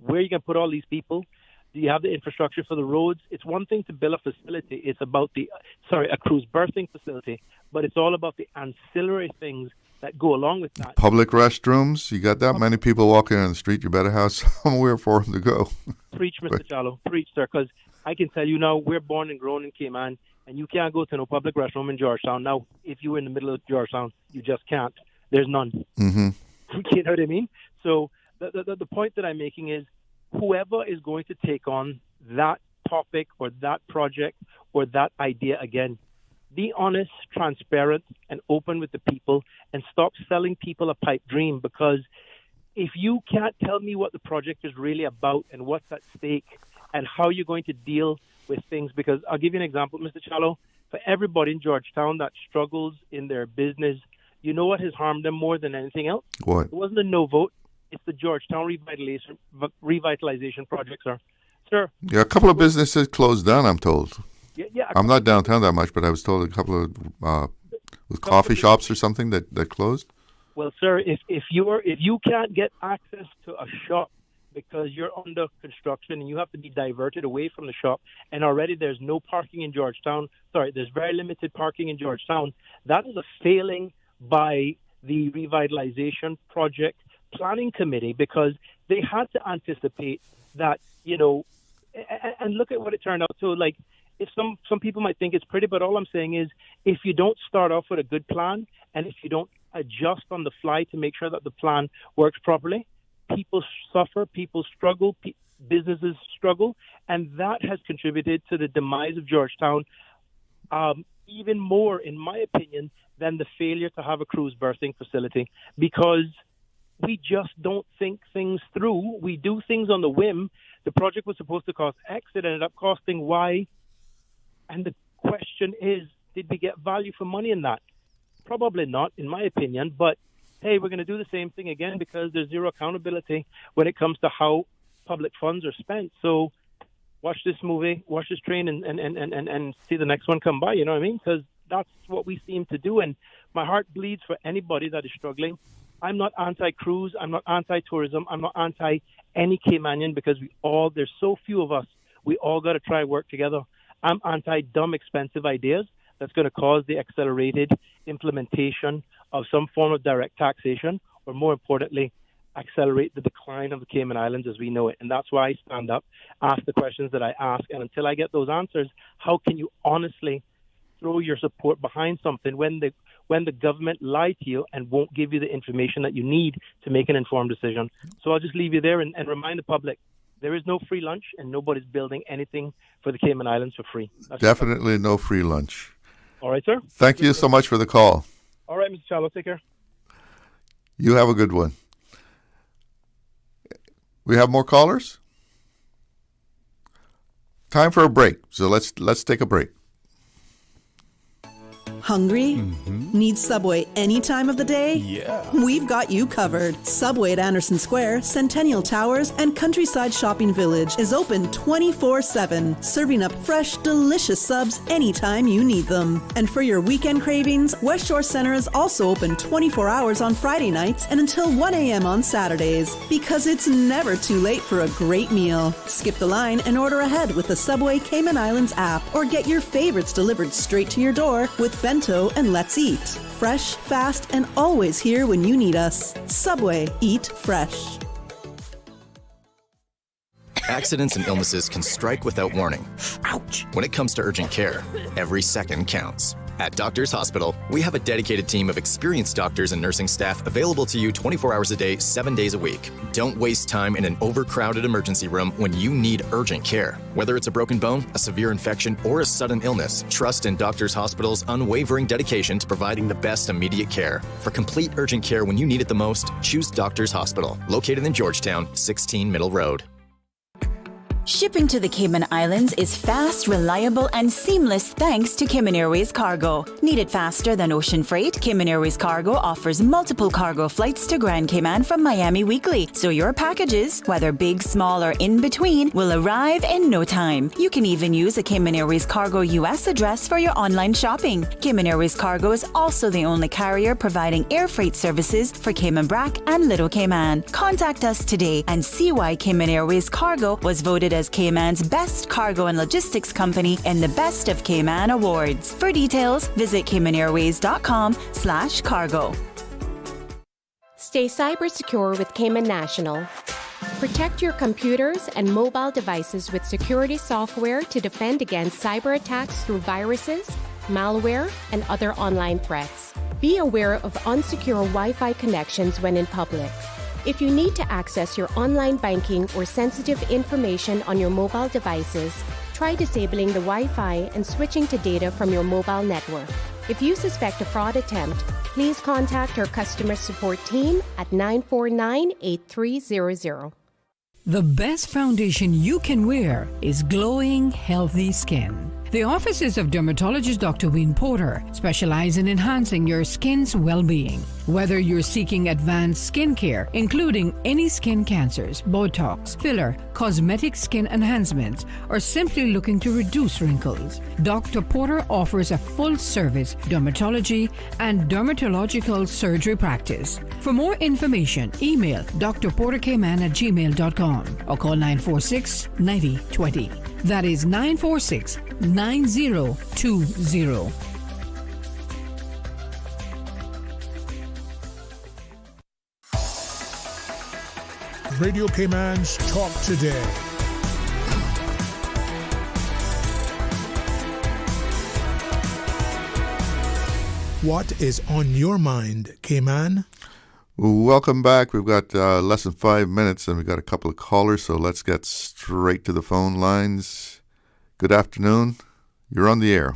Where are you going to put all these people? Do you have the infrastructure for the roads? It's one thing to build a facility. It's about a cruise berthing facility, but it's all about the ancillary things that go along with that. Public restrooms. You got that many people walking on the street, you better have somewhere for them to go. Preach, Mr. Chalo. Preach, sir, because I can tell you now, we're born and grown in Cayman, and you can't go to no public restroom in Georgetown. Now, if you're in the middle of Georgetown, you just can't. There's none. Mm-hmm. You know what I mean? So the point that I'm making is whoever is going to take on that topic or that project or that idea again, be honest, transparent, and open with the people, and stop selling people a pipe dream, because if you can't tell me what the project is really about and what's at stake and how you're going to deal with things, because I'll give you an example, Mr. Chalo, for everybody in Georgetown that struggles in their business, you know what has harmed them more than anything else? What? It wasn't a no vote. It's the Georgetown revitalization project, sir. Sir. Yeah, a couple of businesses closed down, I'm told. Yeah, I'm not downtown that much, but I was told a couple of with coffee shops or something that closed. Well, sir, if you can't get access to a shop because you're under construction and you have to be diverted away from the shop, and already there's no parking in Georgetown. Sorry, there's very limited parking in Georgetown. That is a failing by the revitalization project planning committee, because they had to anticipate that, and look at what it turned out to. Like, if some people might think it's pretty, but all I'm saying is if you don't start off with a good plan and if you don't adjust on the fly to make sure that the plan works properly, people suffer, people struggle, businesses struggle, and that has contributed to the demise of Georgetown even more, in my opinion, than the failure to have a cruise berthing facility, because we just don't think things through. We do things on the whim. The project was supposed to cost X. It ended up costing Y. And the question is, did we get value for money in that? Probably not, in my opinion. But, hey, we're going to do the same thing again because there's zero accountability when it comes to how public funds are spent. So watch this movie, watch this train, and see the next one come by, you know what I mean? Because that's what we seem to do. And my heart bleeds for anybody that is struggling I'm not anti-cruise. I'm not anti-tourism. I'm not anti any Caymanian because there's so few of us. We all got to try and work together. I'm anti-dumb, expensive ideas that's going to cause the accelerated implementation of some form of direct taxation, or more importantly, accelerate the decline of the Cayman Islands as we know it. And that's why I stand up, ask the questions that I ask. And until I get those answers, how can you honestly throw your support behind something when the government lie to you and won't give you the information that you need to make an informed decision? So I'll just leave you there and remind the public, there is no free lunch and nobody's building anything for the Cayman Islands for free. Definitely no free lunch. All right, sir. Thank you so much for the call. All right, Mr. Shallow, take care. You have a good one. We have more callers? Time for a break. So let's take a break. Hungry? Need Subway any time of the day? Yeah. We've got you covered. Subway at Anderson Square, Centennial Towers, and Countryside Shopping Village is open 24/7, serving up fresh, delicious subs anytime you need them. And for your weekend cravings, West Shore Center is also open 24 hours on Friday nights and until 1 a.m. on Saturdays, because it's never too late for a great meal. Skip the line and order ahead with the Subway Cayman Islands app, or get your favorites delivered straight to your door with Bento and Let's Eat. Fresh, fast, and always here when you need us. Subway. Eat fresh. Accidents and illnesses can strike without warning. Ouch! When it comes to urgent care, every second counts. At Doctors Hospital, we have a dedicated team of experienced doctors and nursing staff available to you 24 hours a day, 7 days a week. Don't waste time in an overcrowded emergency room when you need urgent care. Whether it's a broken bone, a severe infection, or a sudden illness, trust in Doctors Hospital's unwavering dedication to providing the best immediate care. For complete urgent care when you need it the most, choose Doctors Hospital, located in Georgetown, 16 Middle Road. Shipping to the Cayman Islands is fast, reliable, and seamless thanks to Cayman Airways Cargo. Need it faster than ocean freight? Cayman Airways Cargo offers multiple cargo flights to Grand Cayman from Miami weekly, so your packages, whether big, small, or in between, will arrive in no time. You can even use a Cayman Airways Cargo US address for your online shopping. Cayman Airways Cargo is also the only carrier providing air freight services for Cayman Brac and Little Cayman. Contact us today and see why Cayman Airways Cargo was voted as Cayman's best cargo and logistics company in the Best of Cayman Awards. For details, visit CaymanAirways.com/cargo. Stay cyber secure with Cayman National. Protect your computers and mobile devices with security software to defend against cyber attacks through viruses, malware, and other online threats. Be aware of unsecure Wi-Fi connections when in public. If you need to access your online banking or sensitive information on your mobile devices, try disabling the Wi-Fi and switching to data from your mobile network. If you suspect a fraud attempt, please contact our customer support team at 949-8300. The best foundation you can wear is glowing, healthy skin. The offices of dermatologist Dr. Wayne Porter specialize in enhancing your skin's well-being. Whether you're seeking advanced skin care, including any skin cancers, Botox, filler, cosmetic skin enhancements, or simply looking to reduce wrinkles, Dr. Porter offers a full-service dermatology and dermatological surgery practice. For more information, email drportercayman@gmail.com or call 946-9020. That is 946-9020. Radio Cayman's Talk Today. What is on your mind, Cayman? Welcome back. We've got less than 5 minutes and we've got a couple of callers, so let's get straight to the phone lines. Good afternoon. You're on the air.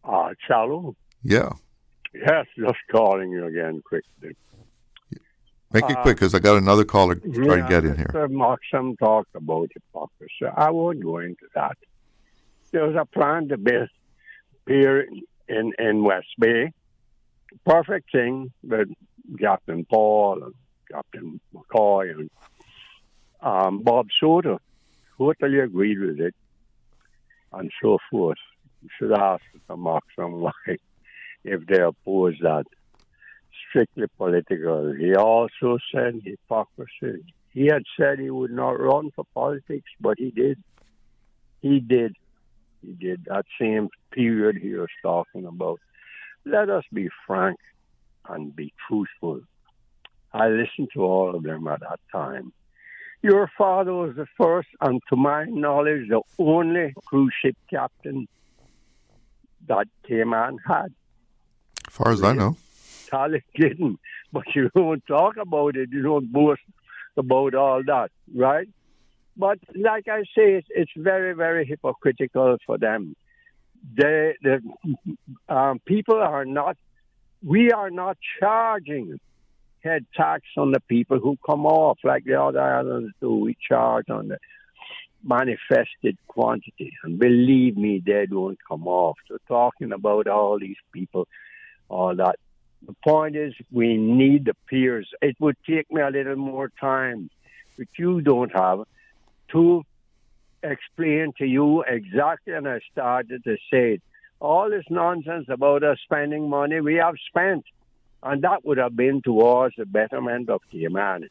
Charlo? Yeah. Yes, just calling you again quickly. Make it quick because I got another caller to try and get in here. Mr. Moxham talked about hypocrisy. I won't go into that. There was a plan to build pier in West Bay. Perfect thing with Captain Paul and Captain McCoy and Bob Soder totally agreed with it and so forth. You should ask Mr. Moxham why, if they oppose that strictly political. He also said hypocrisy. He had said he would not run for politics, but he did. He did. He did. That same period he was talking about. Let us be frank and be truthful. I listened to all of them at that time. Your father was the first, and to my knowledge, the only cruise ship captain that Cayman had. As far as I know. Natalie didn't, but you don't talk about it. You don't boast about all that, right? But like I say, it's very, very hypocritical for them. People are not, we are not charging head tax on the people who come off like the other islands do. We charge on the manifested quantity. And believe me, they don't come off. So talking about all these people, all that. The point is we need the peers. It would take me a little more time, which you don't have, to explain to you exactly, and I started to say it. All this nonsense about us spending money, we have spent. And that would have been towards the betterment of Cayman.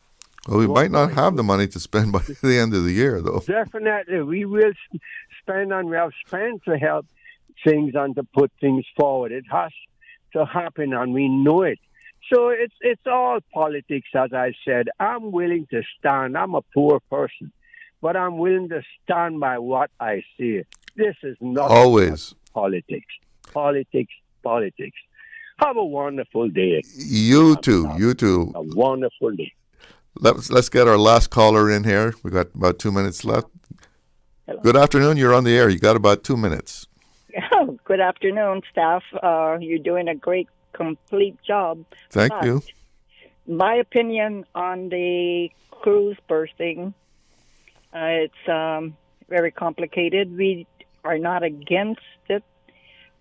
Well, we might not have the money to spend by the end of the year, though. Definitely. We will spend, and we have spent to help things and to put things forward. It has to happen, and we know it. So it's all politics, as I said. I'm willing to stand. I'm a poor person, but I'm willing to stand by what I say. This is not always politics. Politics, politics. Have a wonderful day. You too. You too. A wonderful day. Let's get our last caller in here. We got about 2 minutes left. Hello. Good afternoon. You're on the air. You got about 2 minutes. Good afternoon, staff. You're doing a great, complete job. Thank you. My opinion on the cruise berthing, it's very complicated. We are not against it,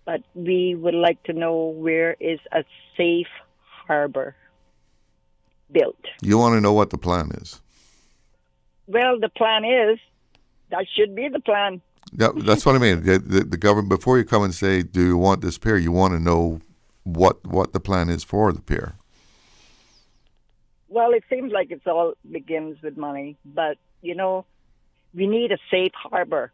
but we would like to know where is a safe harbor built. You want to know what the plan is? Well, the plan is, that should be the plan. Yeah, that's what I mean. The government, before you come and say, do you want this pier, you want to know what the plan is for the pier. Well, it seems like it's all begins with money, but, you know, we need a safe harbor.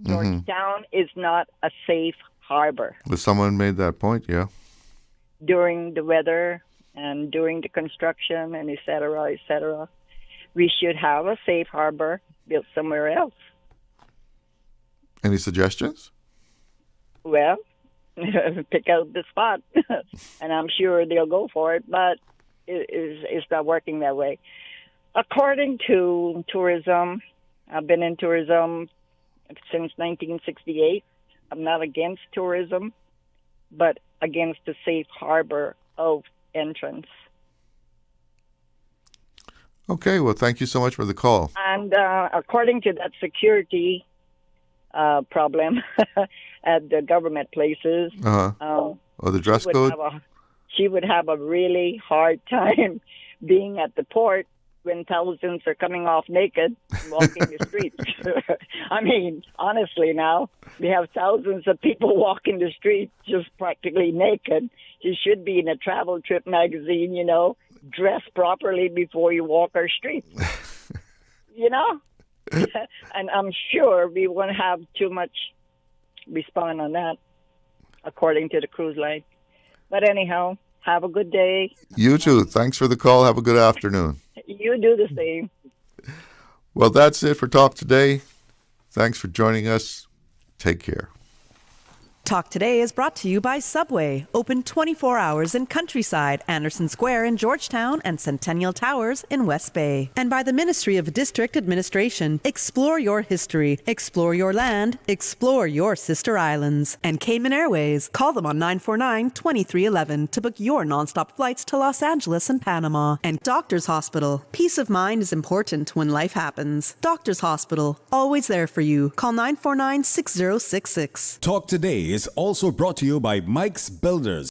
Georgetown is not a safe harbor. Well, someone made that point, yeah. During the weather and during the construction and et cetera, we should have a safe harbor built somewhere else. Any suggestions? Well, pick out the spot, and I'm sure they'll go for it, but it's not working that way. According to tourism, I've been in tourism since 1968. I'm not against tourism, but against the safe harbor of entrance. Okay, well, thank you so much for the call. And according to that security problem at the government places, the dress code? She would have a really hard time being at the port when thousands are coming off naked and walking the streets. I mean, honestly now, we have thousands of people walking the streets just practically naked. You should be in a travel trip magazine, you know, dress properly before you walk our streets. You know? And I'm sure we won't have too much respond on that, according to the cruise line. But anyhow, have a good day. You too. Thanks for the call. Have a good afternoon. You do the same. Well, that's it for Talk Today. Thanks for joining us. Take care. Talk Today is brought to you by Subway, open 24 hours in Countryside, Anderson Square in Georgetown, and Centennial Towers in West Bay. And by the Ministry of District Administration. Explore your history, explore your land, explore your sister islands. And Cayman Airways. Call them on 949-2311 to book your nonstop flights to Los Angeles and Panama. And Doctors Hospital. Peace of mind is important when life happens. Doctors Hospital, always there for you. Call 949-6066. Talk Today is also brought to you by Mike's Builders.